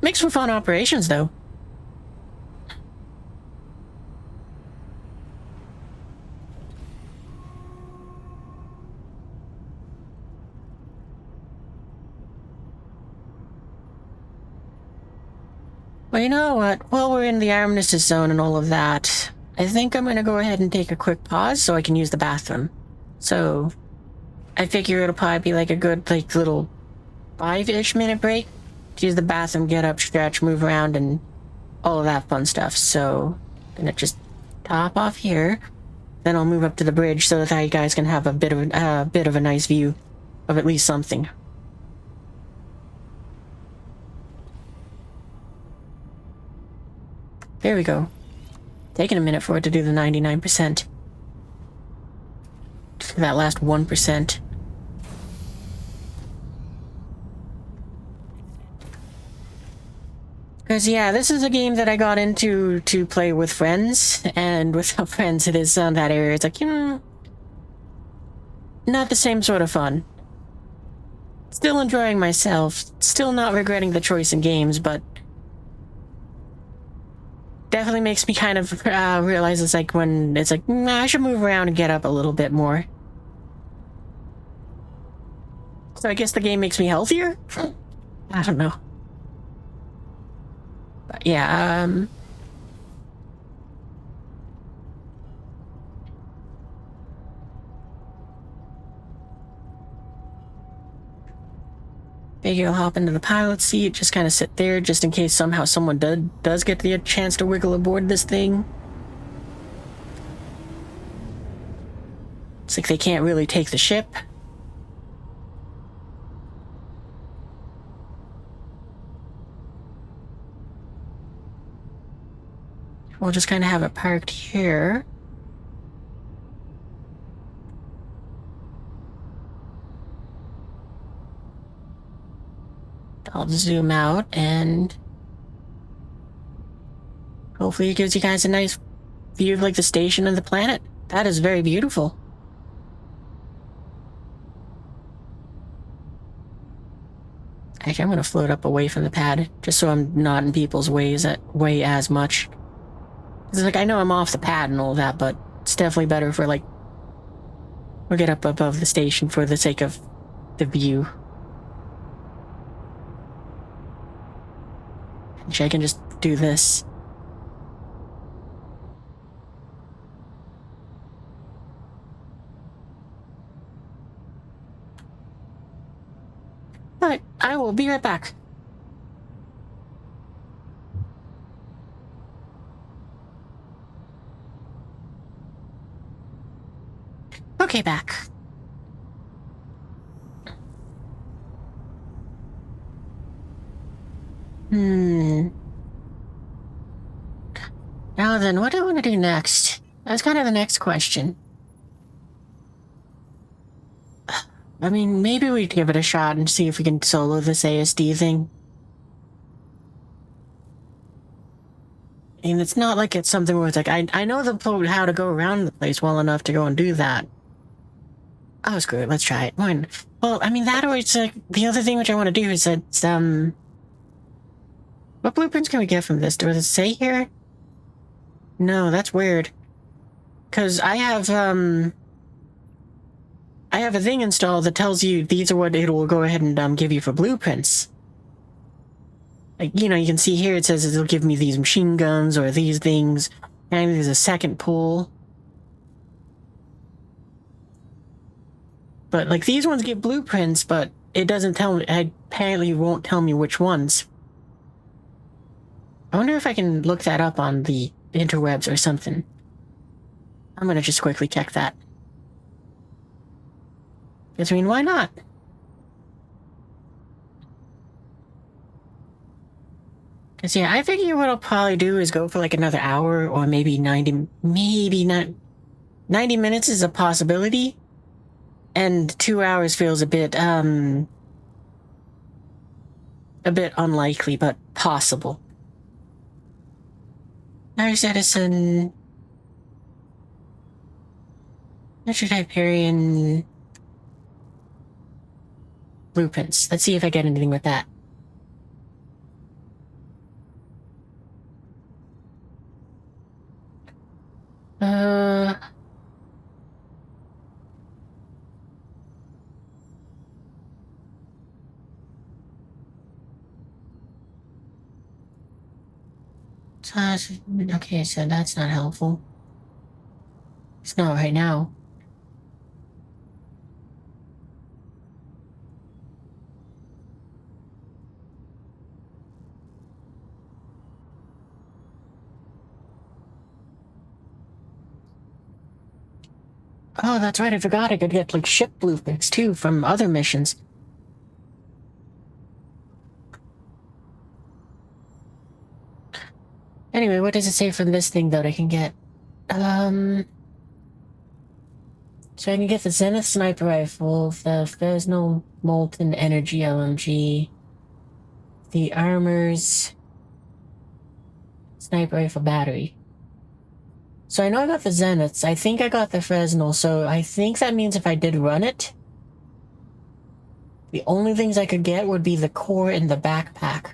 Makes for fun operations, though. Well, you know what? While we're in the armistice zone and all of that, I think I'm gonna go ahead and take a quick pause so I can use the bathroom. So, I figure it'll probably be like a good, like, little 5-ish minute break to use the bathroom, get up, stretch, move around, and all of that fun stuff. So, I'm gonna just top off here. Then I'll move up to the bridge so that you guys can have a bit of a nice view of at least something. There we go. Taking a minute for it to do the 99%. That last 1%. Because, yeah, this is a game that I got into to play with friends, and without friends it is on that area. It's like, not the same sort of fun. Still enjoying myself, still not regretting the choice in games, but definitely makes me kind of realize it's like when it's like, I should move around and get up a little bit more. So I guess the game makes me healthier? I don't know. But yeah, figure I'll hop into the pilot seat, just kind of sit there, just in case somehow someone does get the chance to wiggle aboard this thing. It's like they can't really take the ship. We'll just kind of have it parked here. I'll zoom out and hopefully it gives you guys a nice view of like the station and the planet. That is very beautiful. Actually, I'm gonna float up away from the pad just so I'm not in people's way as much. It's like I know I'm off the pad and all that, but it's definitely better for, like, we'll get up above the station for the sake of the view. Actually, I can just do this. But I will be right back. Okay, back. Now then, what do I want to do next? That's kind of the next question. I mean, maybe we'd give it a shot and see if we can solo this ASD thing. I mean, it's not like it's something where it's like, I know how to go around the place well enough to go and do that. Oh, screw it, let's try it. Fine. Well, I mean, that or it's like, the other thing which I want to do is that, what blueprints can we get from this? Does it say here? No, that's weird. Because I have a thing installed that tells you these are what it will go ahead and give you for blueprints. Like, you know, you can see here it says it'll give me these machine guns or these things, and there's a second pool. But, like, these ones give blueprints, but it doesn't tell me, it apparently won't tell me which ones. I wonder if I can look that up on the interwebs or something. I'm gonna just quickly check that. Because, I mean, why not? Because, yeah, I figure what I'll probably do is go for, like, another hour or maybe 90... Maybe not... 90 minutes is a possibility. And 2 hours feels a bit unlikely, but possible. Irish Edison... Metro Hyperion... Blueprints. Let's see if I get anything with that. Okay, so that's not helpful. It's not right now. Oh, that's right, I forgot I could get, like, ship blueprints, too, from other missions. Anyway, what does it say from this thing, though, that I can get? So I can get the Zenith Sniper Rifle, the Fresnel Molten Energy LMG, the Armor's Sniper Rifle Battery. So I know I got the Zeniths, I think I got the Fresnel, so I think that means if I did run it, the only things I could get would be the core and the backpack.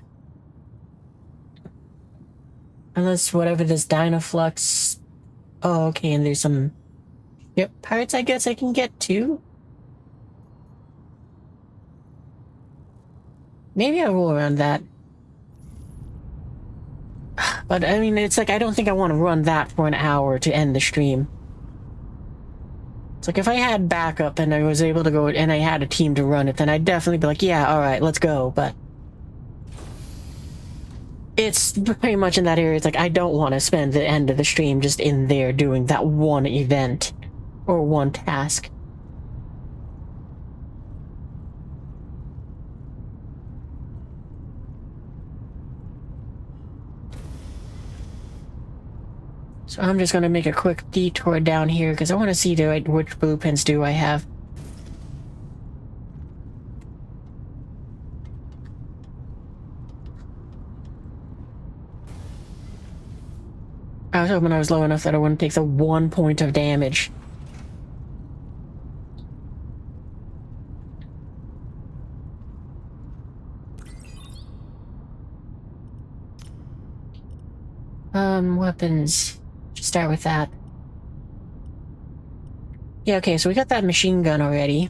Unless whatever this Dynaflux... Oh, okay, and there's some... Yep, parts I guess I can get too? Maybe I will run that. But, I mean, it's like, I don't think I want to run that for an hour to end the stream. It's like, if I had backup and I was able to go and I had a team to run it, then I'd definitely be like, yeah, alright, let's go, but... It's pretty much in that area, it's like, I don't want to spend the end of the stream just in there doing that one event. Or one task. So I'm just going to make a quick detour down here because I want to see which blueprints do I have. I was hoping I was low enough that I wouldn't take the 1 point of damage. Weapons. Start with that. Yeah, okay, so we got that machine gun already.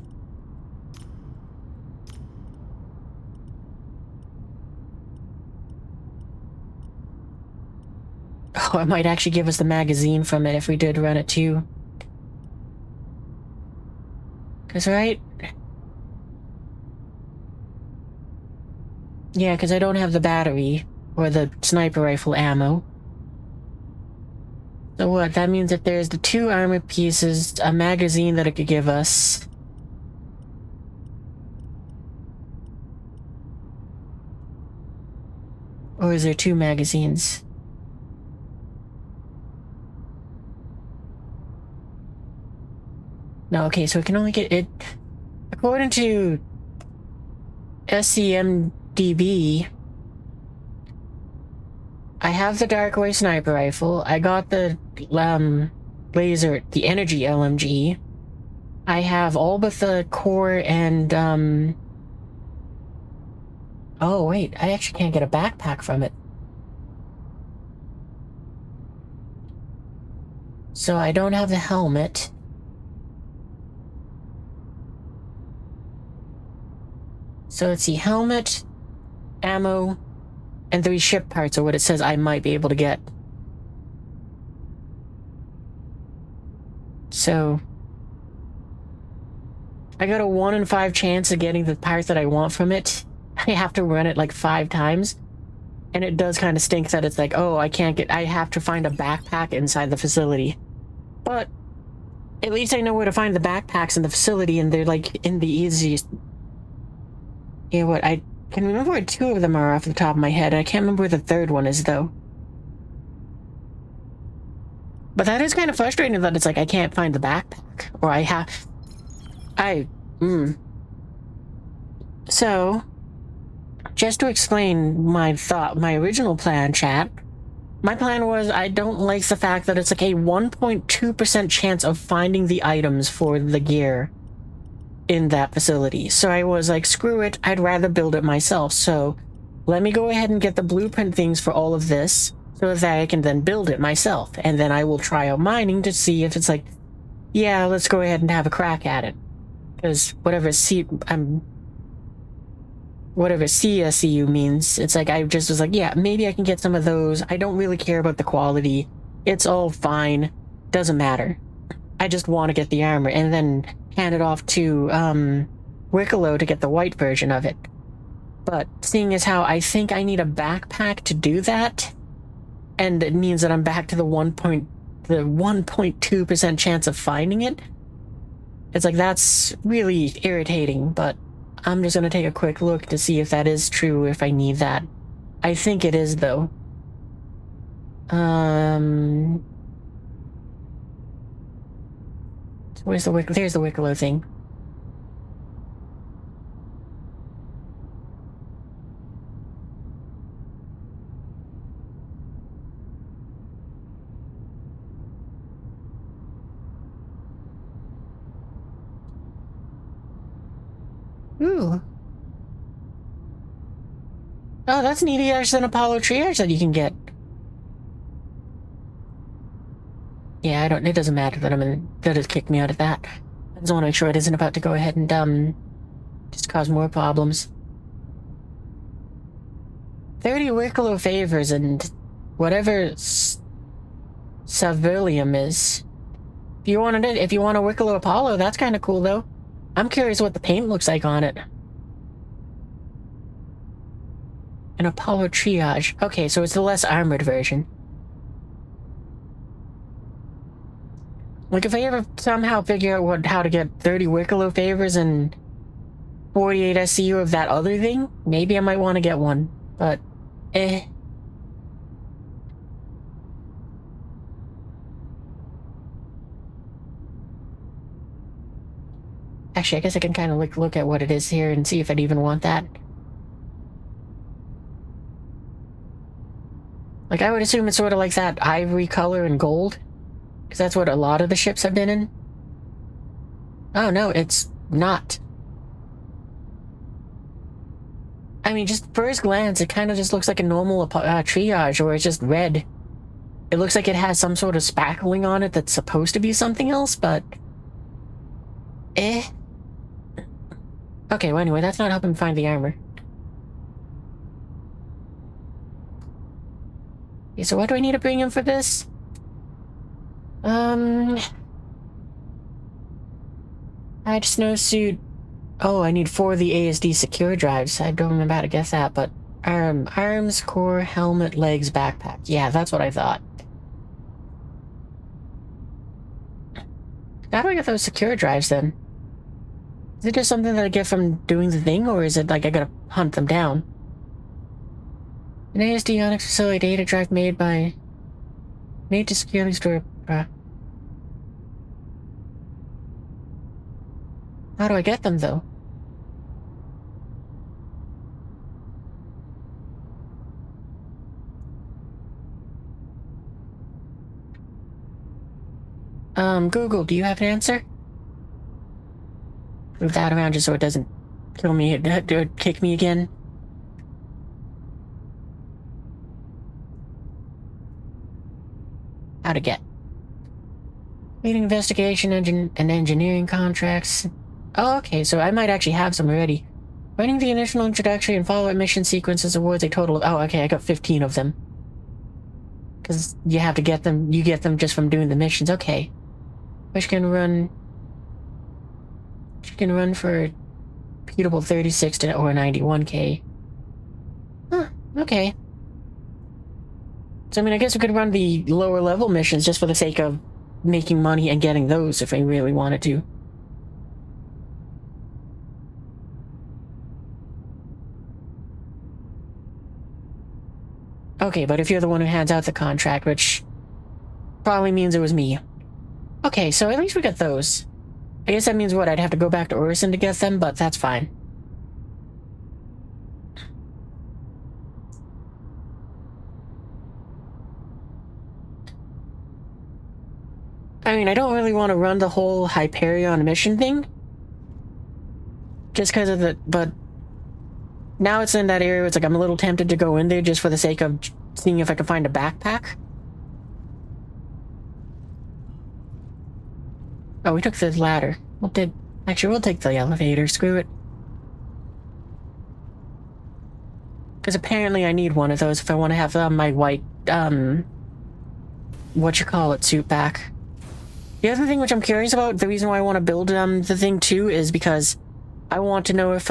Oh, it might actually give us the magazine from it if we did run it too. Cause right? Yeah, cause I don't have the battery or the sniper rifle ammo. So what? That means that there's the 2 armor pieces, a magazine that it could give us. Or is there 2 magazines? No, okay, so it can only get it. According to SCMDB, I have the Darkwave sniper rifle. I got the laser, the energy LMG. I have all but the core and oh wait, I actually can't get a backpack from it. So I don't have the helmet. So let's see, helmet, ammo, and 3 ship parts are what it says I might be able to get. So I got a 1 in 5 chance of getting the part that I want from it. I have to run it like 5 times. And it does kind of stink that it's like, oh, I have to find a backpack inside the facility. But at least I know where to find the backpacks in the facility, and they're like in the easiest. Yeah, what? I can remember where 2 of them are off the top of my head. I can't remember where the 3rd one is, though. But that is kind of frustrating that it's like I can't find the backpack. Or So, just to explain my original plan, chat. My plan was I don't like the fact that it's like a 1.2% chance of finding the items for the gear in that facility. So I was like, screw it, I'd rather build it myself. So let me go ahead and get the blueprint things for all of this so that I can then build it myself. And then I will try out mining to see if it's like, yeah, let's go ahead and have a crack at it. Because whatever CSEU means, it's like I just was like, yeah, maybe I can get some of those. I don't really care about the quality. It's all fine. Doesn't matter. I just want to get the armor and then hand it off to Wicklow to get the white version of it. But seeing as how I think I need a backpack to do that, and it means that I'm back to the 1.2% chance of finding it, it's like that's really irritating, but I'm just gonna take a quick look to see if that is true, if I need that. I think it is, though. Where's the Wicklow? There's the Wicklow thing. Ooh. Oh, that's neater. There's an Apollo triage that you can get. Yeah, it doesn't matter that that has kicked me out of that. I just want to make sure it isn't about to go ahead and, just cause more problems. 30 Wicklow favors and whatever Savilium is. If you want a Wicklow Apollo, that's kind of cool, though. I'm curious what the paint looks like on it. An Apollo triage. Okay, so it's the less armored version. Like, if I ever somehow figure out how to get 30 Wicklow favors and 48 SCU of that other thing, maybe I might want to get one. But, Actually, I guess I can kind of look at what it is here and see if I'd even want that. Like, I would assume it's sort of like that ivory color and gold. Because that's what a lot of the ships have been in. Oh, no, it's not. I mean, just first glance, it kind of just looks like a normal triage, or it's just red. It looks like it has some sort of spackling on it that's supposed to be something else, but Eh? Okay, well anyway, that's not helping find the armor. Okay, so what do I need to bring him for this? Hide snowsuit. Oh, I need 4 of the ASD secure drives. I don't remember how to guess that, but arms, core, helmet, legs, backpack. Yeah, that's what I thought. How do I get those secure drives then? Is it just something that I get from doing the thing, or is it like I gotta hunt them down? An ASD Onyx facility data drive made to securely store. How do I get them though? Google, do you have an answer? Move that around just so it doesn't kill me or kick me again. How to get. Leading investigation and engineering contracts. Oh, okay, so I might actually have some already. Running the initial introductory and follow-up mission sequences awards a total of... Oh, okay, I got 15 of them. Because you have to get them... You get them just from doing the missions. Okay. Which can run... Which can run for... Reputable 36 to or 91k. Huh, okay. So, I mean, I guess we could run the lower level missions just for the sake of making money and getting those if I really wanted to. Okay, but if you're the one who hands out the contract, which probably means it was me. Okay, so at least we got those. I guess that means what? I'd have to go back to Orison to get them, but that's fine. I mean, I don't really want to run the whole Hyperion mission thing. Just because of the... But now it's in that area where it's like I'm a little tempted to go in there just for the sake of seeing if I can find a backpack. Oh, we took the ladder. Actually, we'll take the elevator. Screw it. Because apparently I need one of those if I want to have my white, suit back. The other thing which I'm curious about, the reason why I want to build, the thing too, is because I want to know if,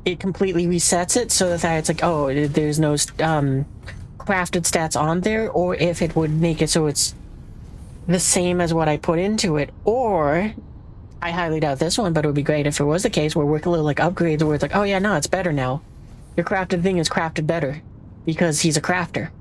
it completely resets it so that it's like, oh, there's no, crafted stats on there, or if it would make it so it's the same as what I put into it, or... I highly doubt this one, but it would be great if it was the case where we're a little like upgrades where it's like, oh yeah, no, it's better now. Your crafted thing is crafted better because he's a crafter.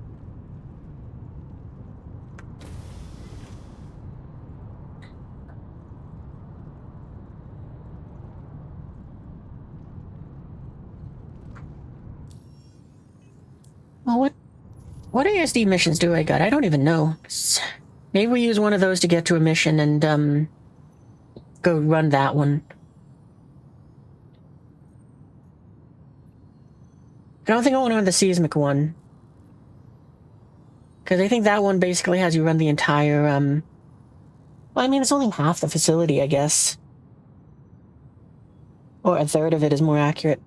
Well, what ASD missions do I got? I don't even know. Maybe we use one of those to get to a mission and go run that one. I don't think I want to run the seismic one. Because I think that one basically has you run the entire, well, I mean, it's only half the facility, I guess. Or a third of it is more accurate.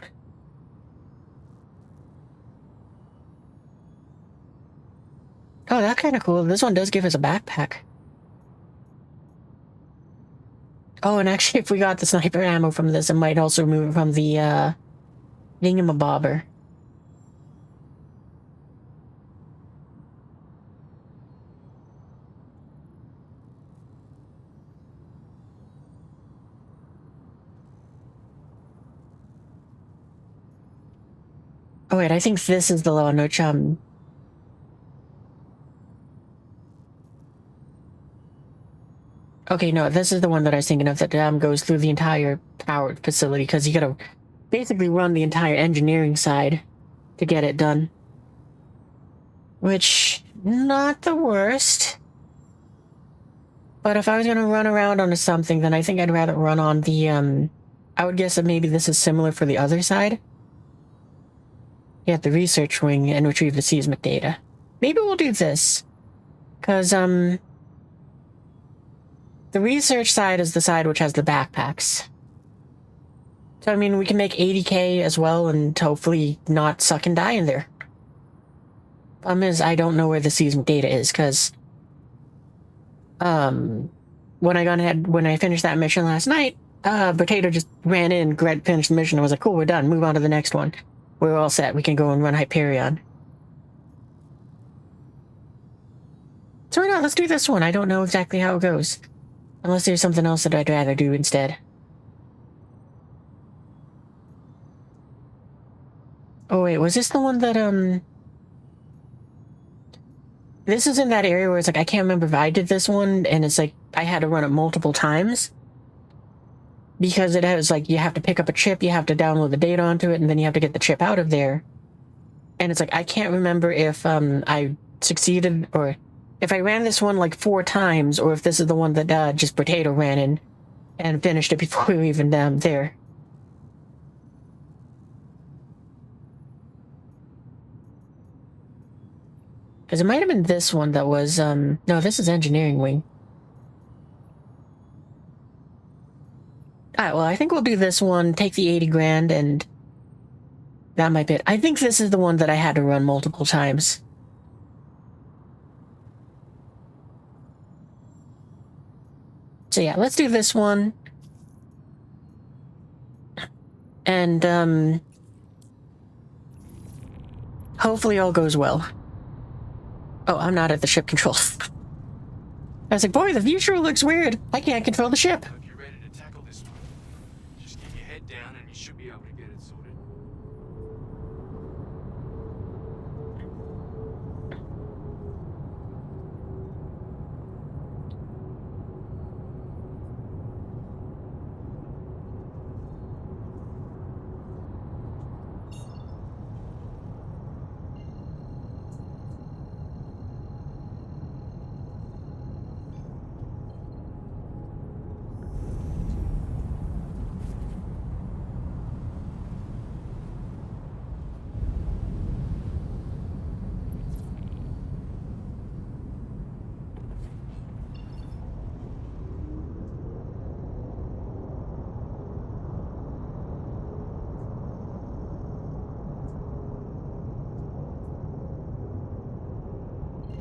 Oh, that's kind of cool. This one does give us a backpack. Oh, and actually, if we got the sniper ammo from this, it might also remove it from the, thingamabobber. Oh, wait, I think this is the one which, Okay, no, this is the one that I was thinking of that goes through the entire powered facility, because you gotta basically run the entire engineering side to get it done. Which, not the worst. But if I was gonna run around onto something, then I think I'd rather run on the, I would guess that maybe this is similar for the other side. Get the research wing and retrieve the seismic data. Maybe we'll do this. Because, the The research side is the side which has the backpacks. So, I mean, we can make 80k as well and hopefully not suck and die in there. Problem is, I don't know where the seismic data is, because when I finished that mission last night, Potato just ran in, finished the mission, and was like, cool, we're done, move on to the next one. We're all set, we can go and run Hyperion. So why not, let's do this one. I don't know exactly how it goes. Unless there's something else that I'd rather do instead. Oh wait, was this the one that, this is in that area where it's like, I can't remember if I did this one, and it's like, I had to run it multiple times. Because it has, like, you have to pick up a chip, you have to download the data onto it, and then you have to get the chip out of there. And it's like, I can't remember if, I succeeded, or if I ran this one, like, 4 times, or if this is the one that, just Potato ran in and finished it before we were even down there. Because it might have been this one that was, no, this is Engineering Wing. Alright, well, I think we'll do this one, take the 80 grand, and that might be it. I think this is the one that I had to run multiple times. So yeah, let's do this one. And, hopefully all goes well. Oh, I'm not at the ship controls. I was like, boy, the view sure looks weird. I can't control the ship. Hope you're ready to tackle this one. Just keep your head down and you should be able to get it sorted.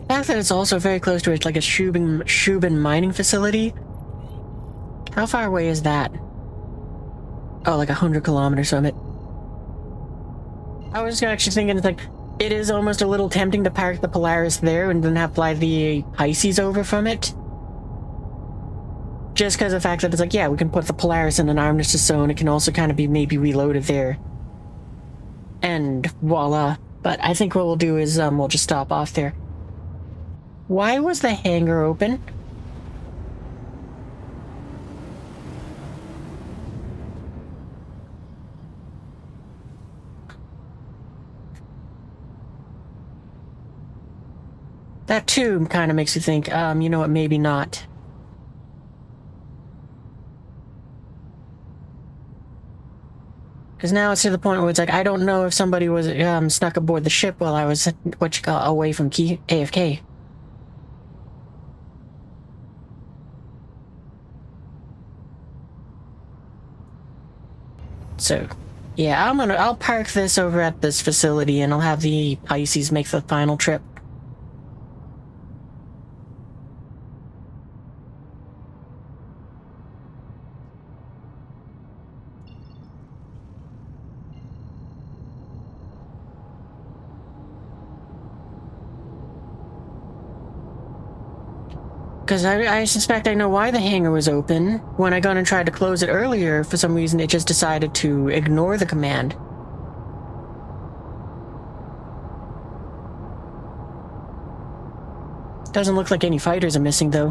The fact that it's also very close to it, like a Shubin mining facility. How far away is that? Oh, like 100 kilometers from it. I was actually thinking, it's like, it is almost a little tempting to park the Polaris there and then have fly the Pisces over from it. Just because of the fact that it's like, yeah, we can put the Polaris in an armistice zone. It can also kind of be maybe reloaded there. And voila. But I think what we'll do is we'll just stop off there. Why was the hangar open? That too kind of makes you think, you know what, maybe not. Because now it's to the point where it's like, I don't know if somebody was snuck aboard the ship while I was, away from AFK. So, yeah, I'll park this over at this facility and I'll have the Pisces make the final trip. Because I suspect I know why the hangar was open. When I got and tried to close it earlier, for some reason it just decided to ignore the command. Doesn't look like any fighters are missing, though.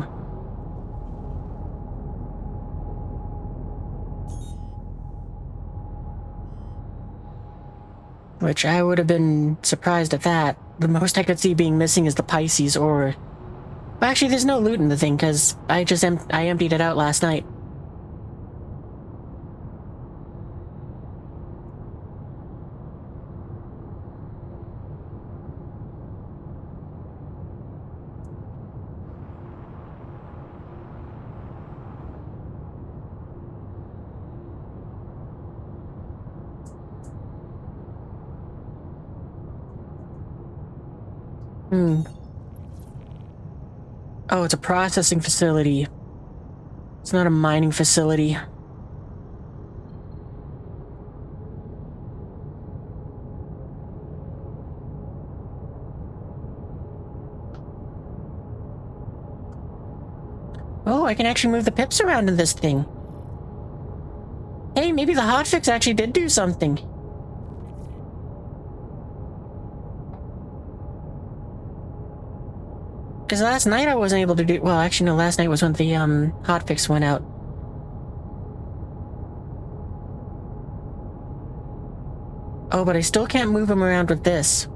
Which I would have been surprised at that. The most I could see being missing is the Pisces or... Well, actually, there's no loot in the thing, because I emptied it out last night. Hmm. Oh, it's a processing facility. It's not a mining facility. Oh, I can actually move the pips around in this thing. Hey, maybe the hotfix actually did do something. Because last night I wasn't able to do... Well, actually, no, last night was when the, hotfix went out. Oh, but I still can't move him around with this.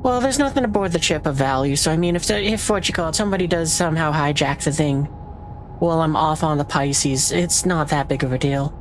Well, there's nothing aboard the ship of value, so I mean, if what you call it, somebody does somehow hijack the thing while I'm off on the Pisces, it's not that big of a deal.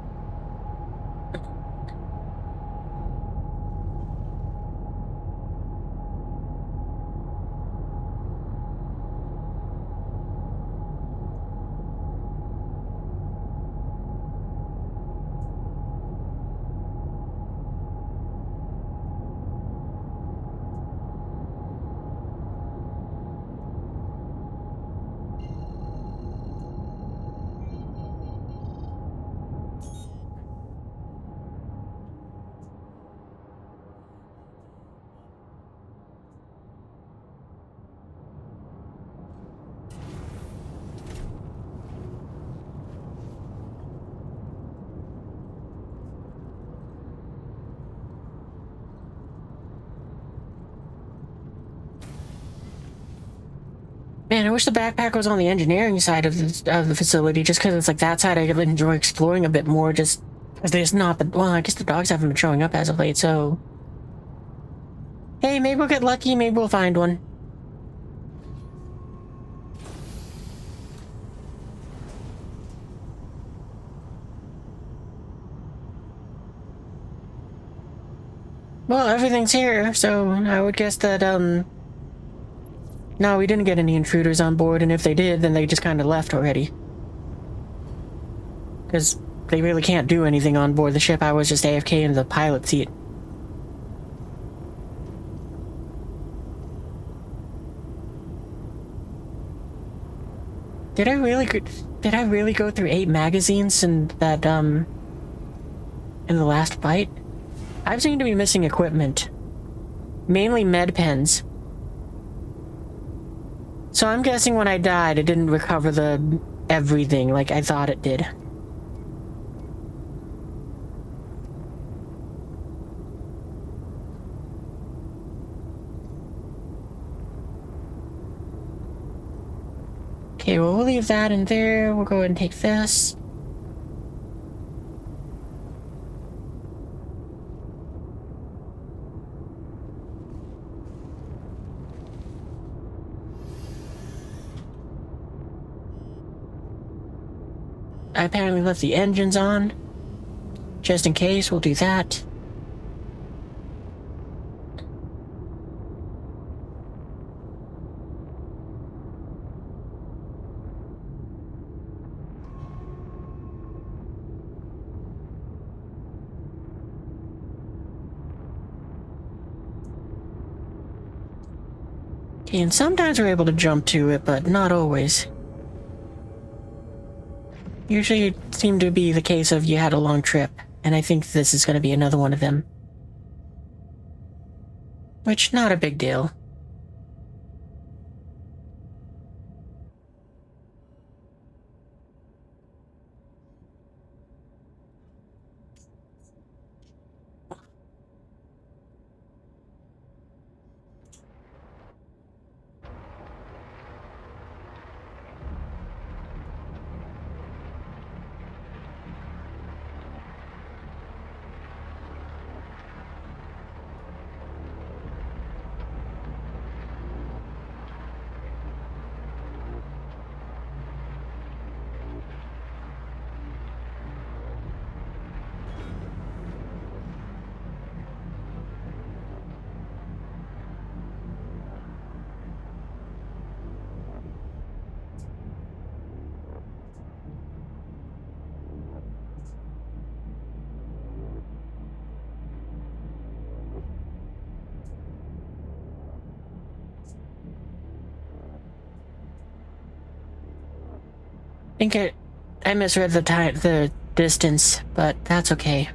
Man, I wish the backpack was on the engineering side of the facility, just because it's like that side I could enjoy exploring a bit more, just because there's not the... Well, I guess the dogs haven't been showing up as of late, so... Hey, maybe we'll get lucky, maybe we'll find one. Well, everything's here, so I would guess that, no, we didn't get any intruders on board, and if they did, then they just kind of left already. Because they really can't do anything on board the ship. I was just AFK in the pilot seat. Did I really go through 8 magazines in that, in the last fight? I seem to be missing equipment. Mainly med pens. So I'm guessing when I died, it didn't recover the everything like I thought it did. Okay, well, we'll leave that in there. We'll go ahead and take this. I apparently left the engines on. Just in case, we'll do that. Okay, and sometimes we're able to jump to it, but not always. Usually it seemed to be the case of you had a long trip, and I think this is going to be another one of them. Which, not a big deal. I misread the distance, but that's okay.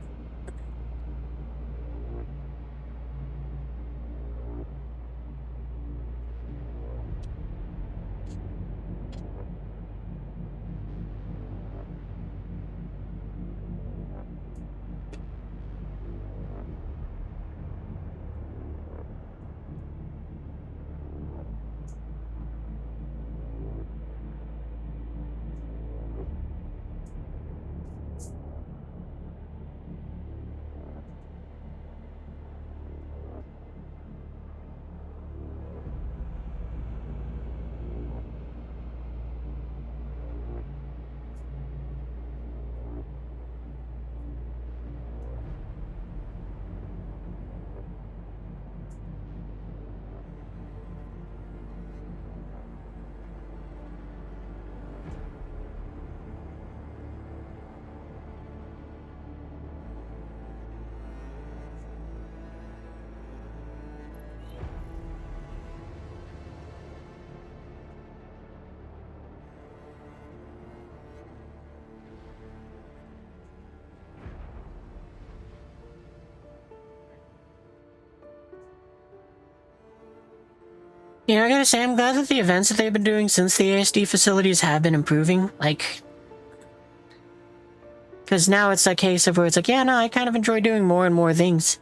You know, I gotta say, I'm glad that the events that they've been doing since the ASD facilities have been improving. Like, because now it's a case of where it's like, yeah, no, I kind of enjoy doing more and more things.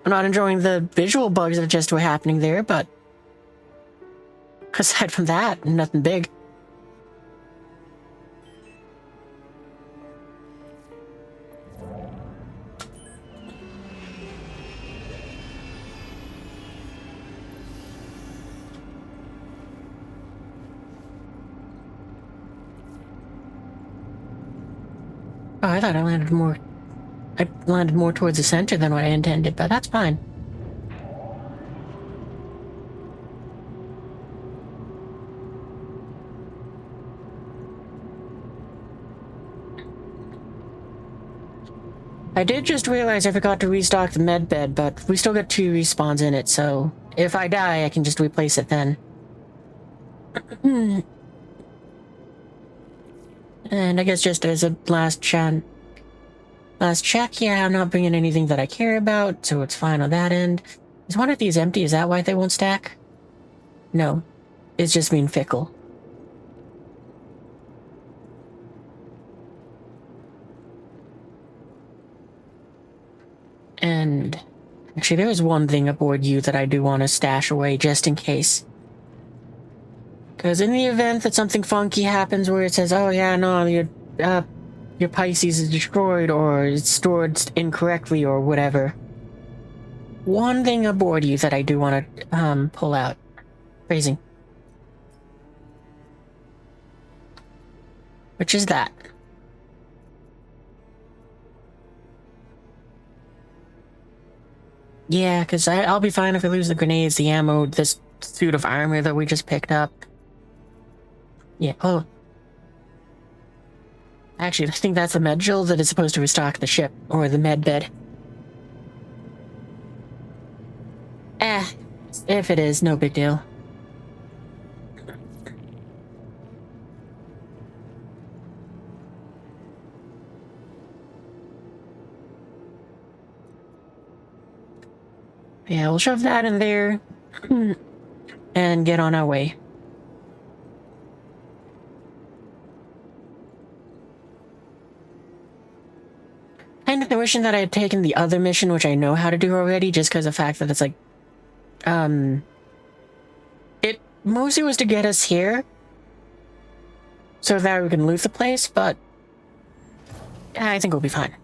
I'm not enjoying the visual bugs that just were happening there, but aside from that, nothing big. Oh, I thought I landed more towards the center than what I intended, but that's fine. I did just realize I forgot to restock the med bed, but we still got 2 respawns in it, so if I die, I can just replace it then. And I guess just as a last check, yeah, I'm not bringing anything that I care about, so it's fine on that end. Is one of these empty? Is that why they won't stack? No, it's just being fickle. And actually, there is one thing aboard you that I do want to stash away just in case. Because in the event that something funky happens where it says, oh yeah, no, your Pisces is destroyed or it's stored incorrectly or whatever. One thing aboard you that I do want to pull out. Phrasing. Which is that. Yeah, because I'll be fine if I lose the grenades, the ammo, this suit of armor that we just picked up. Yeah, oh. Actually, I think that's the medjil that is supposed to restock the ship, or the med bed. If it is, no big deal. Yeah, we'll shove that in there and get on our way. Kind of wishing that I had taken the other mission, which I know how to do already, just because of the fact that it's like, it mostly was to get us here, so that we can loot the place, but I think we'll be fine.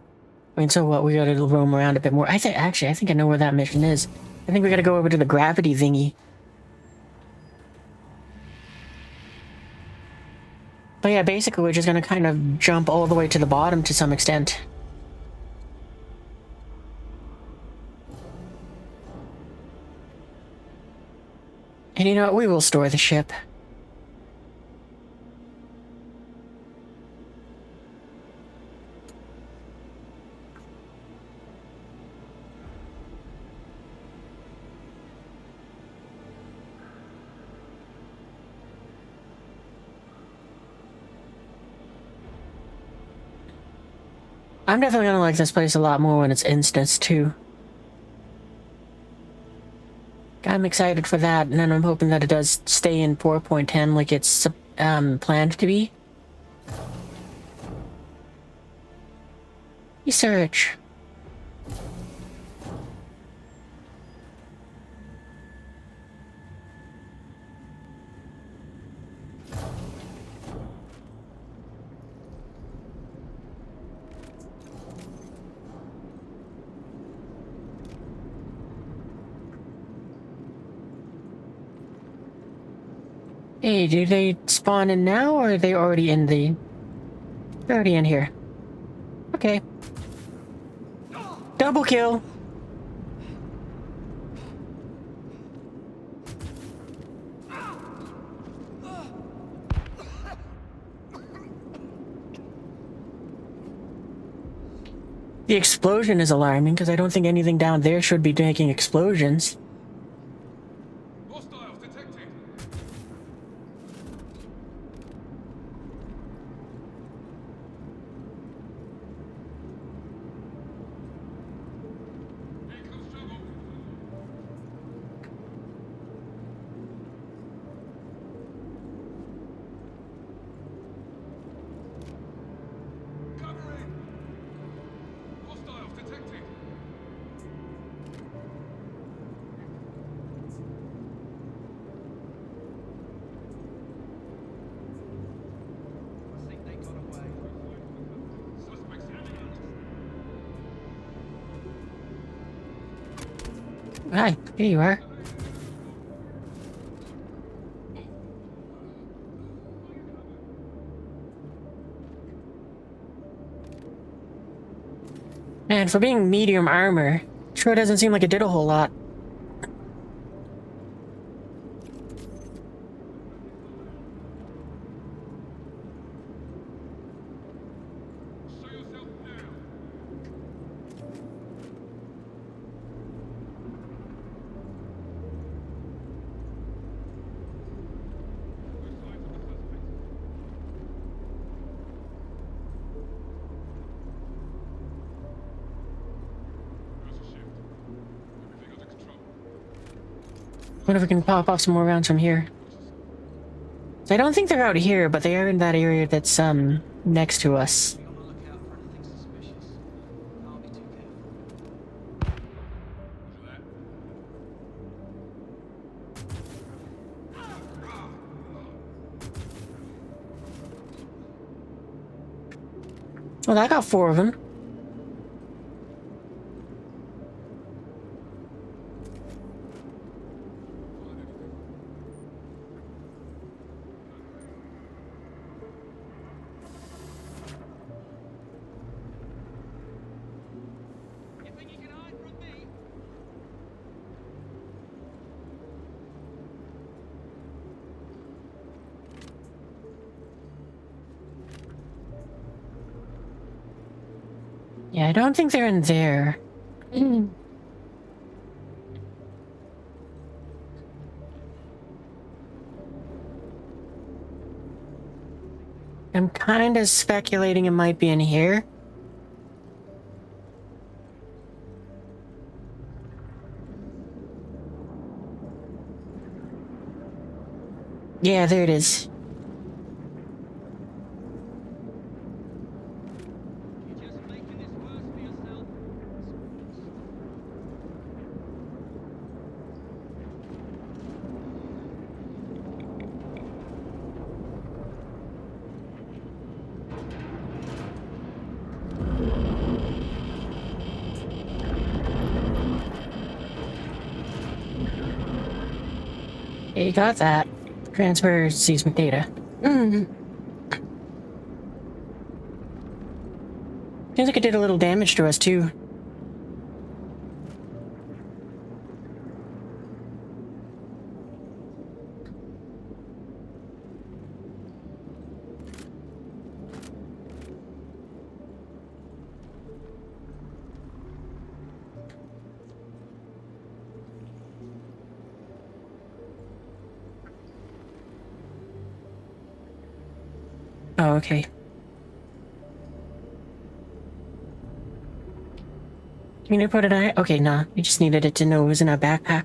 I mean, so what, we gotta roam around a bit more. I think I know where that mission is. I think we gotta go over to the gravity thingy. But yeah, basically we're just gonna kind of jump all the way to the bottom to some extent. And you know what, we will store the ship. I'm definitely gonna like this place a lot more when it's instance too. I'm excited for that, and then I'm hoping that it does stay in 4.10 like it's planned to be. Research. Hey, do they spawn in now, or are they already in the... They're already in here. Okay. Double kill! The explosion is alarming, because I don't think anything down there should be making explosions. Hostiles detected. Here comes trouble. Covering. Hostiles detected. I think they got away. Suspects imminent. Hi, here you are. Man, for being medium armor, sure doesn't seem like it did a whole lot. Show yourself now. No signs of the suspect. How's your shift? Everything under control. What if we can pop off some more rounds from here? So I don't think they're out here, but they are in that area that's, next to us. Be on the lookout for anything suspicious. Can't be too careful. Roger that. Well, I got 4 of them. Find anything? You think you can hide from me? Yeah, I don't think they're in there. I'm kind of speculating it might be in here. Yeah, there it is. You're just making this worse for yourself. Yeah, you got that. Transfer seismic data. Seems like it did a little damage to us, too. Oh, okay. You need to put it in? Okay, nah. You just needed it to know it was in our backpack.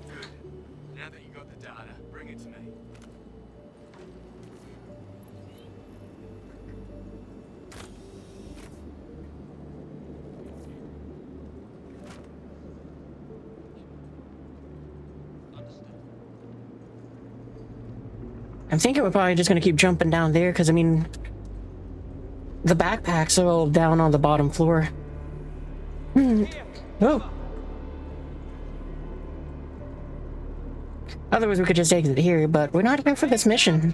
Good. Now that you got the data, bring it to me. I'm thinking we're probably just gonna keep jumping down there, because, I mean, the backpacks are all down on the bottom floor. Oh. Otherwise, we could just exit here, but we're not here for this mission.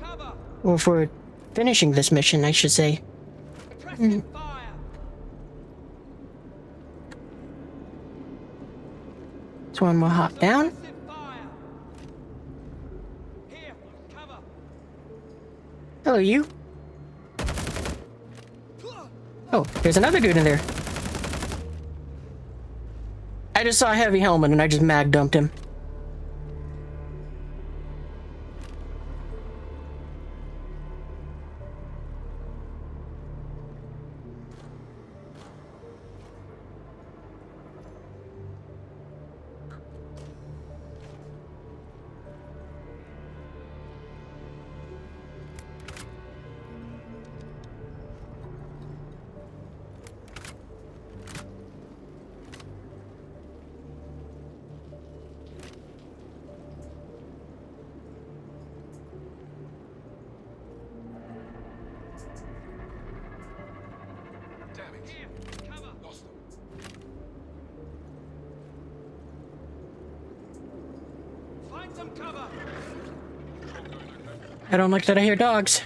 Or for finishing this mission, I should say. So one more hop down. Hello, you. Oh, there's another dude in there. I just saw a heavy helmet and I just mag dumped him. I don't like that I hear dogs.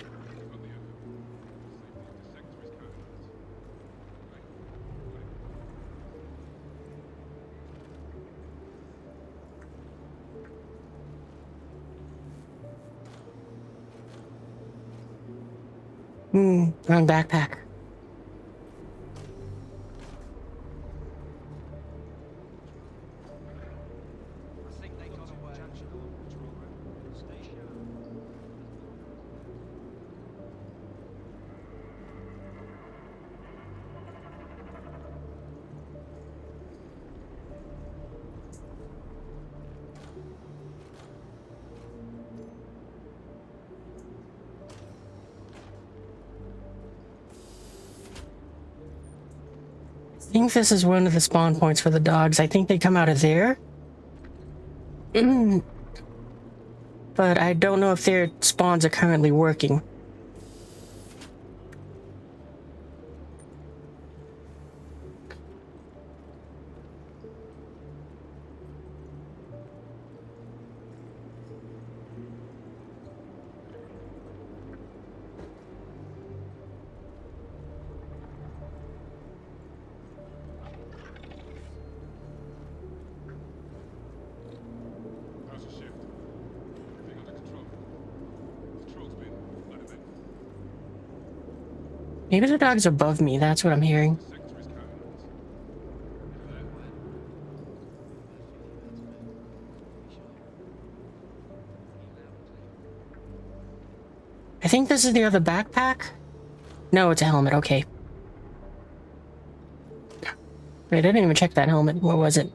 Wrong backpack. I think this is one of the spawn points for the dogs. I think they come out of there. But I don't know if their spawns are currently working. Maybe the dog's above me, that's what I'm hearing. I think this is the other backpack? No, it's a helmet, okay. Wait, I didn't even check that helmet. What was it?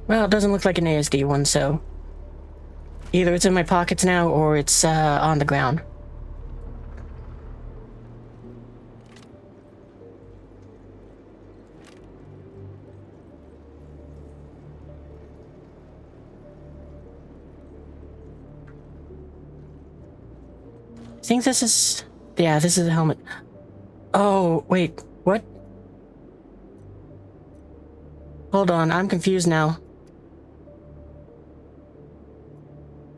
Well, it doesn't look like an ASD one, so... either it's in my pockets now, or it's on the ground. I think this is... yeah, this is a helmet. Oh, wait, what? Hold on, I'm confused now.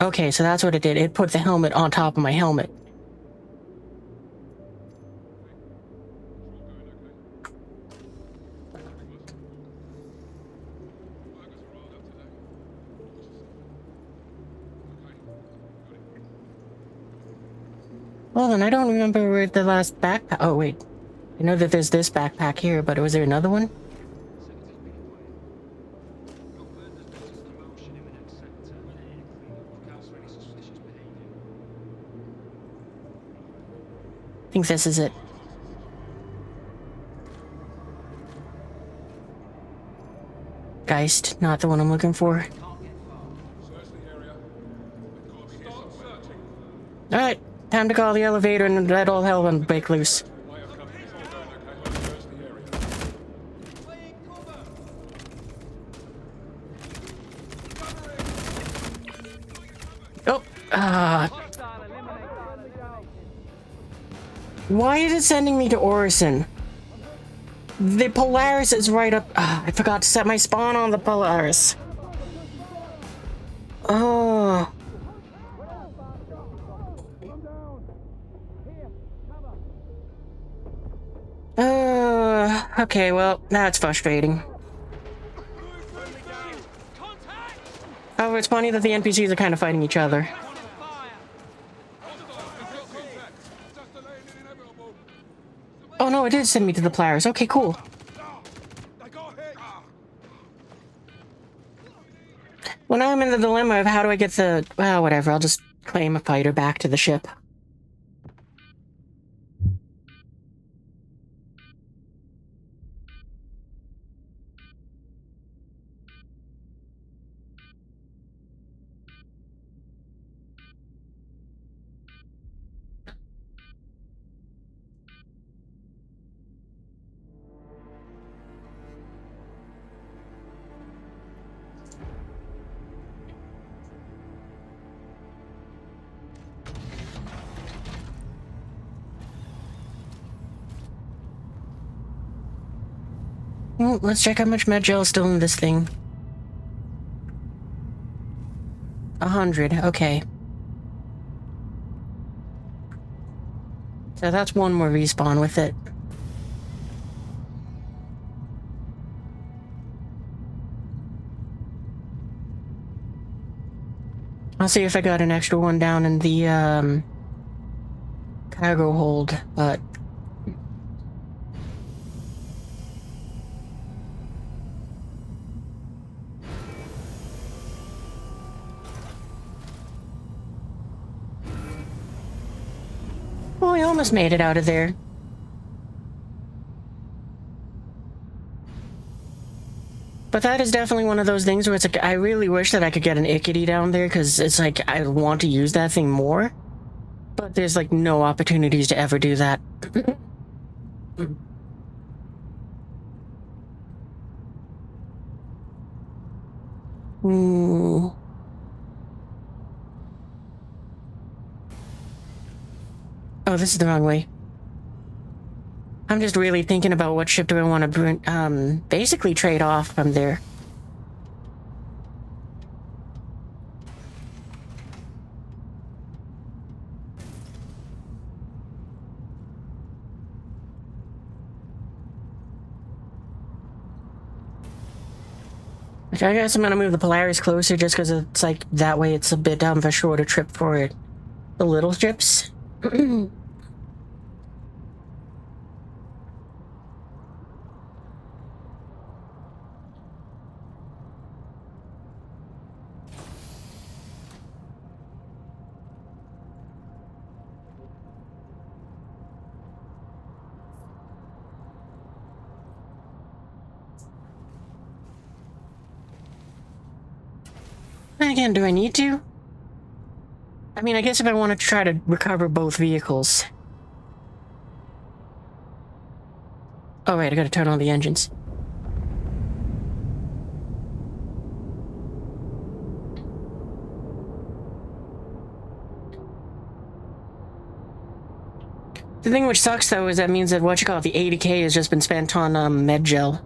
Okay, so that's what it did. It put the helmet on top of my helmet. Hold on, I don't remember where the last backpack... oh, wait. I know that there's this backpack here, but was there another one? I think this is it. Geist, not the one I'm looking for. Alright, time to call the elevator and let all hell break loose. Oh, why is it sending me to Orison? The Polaris is right up. I forgot to set my spawn on the Polaris. Oh. Okay, well, that's frustrating. However, it's funny that the NPCs are kind of fighting each other. Oh no, it did send me to the Polaris. Okay, cool. Well, now I'm in the dilemma of how do I get the... Well, whatever, I'll just claim a fighter back to the ship. Well, let's check how much med gel is still in this thing. 100, okay. So that's one more respawn with it. I'll see if I got an extra one down in the, cargo hold, but... Well, we almost made it out of there. But that is definitely one of those things where it's like, I really wish that I could get an Ickety down there, because it's like, I want to use that thing more. But there's like no opportunities to ever do that. Oh, this is the wrong way. I'm just really thinking about what ship do I want to basically trade off from there. I guess I'm gonna move the Polaris closer just because it's like that way it's a bit of a shorter trip for the little ships. Again, do I need to? I mean, I guess if I want to try to recover both vehicles. Oh, right, I gotta turn on the engines. The thing which sucks, though, is that means that the 80K has just been spent on, med gel.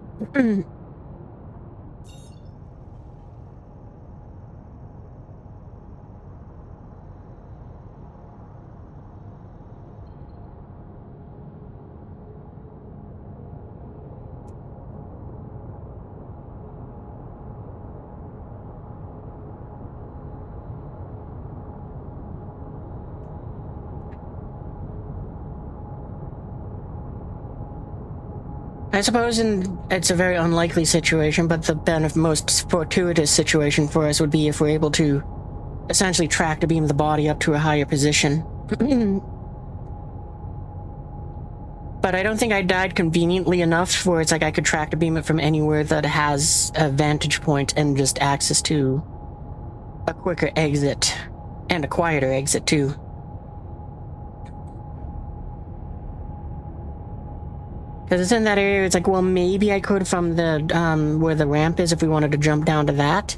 I suppose it's a very unlikely situation, but the most fortuitous situation for us would be if we're able to essentially track to beam the body up to a higher position. But I don't think I died conveniently enough where it's like I could track to beam it from anywhere that has a vantage point and just access to a quicker exit. And a quieter exit, too. Because it's in that area, it's like, well, maybe I could from the, where the ramp is if we wanted to jump down to that.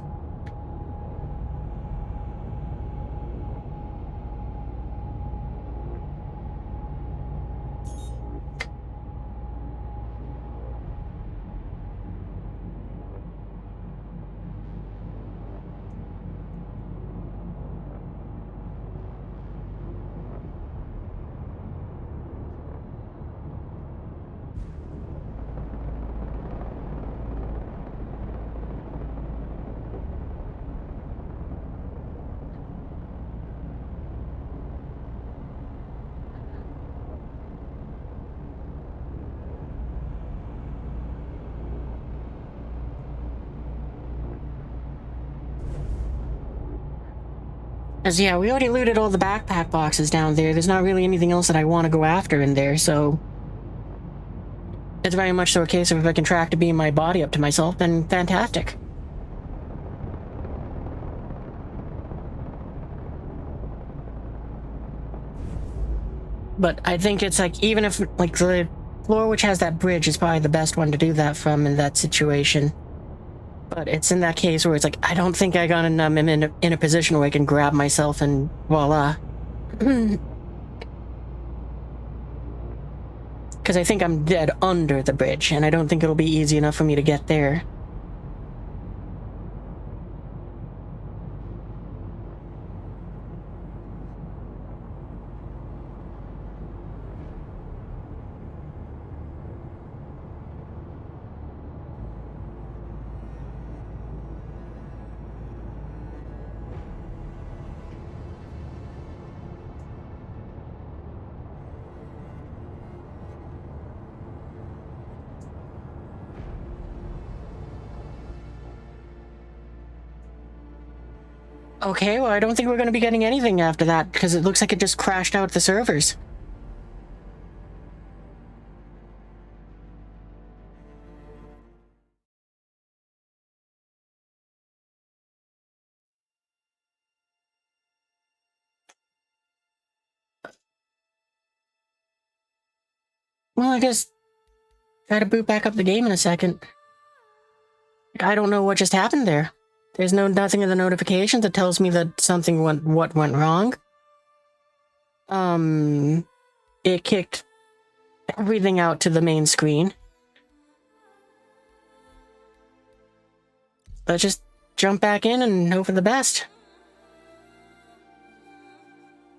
As yeah, we already looted all the backpack boxes down there. There's not really anything else that I want to go after in there, so it's very much so a case of if I can track to beam my body up to myself, then fantastic. But I think it's like, even if, like, the floor which has that bridge is probably the best one to do that from in that situation. But it's in that case where it's like, I don't think I got in a position where I can grab myself and voila. Because I think I'm dead under the bridge, and I don't think it'll be easy enough for me to get there. Okay, well, I don't think we're going to be getting anything after that, because it looks like it just crashed out the servers. Well, I guess try to boot back up the game in a second. I don't know what just happened there. There's nothing in the notifications that tells me that something went wrong. It kicked everything out to the main screen. Let's just jump back in and hope for the best.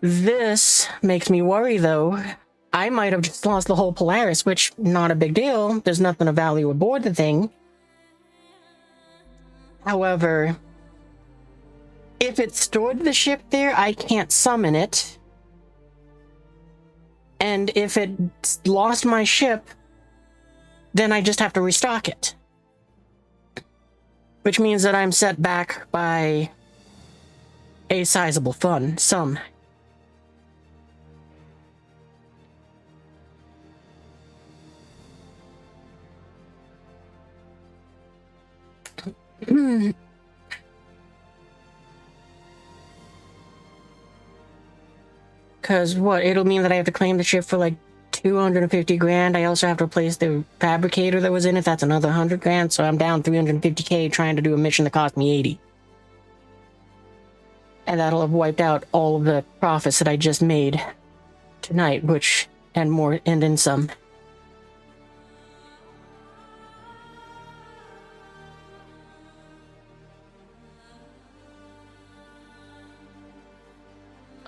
This makes me worry, though. I might have just lost the whole Polaris, which, not a big deal. There's nothing of value aboard the thing. However, if it stored the ship there, I can't summon it. And if it lost my ship, then I just have to restock it. Which means that I'm set back by a sizable sum. Because what, it'll mean that I have to claim the ship for like 250 grand. I also have to replace the fabricator that was in it. That's another 100 grand. So I'm down 350k trying to do a mission that cost me 80. And that'll have wiped out all of the profits that I just made tonight, and more, and then some.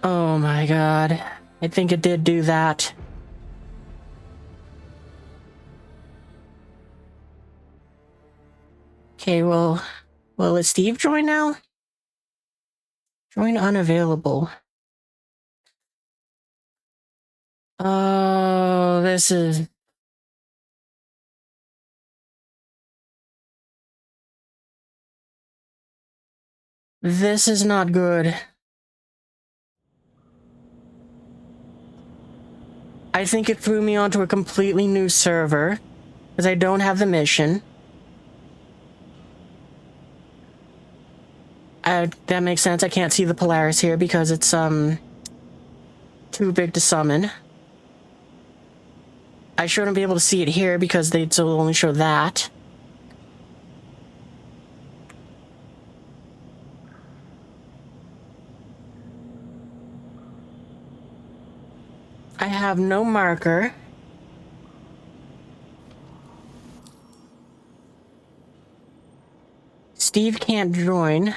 Oh my god. I think it did do that. Okay, well, is Steve join now? Join unavailable. Oh, this is This is not good. I think it threw me onto a completely new server, because I don't have the mission. That makes sense. I can't see the Polaris here because it's, too big to summon. I shouldn't be able to see it here because they'd only show that. I have no marker. Steve can't join.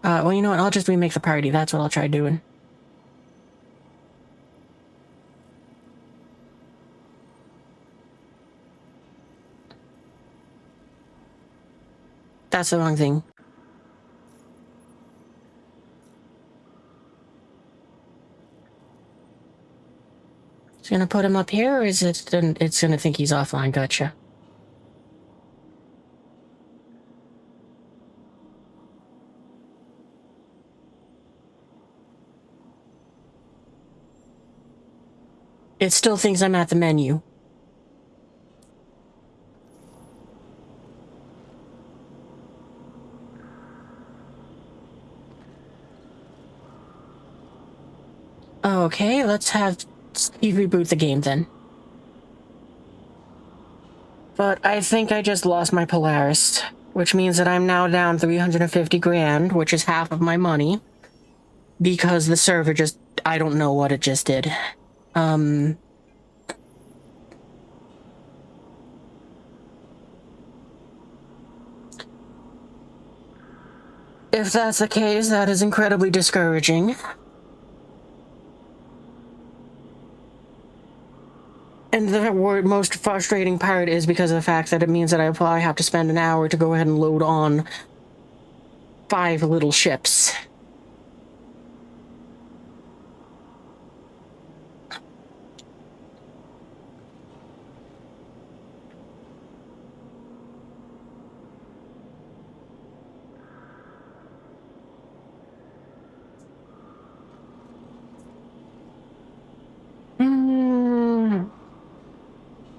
Well, you know what? I'll just remake the party. That's what I'll try doing. That's the wrong thing. It's gonna put him up here, or is it? It's gonna think he's offline. Gotcha. It still thinks I'm at the menu. Okay, let's have Steve reboot the game then. But I think I just lost my Polaris, which means that I'm now down 350 grand, which is half of my money, because the server just, I don't know what it just did. If that's the case, that is incredibly discouraging. And the most frustrating part is because of the fact that it means that I probably have to spend an hour to go ahead and load on 5 little ships.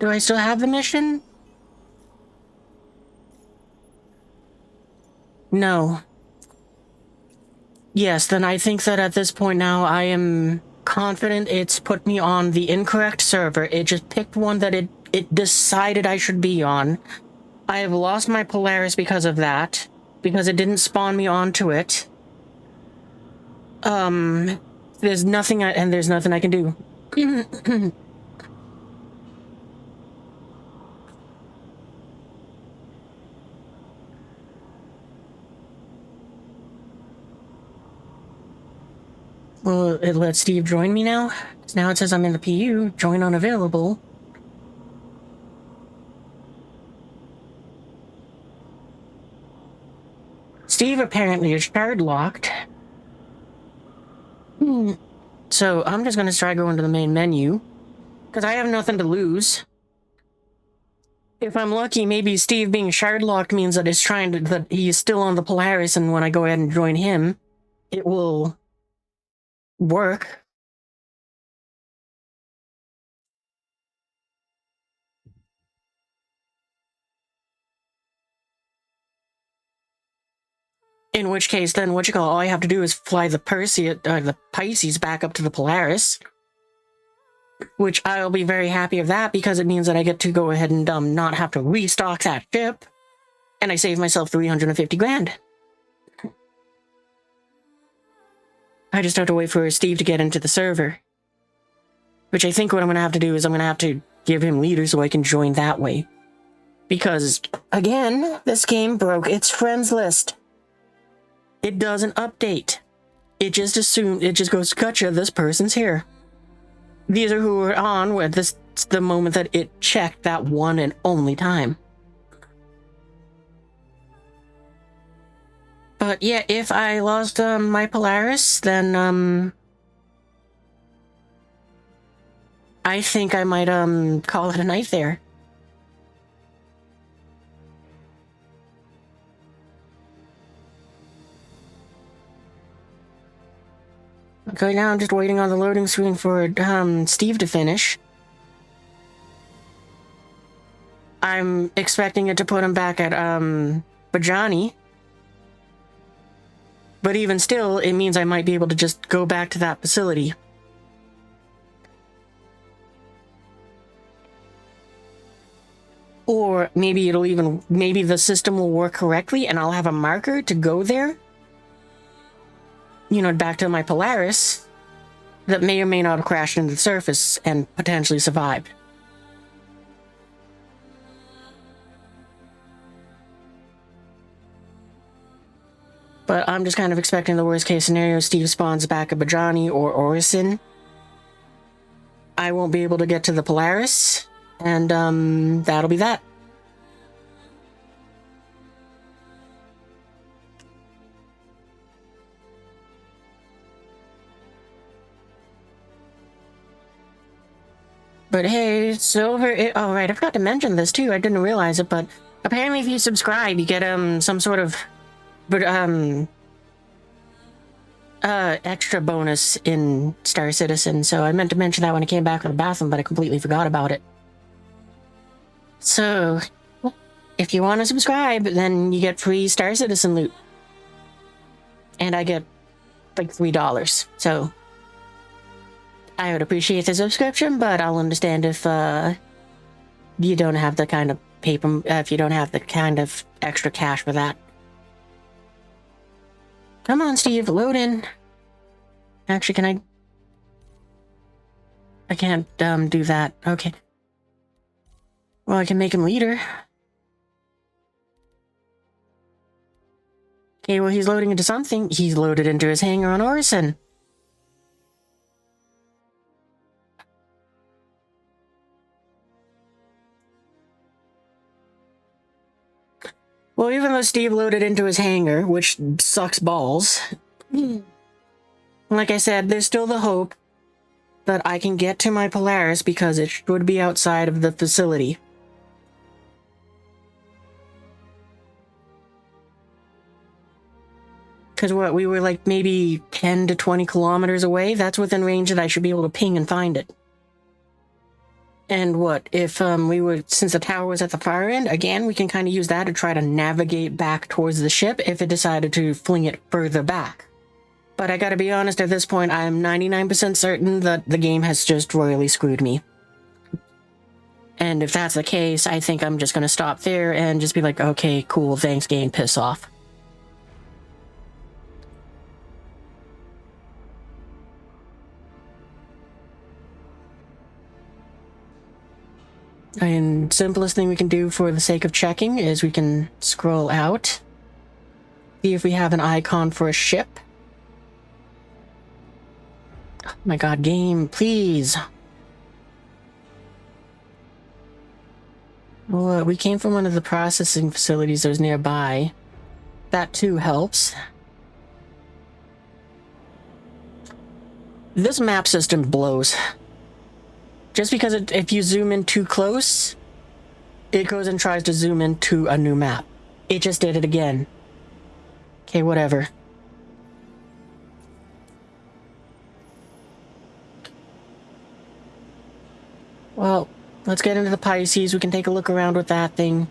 Do I still have the mission? No. Yes, then I think that at this point now I am confident it's put me on the incorrect server. It just picked one that it decided I should be on. I have lost my Polaris because of that, because it didn't spawn me onto it. There's nothing I can do. Well, it lets Steve join me now? Now it says I'm in the PU, join unavailable. Steve apparently is shard locked. So I'm just gonna try going to the main menu, because I have nothing to lose. If I'm lucky, maybe Steve being shard locked means that that he's still on the Polaris, and when I go ahead and join him, it will work. In which case, then all I have to do is fly the Pisces back up to the Polaris. Which I'll be very happy of that, because it means that I get to go ahead and not have to restock that ship. And I save myself 350 grand. I just have to wait for Steve to get into the server. Which I think what I'm going to have to do is I'm going to have to give him leader so I can join that way. Because, again, this game broke its friends list. It doesn't update. It just goes, gotcha, this person's here. These are who are on with this, the moment that it checked that one and only time. But yeah, if I lost my Polaris, then I think I might call it a night there. Okay, now I'm just waiting on the loading screen for Steve to finish. I'm expecting it to put him back at Bajani. But even still, it means I might be able to just go back to that facility. Or maybe maybe the system will work correctly and I'll have a marker to go there. You know, back to my Polaris that may or may not have crashed into the surface and potentially survived. But I'm just kind of expecting the worst case scenario. Steve spawns back at Bajani or Orison. I won't be able to get to the Polaris. And, that'll be that. But hey, Silver... oh, right, I forgot to mention this, too. I didn't realize it, but apparently if you subscribe, you get, some sort of... extra bonus in Star Citizen, so I meant to mention that when I came back from the bathroom, but I completely forgot about it. So, if you want to subscribe, then you get free Star Citizen loot. And I get, like, $3. So, I would appreciate the subscription, but I'll understand if, you don't have the kind of paper, if you don't have the kind of extra cash for that. Come on, Steve, load in. Actually, can I can't, do that. Okay. Well, I can make him leader. Okay, well, he's loading into something. He's loaded into his hangar on Orison. Well, even though Steve loaded into his hangar, which sucks balls, like I said, there's still the hope that I can get to my Polaris because it should be outside of the facility. Because what, we were like maybe 10 to 20 kilometers away? That's within range that I should be able to ping and find it. And what, if since the tower was at the far end, again, we can kind of use that to try to navigate back towards the ship if it decided to fling it further back. But I gotta be honest, at this point, I'm 99% certain that the game has just royally screwed me. And if that's the case, I think I'm just gonna stop there and just be like, okay, cool, thanks game, piss off. And simplest thing we can do for the sake of checking is we can scroll out, see if we have an icon for a ship. Oh my god, game, please. Well, we came from one of the processing facilities that was nearby. That too helps. This map system blows. Just because if you zoom in too close, it goes and tries to zoom into a new map. It just did it again. Okay, whatever. Well, let's get into the Pisces. We can take a look around with that thing.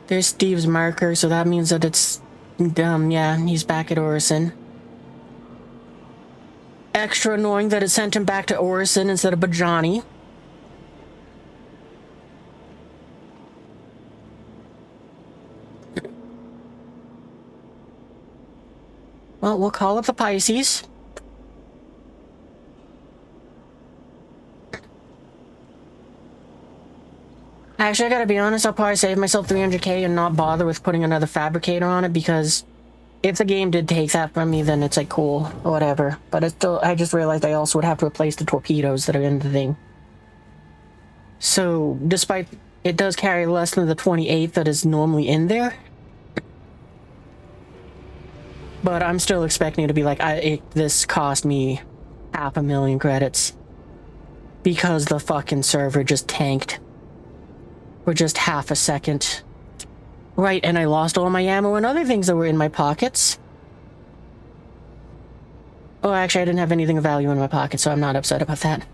There's Steve's marker, so that means that it's... yeah, he's back at Orison. Extra annoying that it sent him back to Orison instead of Bajani. Well, we'll call it the Pisces. Actually, I gotta be honest, I'll probably save myself 300k and not bother with putting another fabricator on it, because if the game did take that from me, then it's like, cool, whatever. But it's still, I just realized I also would have to replace the torpedoes that are in the thing. So, despite it does carry less than the 28 that is normally in there, but I'm still expecting it to be like, this cost me 500,000 credits. Because the fucking server just tanked. For just half a second. Right, and I lost all my ammo and other things that were in my pockets. Oh, actually, I didn't have anything of value in my pocket, so I'm not upset about that.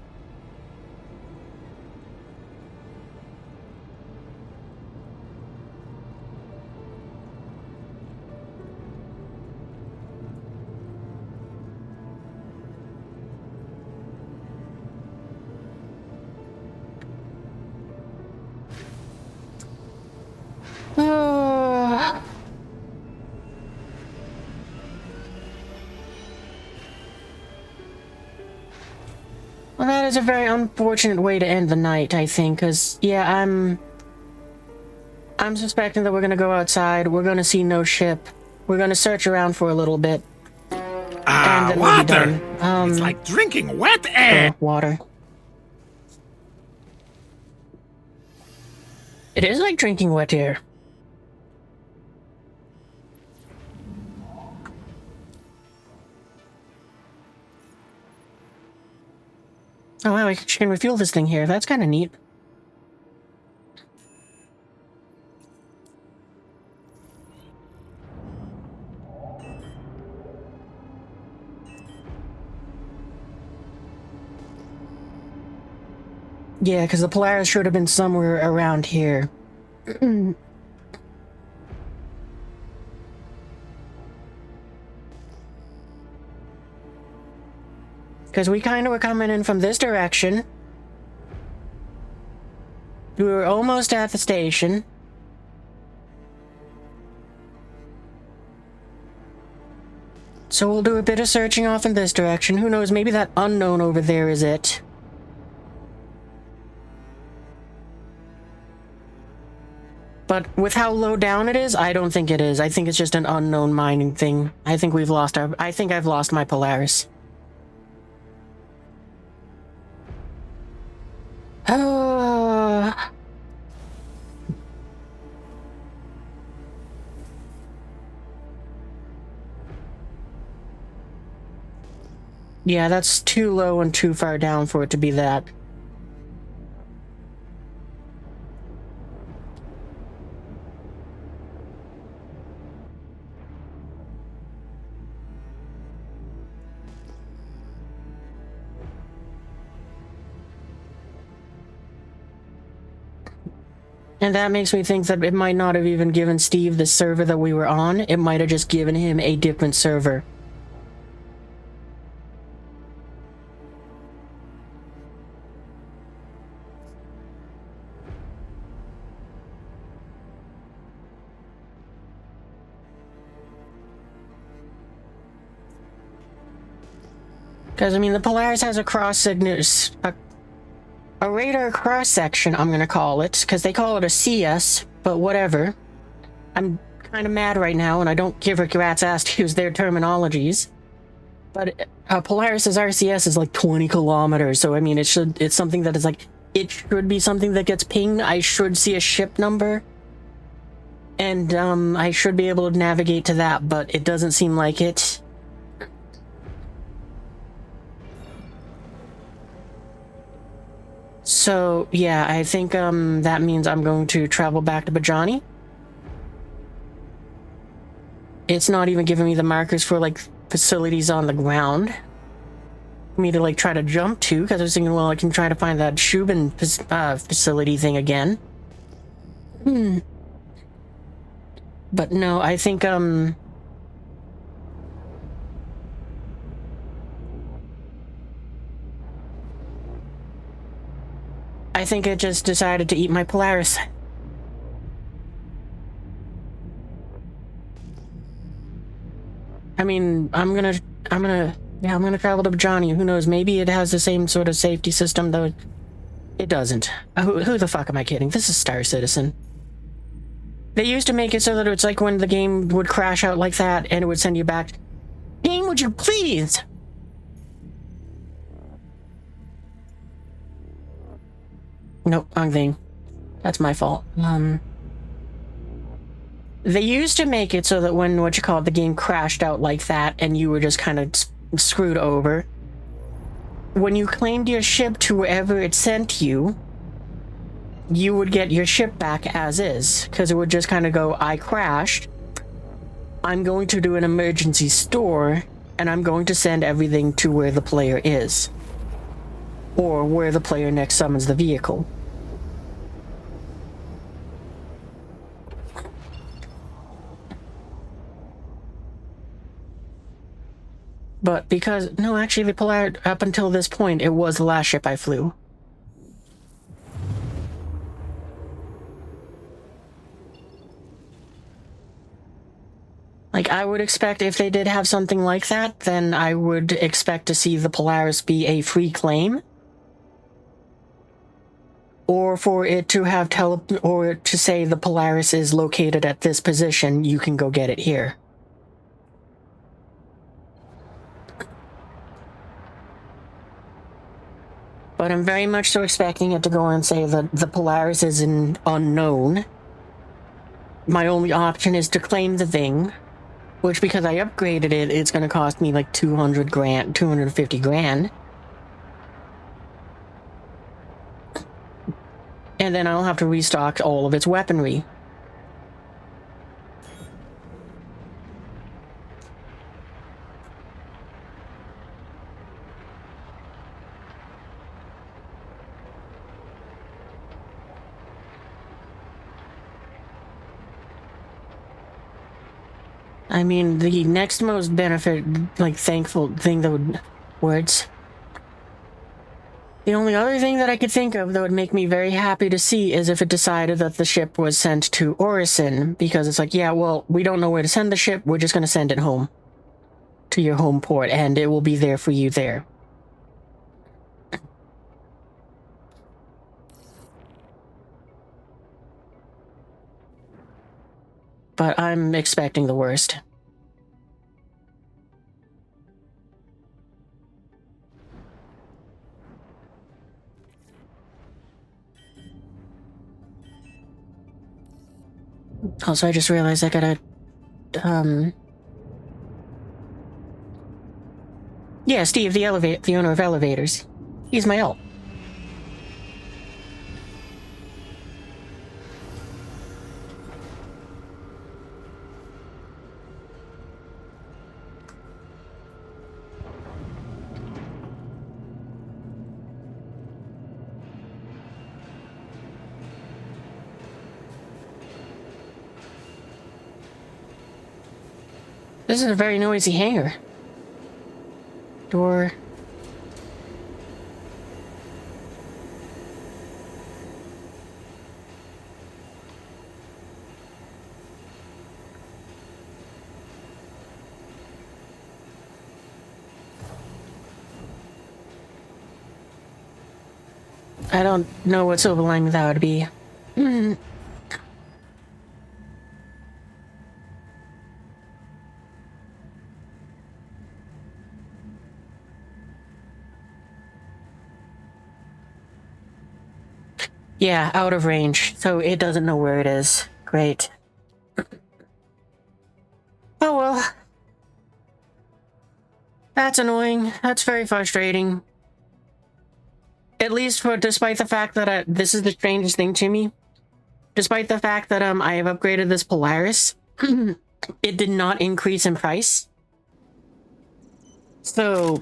Well, that is a very unfortunate way to end the night, I think, because, yeah, I'm suspecting that we're gonna go outside, we're gonna see no ship, we're gonna search around for a little bit, and then we'll be water! done. It's like drinking wet air! Water. It is like drinking wet air. Oh wow, I can refuel this thing here. That's kind of neat. Yeah, because the Polaris should have been somewhere around here. Because we kind of were coming in from this direction. We were almost at the station. So we'll do a bit of searching off in this direction. Who knows, maybe that unknown over there is it. But with how low down it is, I don't think it is. I think it's just an unknown mining thing. I think we've lost our... I think I've lost my Polaris. Yeah, that's too low and too far down for it to be that. And that makes me think that it might not have even given Steve the server that we were on. It might have just given him a different server. Because, I mean, the Polaris has a a radar cross-section, I'm gonna call it, because they call it a CS, but whatever. I'm kind of mad right now, and I don't give a rat's ass to use their terminologies. But Polaris's RCS is like 20 kilometers, so I mean, it's something that is like, it should be something that gets pinged. I should see a ship number, and I should be able to navigate to that, but it doesn't seem like it. So, yeah, I think, that means I'm going to travel back to Bajani. It's not even giving me the markers for, like, facilities on the ground for me to, like, try to jump to, because I was thinking, well, I can try to find that Shubin facility thing again. But no, I think, I think it just decided to eat my Polaris. I mean, I'm gonna travel to Bajani. Who knows? Maybe it has the same sort of safety system, though it doesn't. Who the fuck am I kidding? This is Star Citizen. They used to make it so that it's like when the game would crash out like that, and it would send you back. Game, would you please? Nope, wrong thing. That's my fault. They used to make it so that when, the game crashed out like that and you were just kind of screwed over, when you claimed your ship to wherever it sent you, you would get your ship back as is, because it would just kind of go, I crashed, I'm going to do an emergency store, and I'm going to send everything to where the player is, or where the player next summons the vehicle. But because, no, actually the Polaris, up until this point, it was the last ship I flew. Like, I would expect if they did have something like that, then I would expect to see the Polaris be a free claim. Or for it to have or to say the Polaris is located at this position, you can go get it here. But I'm very much so expecting it to go and say that the Polaris is an unknown. My only option is to claim the thing, which, because I upgraded it, it's going to cost me like 200 grand, 250 grand. And then I'll have to restock all of its weaponry. I mean, the next most benefit, like, thankful thing that would... words. The only other thing that I could think of that would make me very happy to see is if it decided that the ship was sent to Orison, because it's like, yeah, well, we don't know where to send the ship, we're just going to send it home. To your home port, and it will be there for you there. But I'm expecting the worst. Also, I just realized I gotta, yeah, Steve, the owner of elevators. He's my alt. This is a very noisy hangar. Door. I don't know what silver lining that would be. Yeah, out of range, so it doesn't know where it is. Great. Oh well. That's annoying. That's very frustrating. At least despite the fact that this is the strangest thing to me. Despite the fact that I have upgraded this Polaris, it did not increase in price. So,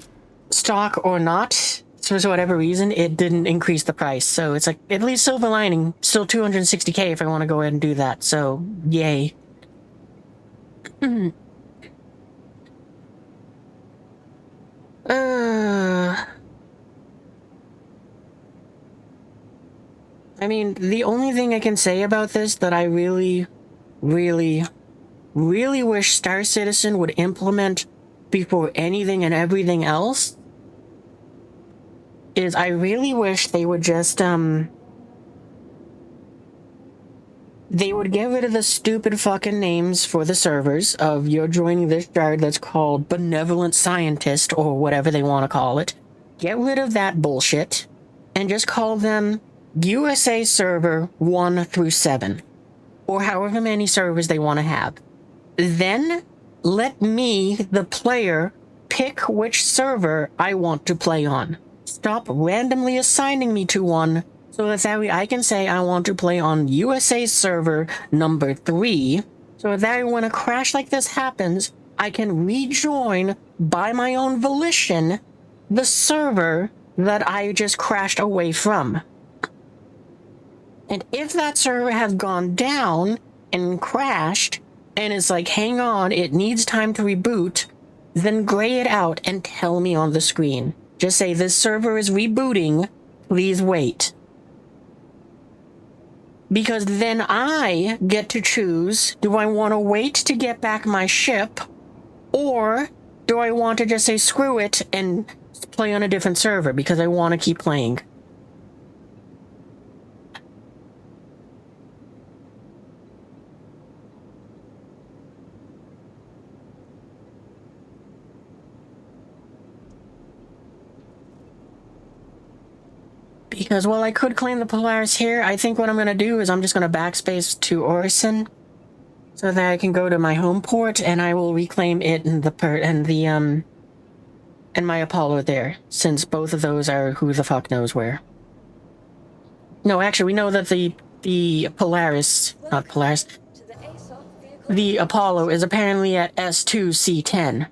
stock or not, for whatever reason, it didn't increase the price. So it's like, at least silver lining, still 260k if I want to go ahead and do that. So, yay. I mean, the only thing I can say about this that I really, really, really wish Star Citizen would implement before anything and everything else is I really wish they would just, they would get rid of the stupid fucking names for the servers of you're joining this shard that's called Benevolent Scientist or whatever they want to call it. Get rid of that bullshit and just call them USA Server 1 through 7 or however many servers they want to have. Then let me, the player, pick which server I want to play on. Stop randomly assigning me to one so that way I can say I want to play on USA server number 3 so that when a crash like this happens, I can rejoin by my own volition the server that I just crashed away from. And if that server has gone down and crashed and it's like, hang on, it needs time to reboot, then gray it out and tell me on the screen. Just say, this server is rebooting, please wait. Because then I get to choose, do I want to wait to get back my ship, or do I want to just say screw it and play on a different server because I want to keep playing? Because while I could claim the Polaris here, I think what I'm going to do is I'm just going to backspace to Orison so that I can go to my home port and I will reclaim it and and my Apollo there, since both of those are who the fuck knows where. No, actually, we know that the Polaris, not Polaris, To the ASOP vehicle. the Apollo is apparently at S2C10.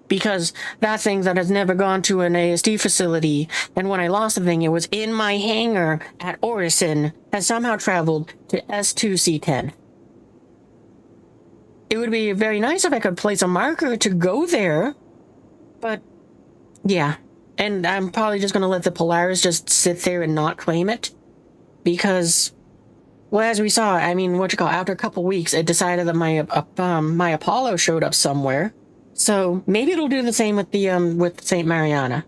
Because that thing that has never gone to an ASD facility, and when I lost the thing, it was in my hangar at Orison, has somehow traveled to S2C10. It would be very nice if I could place a marker to go there, but yeah. And I'm probably just going to let the Polaris just sit there and not claim it, because, well, as we saw, I mean, after a couple weeks, it decided that my Apollo showed up somewhere. So maybe it'll do the same with St. Mariana.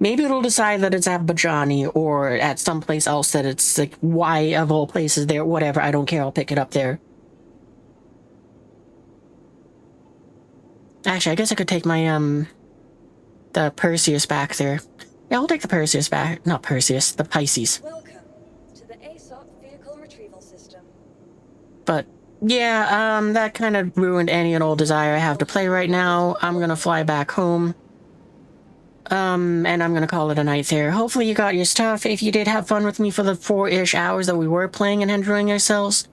Maybe it'll decide that it's at Bajani or at someplace else that it's like, why of all places there, whatever, I don't care, I'll pick it up there. Actually, I guess I could take my, the Perseus back there. Yeah, I'll take the Perseus back. Not Perseus, the Pisces. Welcome to the ASOP vehicle retrieval system. But yeah, that kind of ruined any and all desire I have to play right now. I'm gonna fly back home. And I'm gonna call it a night there. Hopefully you got your stuff. If you did have fun with me for the 4-ish hours that we were playing and enjoying ourselves,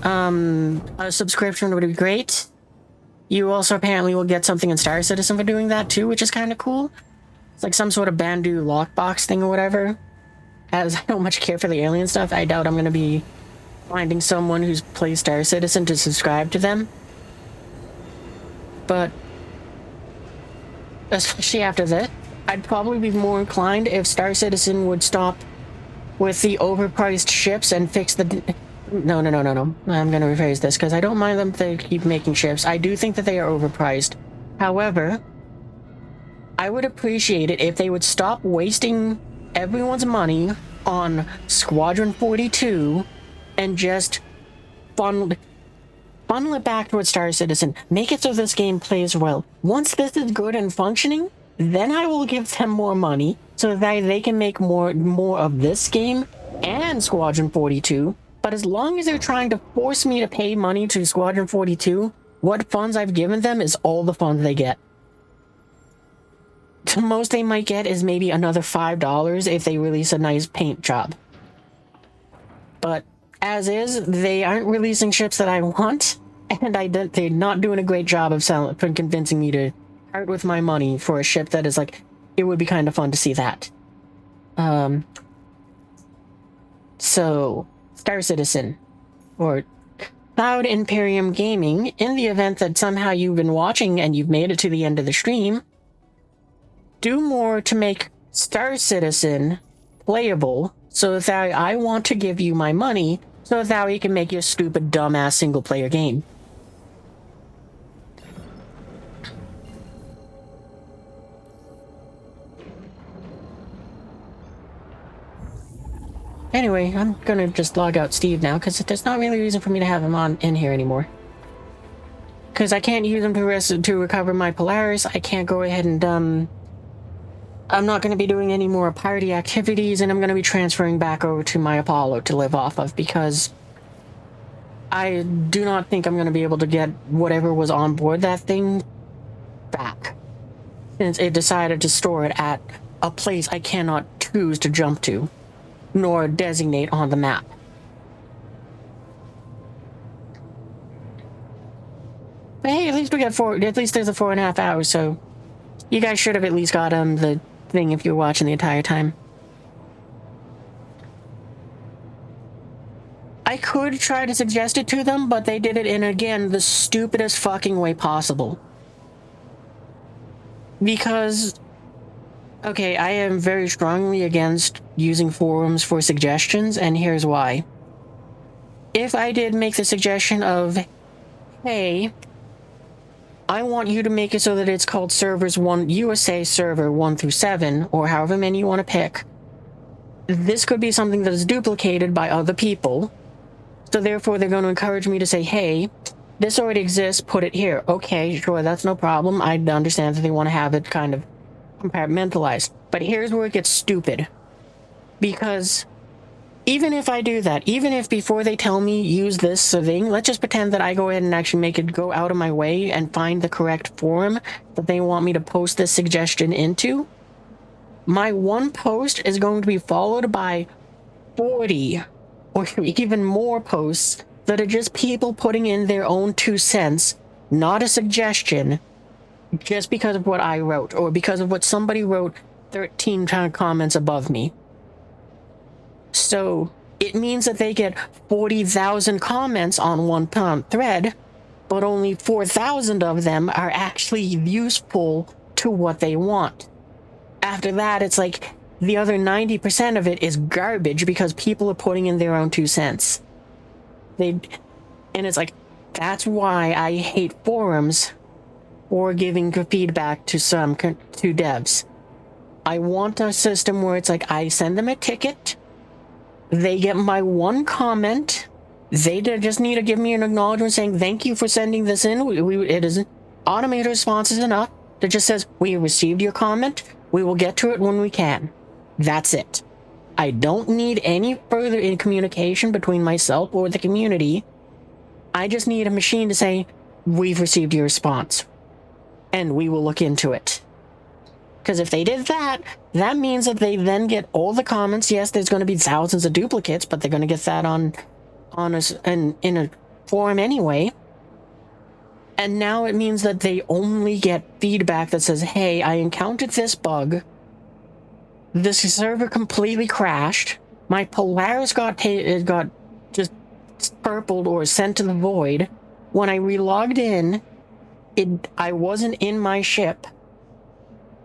a subscription would be great. You also apparently will get something in Star Citizen for doing that too, which is kind of cool. It's like some sort of Bandu lockbox thing or whatever. As I don't much care for the alien stuff, I doubt I'm gonna be finding someone who's played Star Citizen to subscribe to them. But especially after that, I'd probably be more inclined if Star Citizen would stop with the overpriced ships and fix the... No. I'm gonna rephrase this, because I don't mind them if they keep making ships. I do think that they are overpriced. However, I would appreciate it if they would stop wasting everyone's money on Squadron 42 and just funnel it back towards Star Citizen. Make it so this game plays well. Once this is good and functioning, then I will give them more money so that they can make more of this game and Squadron 42. But as long as they're trying to force me to pay money to Squadron 42, what funds I've given them is all the funds they get. The most they might get is maybe another $5 if they release a nice paint job. But as is, they aren't releasing ships that I want, and they're not doing a great job of convincing me to part with my money for a ship that is like, it would be kind of fun to see that. So, Star Citizen, or Cloud Imperium Gaming, in the event that somehow you've been watching and you've made it to the end of the stream, do more to make Star Citizen playable so that I want to give you my money so that we can make your stupid, dumbass single-player game. Anyway, I'm gonna just log out Steve now, because there's not really a reason for me to have him in here anymore. Because I can't use him to recover my Polaris. I can't go ahead and, I'm not going to be doing any more party activities, and I'm going to be transferring back over to my Apollo to live off of, because I do not think I'm going to be able to get whatever was on board that thing back, since it decided to store it at a place I cannot choose to jump to, nor designate on the map. we get at least there's a 4.5 hours, so you guys should have at least got the thing if you're watching the entire time. I could try to suggest it to them, but they did it in, again, the stupidest fucking way possible. Because, okay, I am very strongly against using forums for suggestions, and here's why. If I did make the suggestion of, hey, I want you to make it so that it's called servers 1, USA server 1 through 7, or however many you want to pick, this could be something that is duplicated by other people. So therefore, they're going to encourage me to say, hey, this already exists, put it here. Okay, sure, that's no problem. I understand that they want to have it kind of compartmentalized. But here's where it gets stupid. Because even if I do that, even if before they tell me use this thing, let's just pretend that I go ahead and actually make it go out of my way and find the correct forum that they want me to post this suggestion into. My one post is going to be followed by 40 or even more posts that are just people putting in their own 2 cents, not a suggestion, just because of what I wrote, or because of what somebody wrote 13 comments above me. So, it means that they get 40,000 comments on one thread, but only 4,000 of them are actually useful to what they want. After that, it's like, the other 90% of it is garbage because people are putting in their own 2 cents. And it's like, that's why I hate forums or giving feedback to devs. I want a system where it's like, I send them a ticket, they get my one comment, they just need to give me an acknowledgement saying, thank you for sending this in. It is automated response is enough that just says, we received your comment, we will get to it when we can. That's it. I don't need any further communication between myself or the community. I just need a machine to say, we've received your response, and we will look into it. Because if they did that, that means that they then get all the comments. Yes, there's going to be thousands of duplicates, but they're going to get that in a forum anyway. And now it means that they only get feedback that says, hey, I encountered this bug. This server completely crashed. My Polaris got just purpled or sent to the void. When I relogged in, I wasn't in my ship.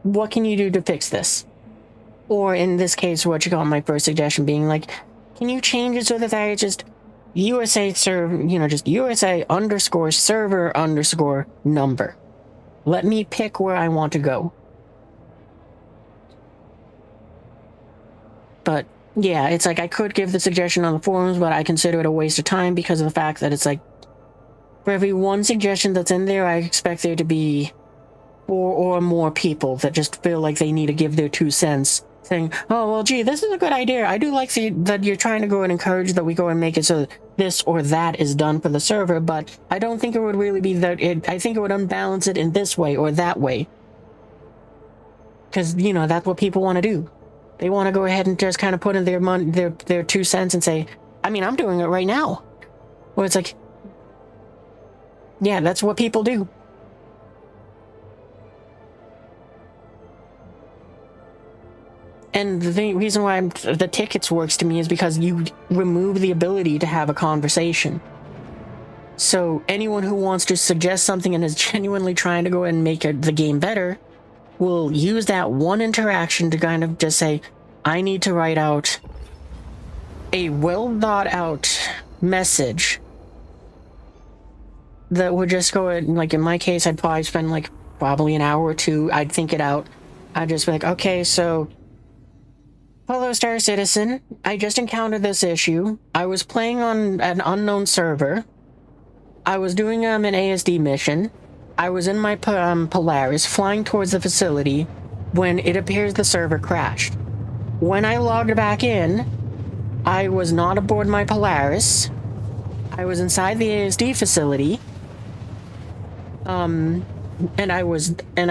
What can you do to fix this? Or in this case, what you got my first suggestion being like, can you change it so that I just USA server, just USA _ server _ number. Let me pick where I want to go. But yeah, it's like I could give the suggestion on the forums, but I consider it a waste of time because of the fact that it's like, for every one suggestion that's in there, I expect there to be 4 or more people that just feel like they need to give their 2 cents, saying, oh, well, gee, this is a good idea. I do like that you're trying to go and encourage that we go and make it so that this or that is done for the server, but I don't think it would really be that. I think it would unbalance it in this way or that way. Because, that's what people want to do. They want to go ahead and just kind of put in their money, their 2 cents and say, I mean, I'm doing it right now. Well, it's like, yeah, that's what people do. And the reason why the tickets works to me is because you remove the ability to have a conversation. So anyone who wants to suggest something and is genuinely trying to go and make the game better will use that one interaction to kind of just say, I need to write out a well thought out message that would just go in, like in my case, I'd probably spend probably an hour or 2. I'd think it out. I'd just be like, okay, so hello, Star Citizen. I just encountered this issue. I was playing on an unknown server. I was doing an ASD mission. I was in my Polaris flying towards the facility when it appears the server crashed. When I logged back in, I was not aboard my Polaris. I was inside the ASD facility. And I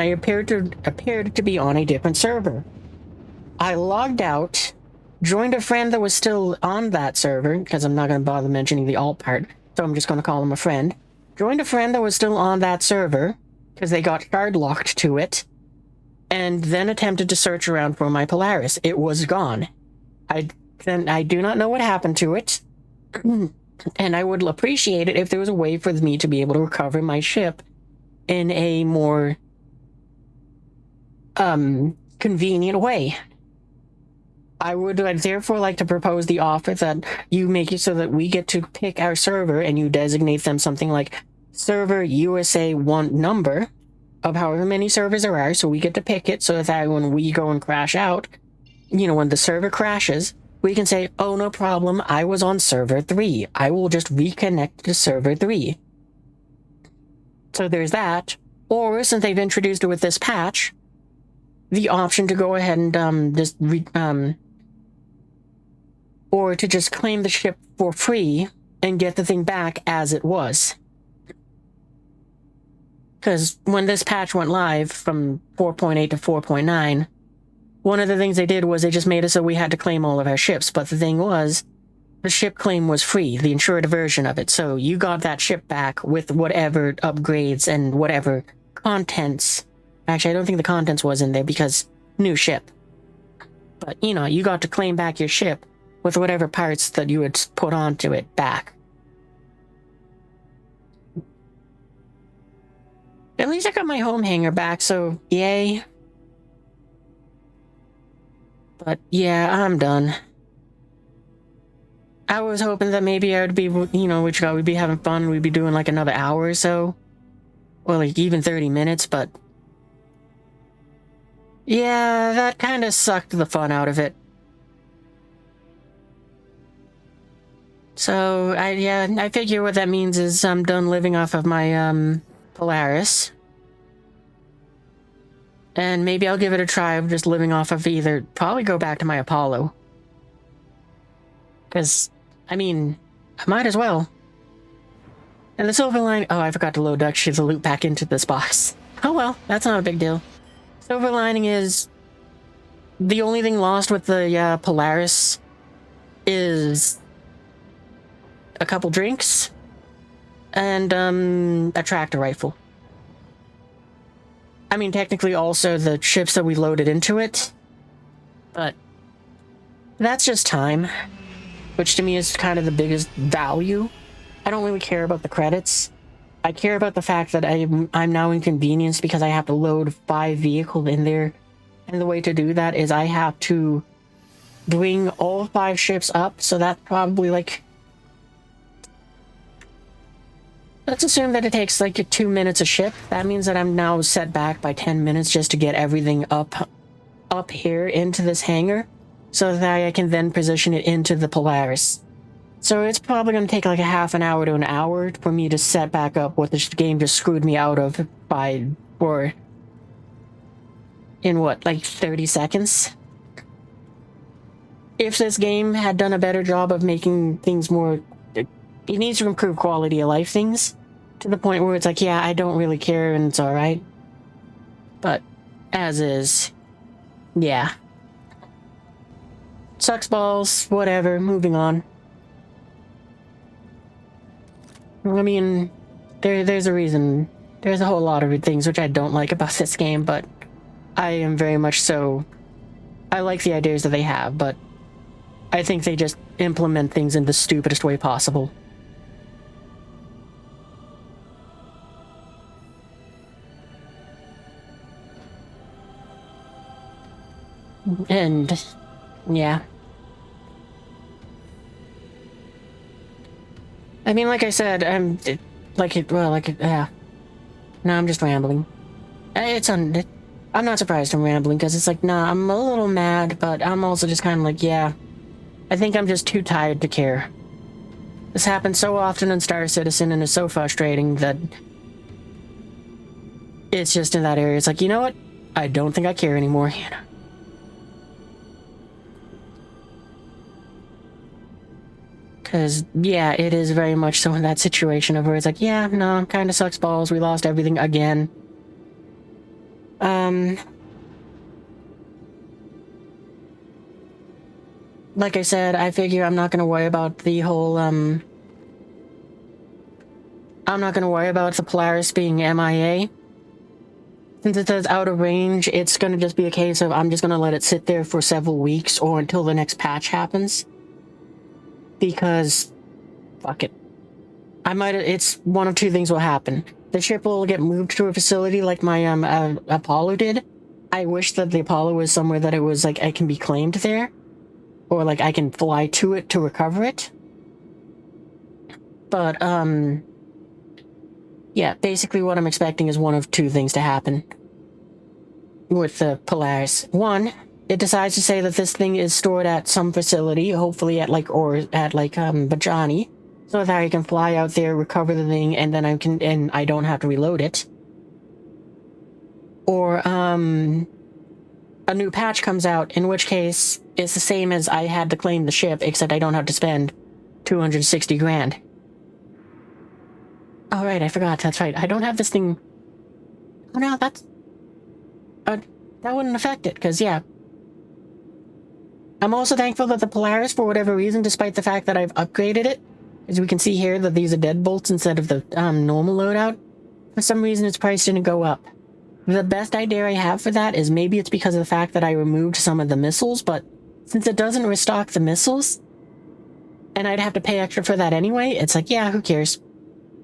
appeared to be on a different server. I logged out, joined a friend that was still on that server, because I'm not going to bother mentioning the alt part, so I'm just going to call him a friend. joined a friend that was still on that server, because they got shard locked to it, and then attempted to search around for my Polaris. It was gone. I do not know what happened to it, and I would appreciate it if there was a way for me to be able to recover my ship in a more convenient way. I'd therefore like to propose the offer that you make it so that we get to pick our server and you designate them something like server USA 1 number of however many servers there are, so we get to pick it so that when we go and crash out, you know, when the server crashes, we can say, oh, no problem, I was on server 3. I will just reconnect to server 3. So there's that. Or, since they've introduced it with this patch, the option to go ahead and or to just claim the ship for free and get the thing back as it was. Because when this patch went live from 4.8 to 4.9, one of the things they did was they just made it so we had to claim all of our ships. But the thing was, the ship claim was free, the insured version of it. So you got that ship back with whatever upgrades and whatever contents. Actually, I don't think the contents was in there because new ship. But, you know, you got to claim back your ship with whatever parts that you had put onto it back. At least I got my home hangar back, so yay. But yeah, I'm done. I was hoping that maybe I would be, you know, we'd be having fun, we'd be doing like another hour or so. Or like even 30 minutes, but yeah, that kind of sucked the fun out of it. So, I figure what that means is I'm done living off of my, Polaris. And maybe I'll give it a try of just living off of probably go back to my Apollo. Because, I mean, I might as well. And the silver lining, oh, I forgot to load actually the loot back into this box. Oh well, that's not a big deal. Silver lining is the only thing lost with the Polaris is a couple drinks and a tractor rifle. I mean, technically also the chips that we loaded into it, but that's just time, which to me is kind of the biggest value. I don't really care about the credits. I care about the fact that I'm now inconvenienced because I have to load 5 vehicles in there, and the way to do that is I have to bring all 5 ships up, so that's probably like, let's assume that it takes like 2 minutes a ship. That means that I'm now set back by 10 minutes just to get everything up here into this hangar, so that I can then position it into the Polaris. So it's probably going to take like a half an hour to an hour for me to set back up what this game just screwed me out of in what, like 30 seconds? If this game had done a better job of making things more... It needs to improve quality of life things to the point where it's like, yeah, I don't really care and it's alright. But as is, yeah. Sucks balls, whatever, moving on. I mean, there's a reason. There's a whole lot of things which I don't like about this game, but I am very much so... I like the ideas that they have, but I think they just implement things in the stupidest way possible. And, yeah. I mean, like I said, yeah. No, I'm just rambling. I'm not surprised I'm rambling, because it's like, nah, I'm a little mad, but I'm also just kind of like, yeah. I think I'm just too tired to care. This happens so often in Star Citizen, and it's so frustrating that it's just in that area. It's like, you know what? I don't think I care anymore. Because, yeah, it is very much so in that situation of where it's like, yeah, no, kind of sucks balls. We lost everything again. Like I said, I figure I'm not going to worry about the whole, I'm not going to worry about the Polaris being MIA. Since it says out of range, it's going to just be a case of I'm just going to let it sit there for several weeks or until the next patch happens. Because, fuck it. It's one of two things will happen. The ship will get moved to a facility like my Apollo did. I wish that the Apollo was somewhere that it was like I can be claimed there. Or like I can fly to it to recover it. But, yeah, basically what I'm expecting is one of two things to happen with the Polaris. One, it decides to say that this thing is stored at some facility, hopefully at Bajani, so that I can fly out there, recover the thing, and then I don't have to reload it. Or, a new patch comes out, in which case it's the same as I had to claim the ship, except I don't have to spend 260 grand. Oh, right, I forgot, that's right. I don't have this thing... Oh, no, that's... that wouldn't affect it, because, yeah. I'm also thankful that the Polaris, for whatever reason, despite the fact that I've upgraded it, as we can see here, that these are deadbolts instead of the normal loadout, for some reason its price didn't go up. The best idea I have for that is maybe it's because of the fact that I removed some of the missiles, but since it doesn't restock the missiles, and I'd have to pay extra for that anyway, it's like, yeah, who cares?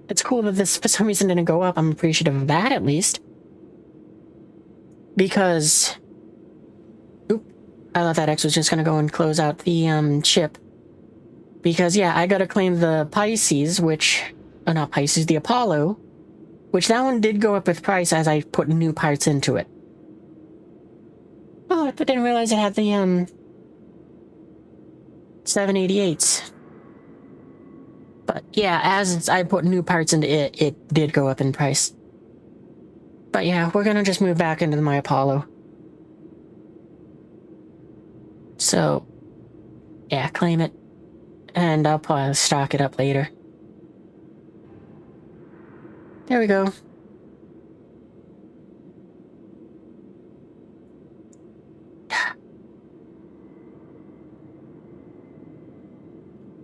It's cool that this, for some reason, didn't go up. I'm appreciative of that, at least. Because... Oop. I thought that X was just gonna go and close out the, ship. Because, yeah, I gotta claim the Pisces, which... Oh, not Pisces, the Apollo. Which that one did go up with price as I put new parts into it. Oh, I didn't realize it had the, 788s. But yeah, as I put new parts into it, it did go up in price. But yeah, we're gonna just move back into my Apollo. So, yeah, claim it. And I'll probably stock it up later. There we go.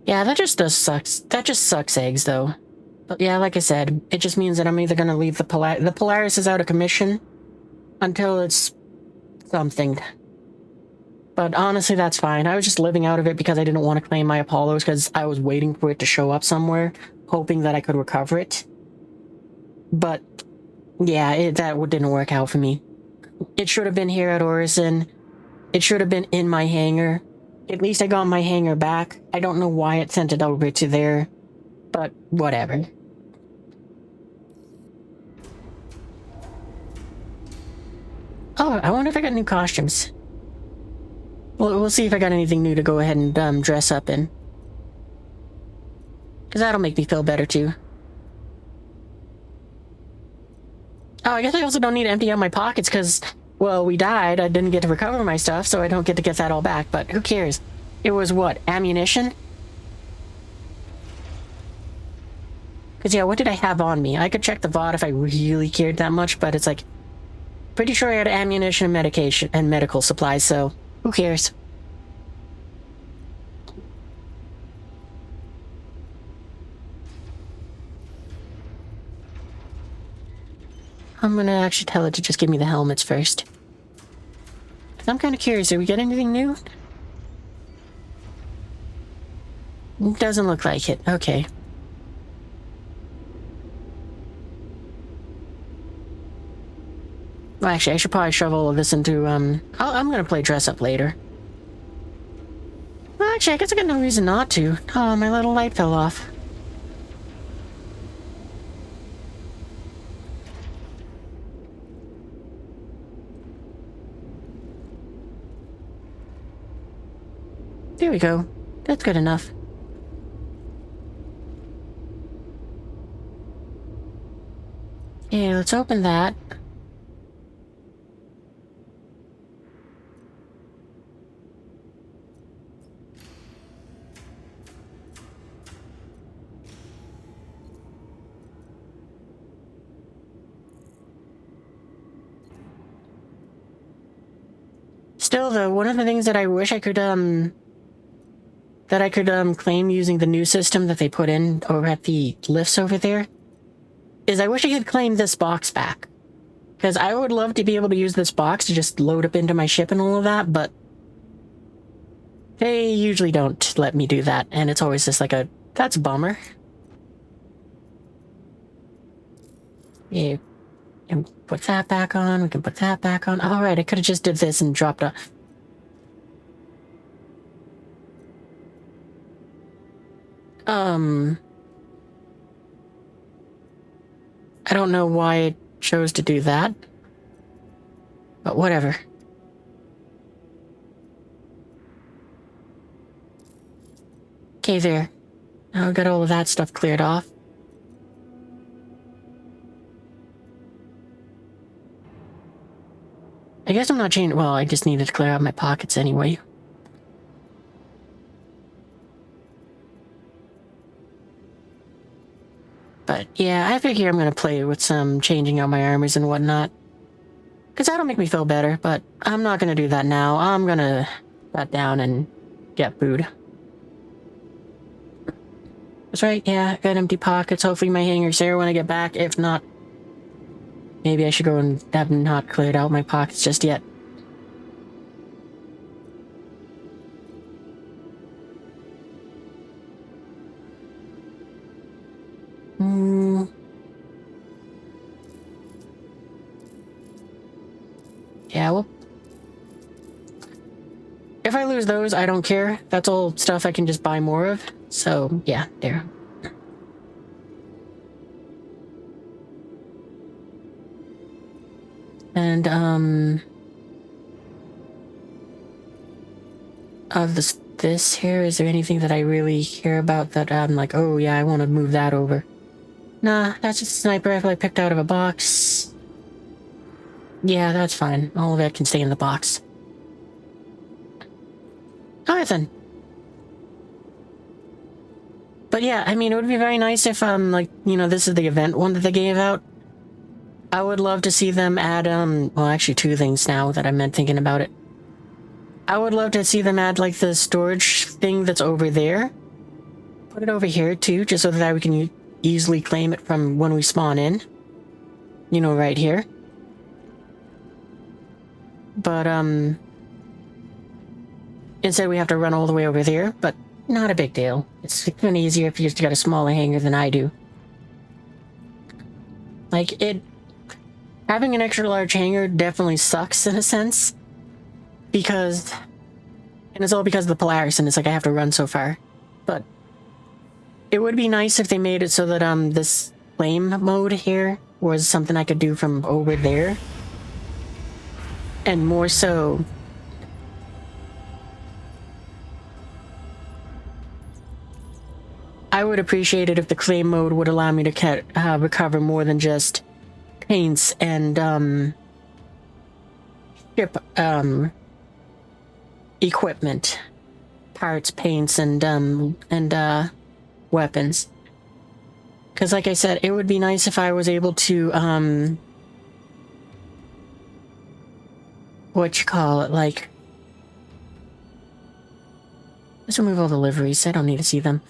Yeah, that just sucks. That just sucks eggs, though. But yeah, like I said, it just means that I'm either gonna leave the Polaris is out of commission until it's something. But honestly, that's fine. I was just living out of it because I didn't want to claim my Apollos because I was waiting for it to show up somewhere, hoping that I could recover it. But yeah, that didn't work out for me. It should have been here at Orison. It should have been in my hangar. At least I got my hangar back. I don't know why it sent it over to there, but whatever. Oh, I wonder if I got new costumes. Well, we'll see if I got anything new to go ahead and dress up in. Because that'll make me feel better too. Oh, I guess I also don't need to empty out my pockets because, well, we died. I didn't get to recover my stuff, so I don't get to get that all back, but who cares? It was what? Ammunition? Because, yeah, what did I have on me? I could check the VOD if I really cared that much, but it's like... Pretty sure I had ammunition and medication and medical supplies, so who cares? I'm gonna actually tell it to just give me the helmets first. I'm kind of curious, did we get anything new? Doesn't look like it. Okay. Well, actually, I should probably shove all of this into, I'm gonna play dress up later. Well, actually, I guess I got no reason not to. Oh, my little light fell off. There we go. That's good enough. Yeah, let's open that. Still, though, one of the things that I wish I could, claim using the new system that they put in over at the lifts over there is I wish I could claim this box back. Because I would love to be able to use this box to just load up into my ship and all of that, but they usually don't let me do that, and it's always just like a, that's a bummer. Yeah, we can put that back on, we can put that back on. Alright, I could have just did this and dropped a... I don't know why it chose to do that, but whatever. Okay, there. Now I've got all of that stuff cleared off. I guess I'm not changing. Well, I just needed to clear out my pockets anyway. But yeah, I figure I'm gonna play with some changing out my armors and whatnot. Because that'll make me feel better, but I'm not gonna do that now. I'm gonna shut down and get food. That's right, yeah, got empty pockets. Hopefully my hanger's there when I get back. If not, maybe I should go and have not cleared out my pockets just yet. Yeah, well, if I lose those, I don't care. That's all stuff I can just buy more of. So, yeah, there. And, of this here, is there anything that I really care about that I'm like, oh yeah, I want to move that over? Nah, that's just a sniper rifle I picked out of a box. Yeah, that's fine. All of it can stay in the box. Alright then. But yeah, I mean, it would be very nice if, like, you know, this is the event one that they gave out. I would love to see them add, well, actually two things now that I'm thinking about it. I would love to see them add, like, the storage thing that's over there. Put it over here, too, just so that we can easily claim it from when we spawn in. You know, right here. But, instead we have to run all the way over there, but not a big deal. It's kind of easier if you just got a smaller hangar than I do. Like, having an extra large hangar definitely sucks in a sense. Because, and it's all because of the Polaris, and it's like I have to run so far. But it would be nice if they made it so that, this flame mode here was something I could do from over there. And more so, I would appreciate it if the claim mode would allow me to recover more than just paints and ship equipment, parts, paints, and weapons. Because, like I said, it would be nice if I was able to like, let's remove all the liveries. I don't need to see them.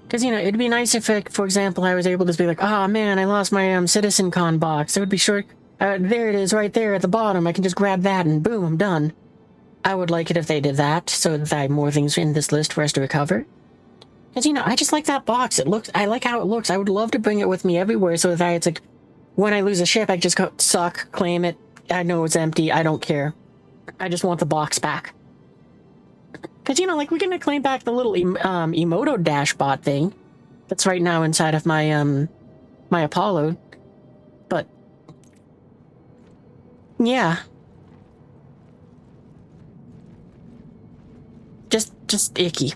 Because, you know, it'd be nice if, for example, I was able to be like, oh man, I lost my CitizenCon box. It would be short. There it is, right there at the bottom. I can just grab that and boom, I'm done. I would like it if they did that, so that I have more things in this list for us to recover. Because, you know, I just like that box. I like how it looks. I would love to bring it with me everywhere so that it's like, when I lose a ship, I just go, suck, claim it. I know it's empty. I don't care. I just want the box back. Because, you know, like, we can claim back the little Emoto Dashbot thing that's right now inside of my, my Apollo. But, yeah. Just icky.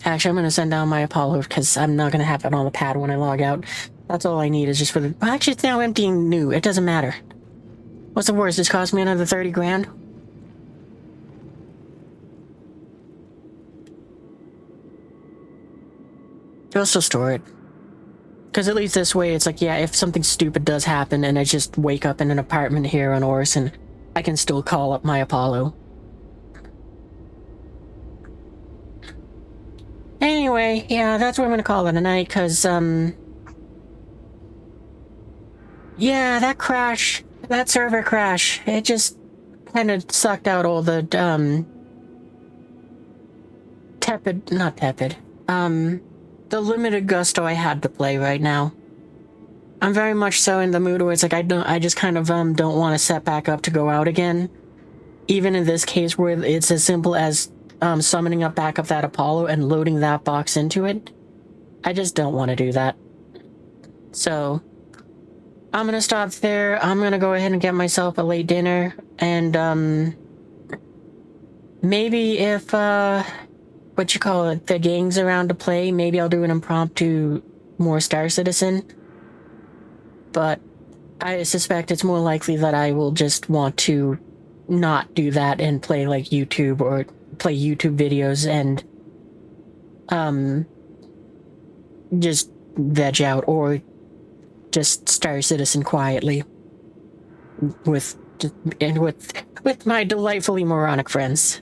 Actually, I'm going to send down my Apollo because I'm not going to have it on the pad when I log out. That's all I need is just for the... Well, actually, it's now empty and new. It doesn't matter. What's the worst? This cost me another 30 grand? I'll still store it. Because at least this way, it's like, yeah, if something stupid does happen and I just wake up in an apartment here on Orison, I can still call up my Apollo. Anyway, yeah, that's what I'm gonna call it a night, because, yeah, that crash, that server crash, it just kind of sucked out all the, the limited gusto I had to play right now. I'm very much so in the mood where it's like, I just kind of, don't want to set back up to go out again. Even in this case where it's as simple as, summoning up back up that Apollo and loading that box into it. I just don't want to do that. So, I'm gonna stop there. I'm gonna go ahead and get myself a late dinner, and, maybe if, the gang's around to play, maybe I'll do an impromptu more Star Citizen. But I suspect it's more likely that I will just want to not do that and play, like, YouTube, or play YouTube videos and, just veg out, or just Star Citizen quietly with my delightfully moronic friends.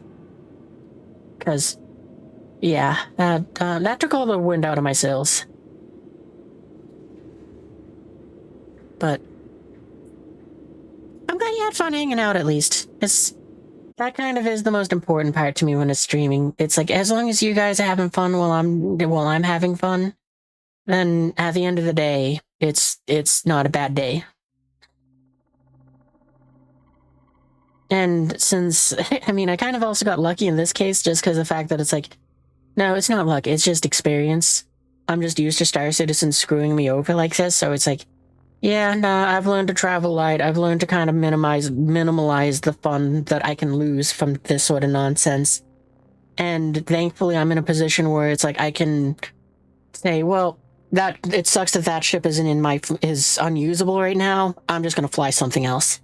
Because, yeah, that took all the wind out of my sails. But I'm glad you had fun hanging out, at least. That kind of is the most important part to me when it's streaming. It's like, as long as you guys are having fun while I'm having fun, then at the end of the day, it's not a bad day. And since, I mean, I kind of also got lucky in this case, just because of the fact that it's like, no, it's not luck, it's just experience. I'm just used to Star Citizen screwing me over like this, so it's like, yeah, nah, I've learned to travel light. I've learned to kind of minimalize the fun that I can lose from this sort of nonsense. And thankfully, I'm in a position where it's like I can say, well, it sucks that ship is unusable right now. I'm just gonna fly something else.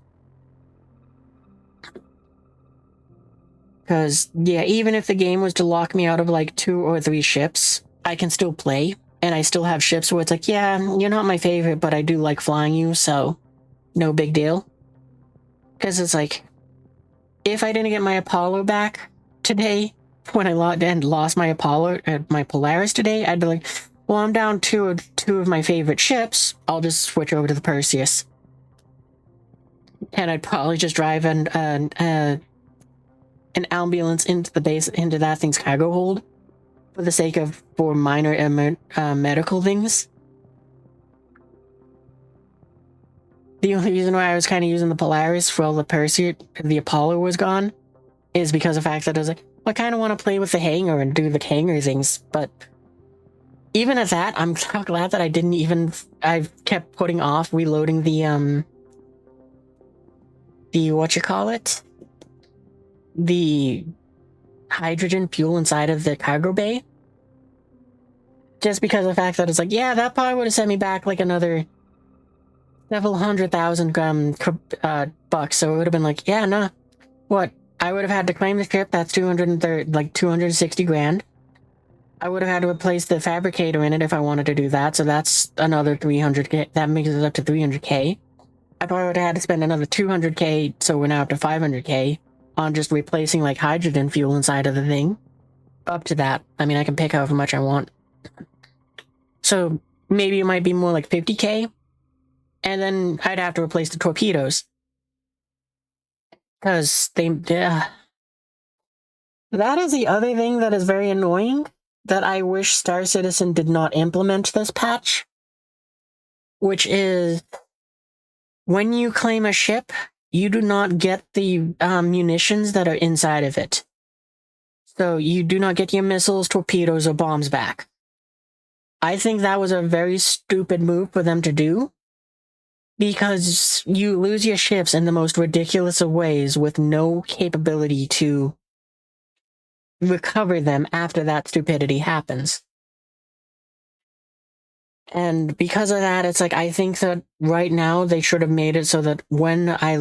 Because, yeah, even if the game was to lock me out of like 2 or 3 ships, I can still play. And I still have ships where it's like, yeah, you're not my favorite, but I do like flying you, so no big deal. Because it's like, if I didn't get my Apollo back today, when I lost my my Polaris today, I'd be like, well, I'm down two of my favorite ships. I'll just switch over to the Perseus. And I'd probably just drive an ambulance into that thing's cargo hold. For the sake of, for minor medical things. The only reason why I was kind of using the Polaris for all the Apollo was gone, is because of the fact that I was like, well, I kind of want to play with the hangar and do the hangar things, but even at that, I'm so glad that I kept putting off reloading the hydrogen fuel inside of the cargo bay. Just because of the fact that it's like, yeah, that probably would have sent me back like another several $100,000 bucks. So it would have been like, yeah, nah. What? I would have had to claim the ship. That's 260 grand. I would have had to replace the fabricator in it if I wanted to do that. So that's another 300K. That makes it up to 300K. I probably would have had to spend another 200K. So we're now up to 500K. On just replacing like hydrogen fuel inside of the thing. Up to that. I mean, I can pick however much I want. So maybe it might be more like 50K. And then I'd have to replace the torpedoes. Because that is the other thing that is very annoying, that I wish Star Citizen did not implement this patch. Which is, when you claim a ship, you do not get the munitions that are inside of it. So you do not get your missiles, torpedoes, or bombs back. I think that was a very stupid move for them to do, because you lose your ships in the most ridiculous of ways with no capability to recover them after that stupidity happens. And because of that, it's like, I think that right now they should have made it so that when I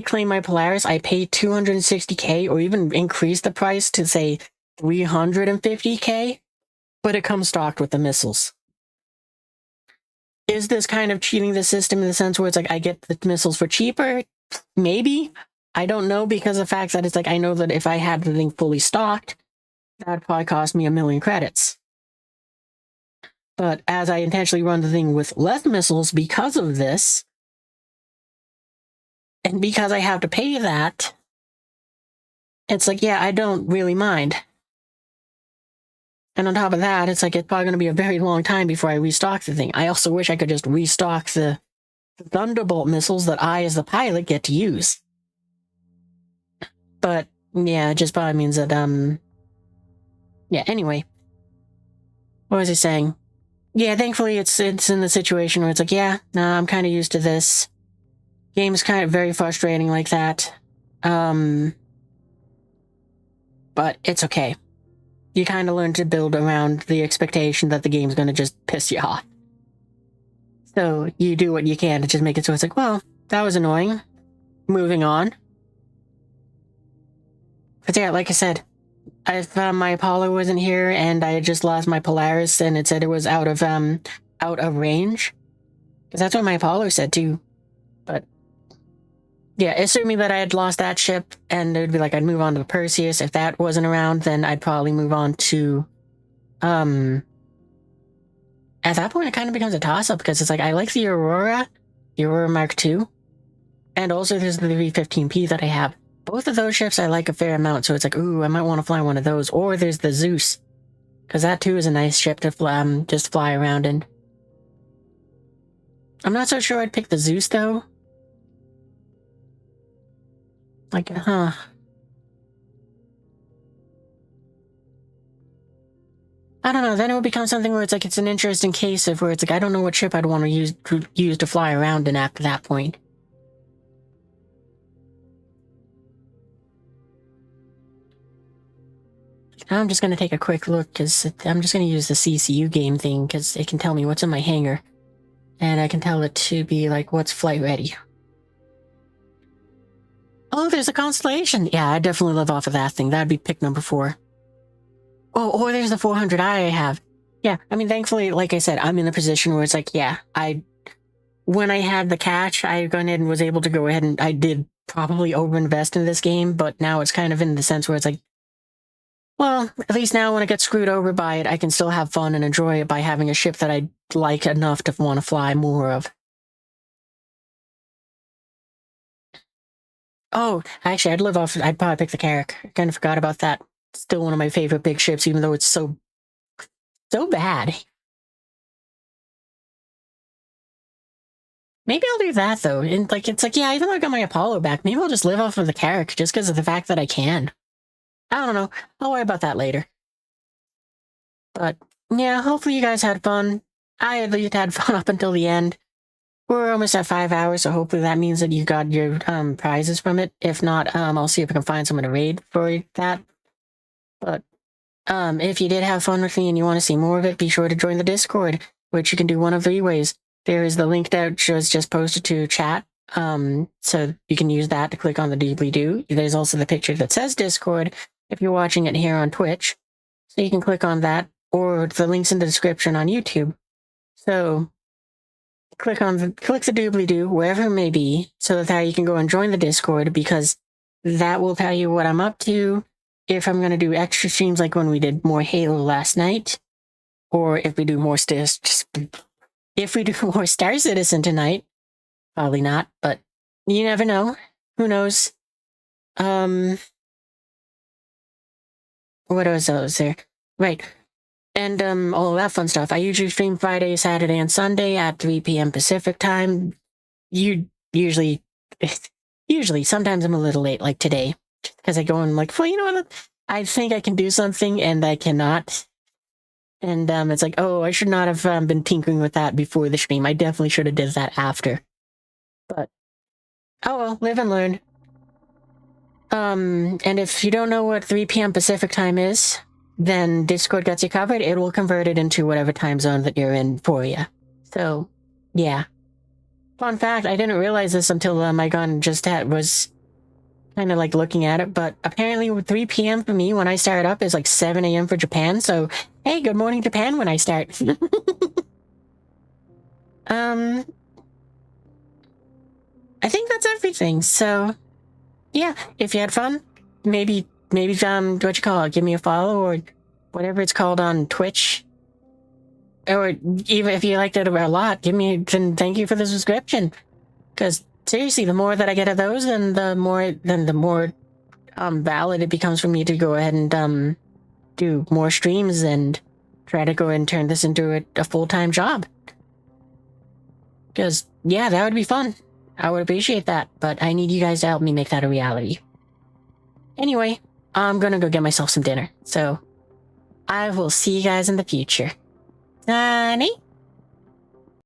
claim my Polaris, I pay 260K, or even increase the price to say 350K, but it comes stocked with the missiles. Is this kind of cheating the system in the sense where it's like I get the missiles for cheaper? Maybe. I don't know, because of the fact that it's like, I know that if I had the thing fully stocked, that'd probably cost me 1,000,000 credits. But as I intentionally run the thing with less missiles because of this, and because I have to pay that, it's like, yeah, I don't really mind. And on top of that, it's like, it's probably going to be a very long time before I restock the thing. I also wish I could just restock the Thunderbolt missiles that I, as the pilot, get to use. But, yeah, it just probably means that, yeah, anyway. What was I saying? Yeah, thankfully it's in the situation where it's like, yeah, no, I'm kind of used to this. Game's kind of very frustrating like that. But it's okay. You kind of learn to build around the expectation that the game's going to just piss you off. So you do what you can to just make it so it's like, well, that was annoying. Moving on. But yeah, like I said, if my Apollo wasn't here and I had just lost my Polaris and it said it was out of range, because that's what my Apollo said too. But yeah, assuming that I had lost that ship and it would be like I'd move on to the Perseus. If that wasn't around, then I'd probably move on to at that point it kind of becomes a toss-up because it's like I like the Aurora Mark II, and also there's the V-15P that I have. Both of those ships I like a fair amount, so it's like, ooh, I might want to fly one of those. Or there's the Zeus, because that too is a nice ship to just fly around in. I'm not so sure I'd pick the Zeus, though. Like, huh. I don't know, then it would become something where it's like, it's an interesting case of where it's like, I don't know what ship I'd want to use to fly around in after that point. I'm just going to take a quick look, because I'm just going to use the CCU game thing, because it can tell me what's in my hangar. And I can tell it to be like, what's flight ready. Oh, there's a Constellation! Yeah, I definitely live off of that thing. That'd be pick number 4. Oh, or there's the 400i I have. Yeah, I mean, thankfully, like I said, I'm in a position where it's like, yeah, when I had the cash, I went ahead and was able to go ahead and I did probably overinvest in this game, but now it's kind of in the sense where it's like, well, at least now when I get screwed over by it, I can still have fun and enjoy it by having a ship that I like enough to want to fly more of. Oh, actually, I'd probably pick the Carrack. I kind of forgot about that. Still one of my favorite big ships, even though it's so bad. Maybe I'll do that, though. And, like, it's like, yeah, even though I got my Apollo back, maybe I'll just live off of the Carrack just because of the fact that I can. I don't know. I'll worry about that later. But, yeah, hopefully you guys had fun. I at least had fun up until the end. We're almost at 5 hours, so hopefully that means that you got your prizes from it. If not, I'll see if I can find someone to raid for that. But if you did have fun with me and you want to see more of it, be sure to join the Discord, which you can do one of 3 ways. There is the link that was just posted to chat, so you can use that to click on the doobly-doo. There's also the picture that says Discord if you're watching it here on Twitch, so you can click on that, or the link's in the description on YouTube. So click the doobly-doo, wherever it may be, so that you can go and join the Discord, because that will tell you what I'm up to, if I'm going to do extra streams like when we did more Halo last night, or if we do more Star Citizen tonight. Probably not, but you never know. Who knows? What else was there? Right. And all that fun stuff. I usually stream Friday, Saturday, and Sunday at 3 p.m. Pacific time. Usually, sometimes I'm a little late, like today, because I go and like, well, you know what? I think I can do something, and I cannot. And it's like, oh, I should not have been tinkering with that before the stream. I definitely should have did that after. But, oh well, live and learn. And if you don't know what 3 p.m. Pacific time is, then Discord got you covered. It will convert it into whatever time zone that you're in for you. So, yeah. Fun fact, I didn't realize this until my gun just was kind of like looking at it, but apparently 3 p.m. for me when I start up is like 7 a.m. for Japan, so hey, good morning Japan when I start. I think that's everything, so yeah, if you had fun, maybe maybe, what you call it, give me a follow or whatever it's called on Twitch. Or even if you liked it a lot, then thank you for the subscription. Because seriously, the more that I get of those, then the more valid it becomes for me to go ahead and do more streams and try to go and turn this into a full-time job. Because, yeah, that would be fun. I would appreciate that, but I need you guys to help me make that a reality. Anyway, I'm gonna go get myself some dinner, so I will see you guys in the future. Honey?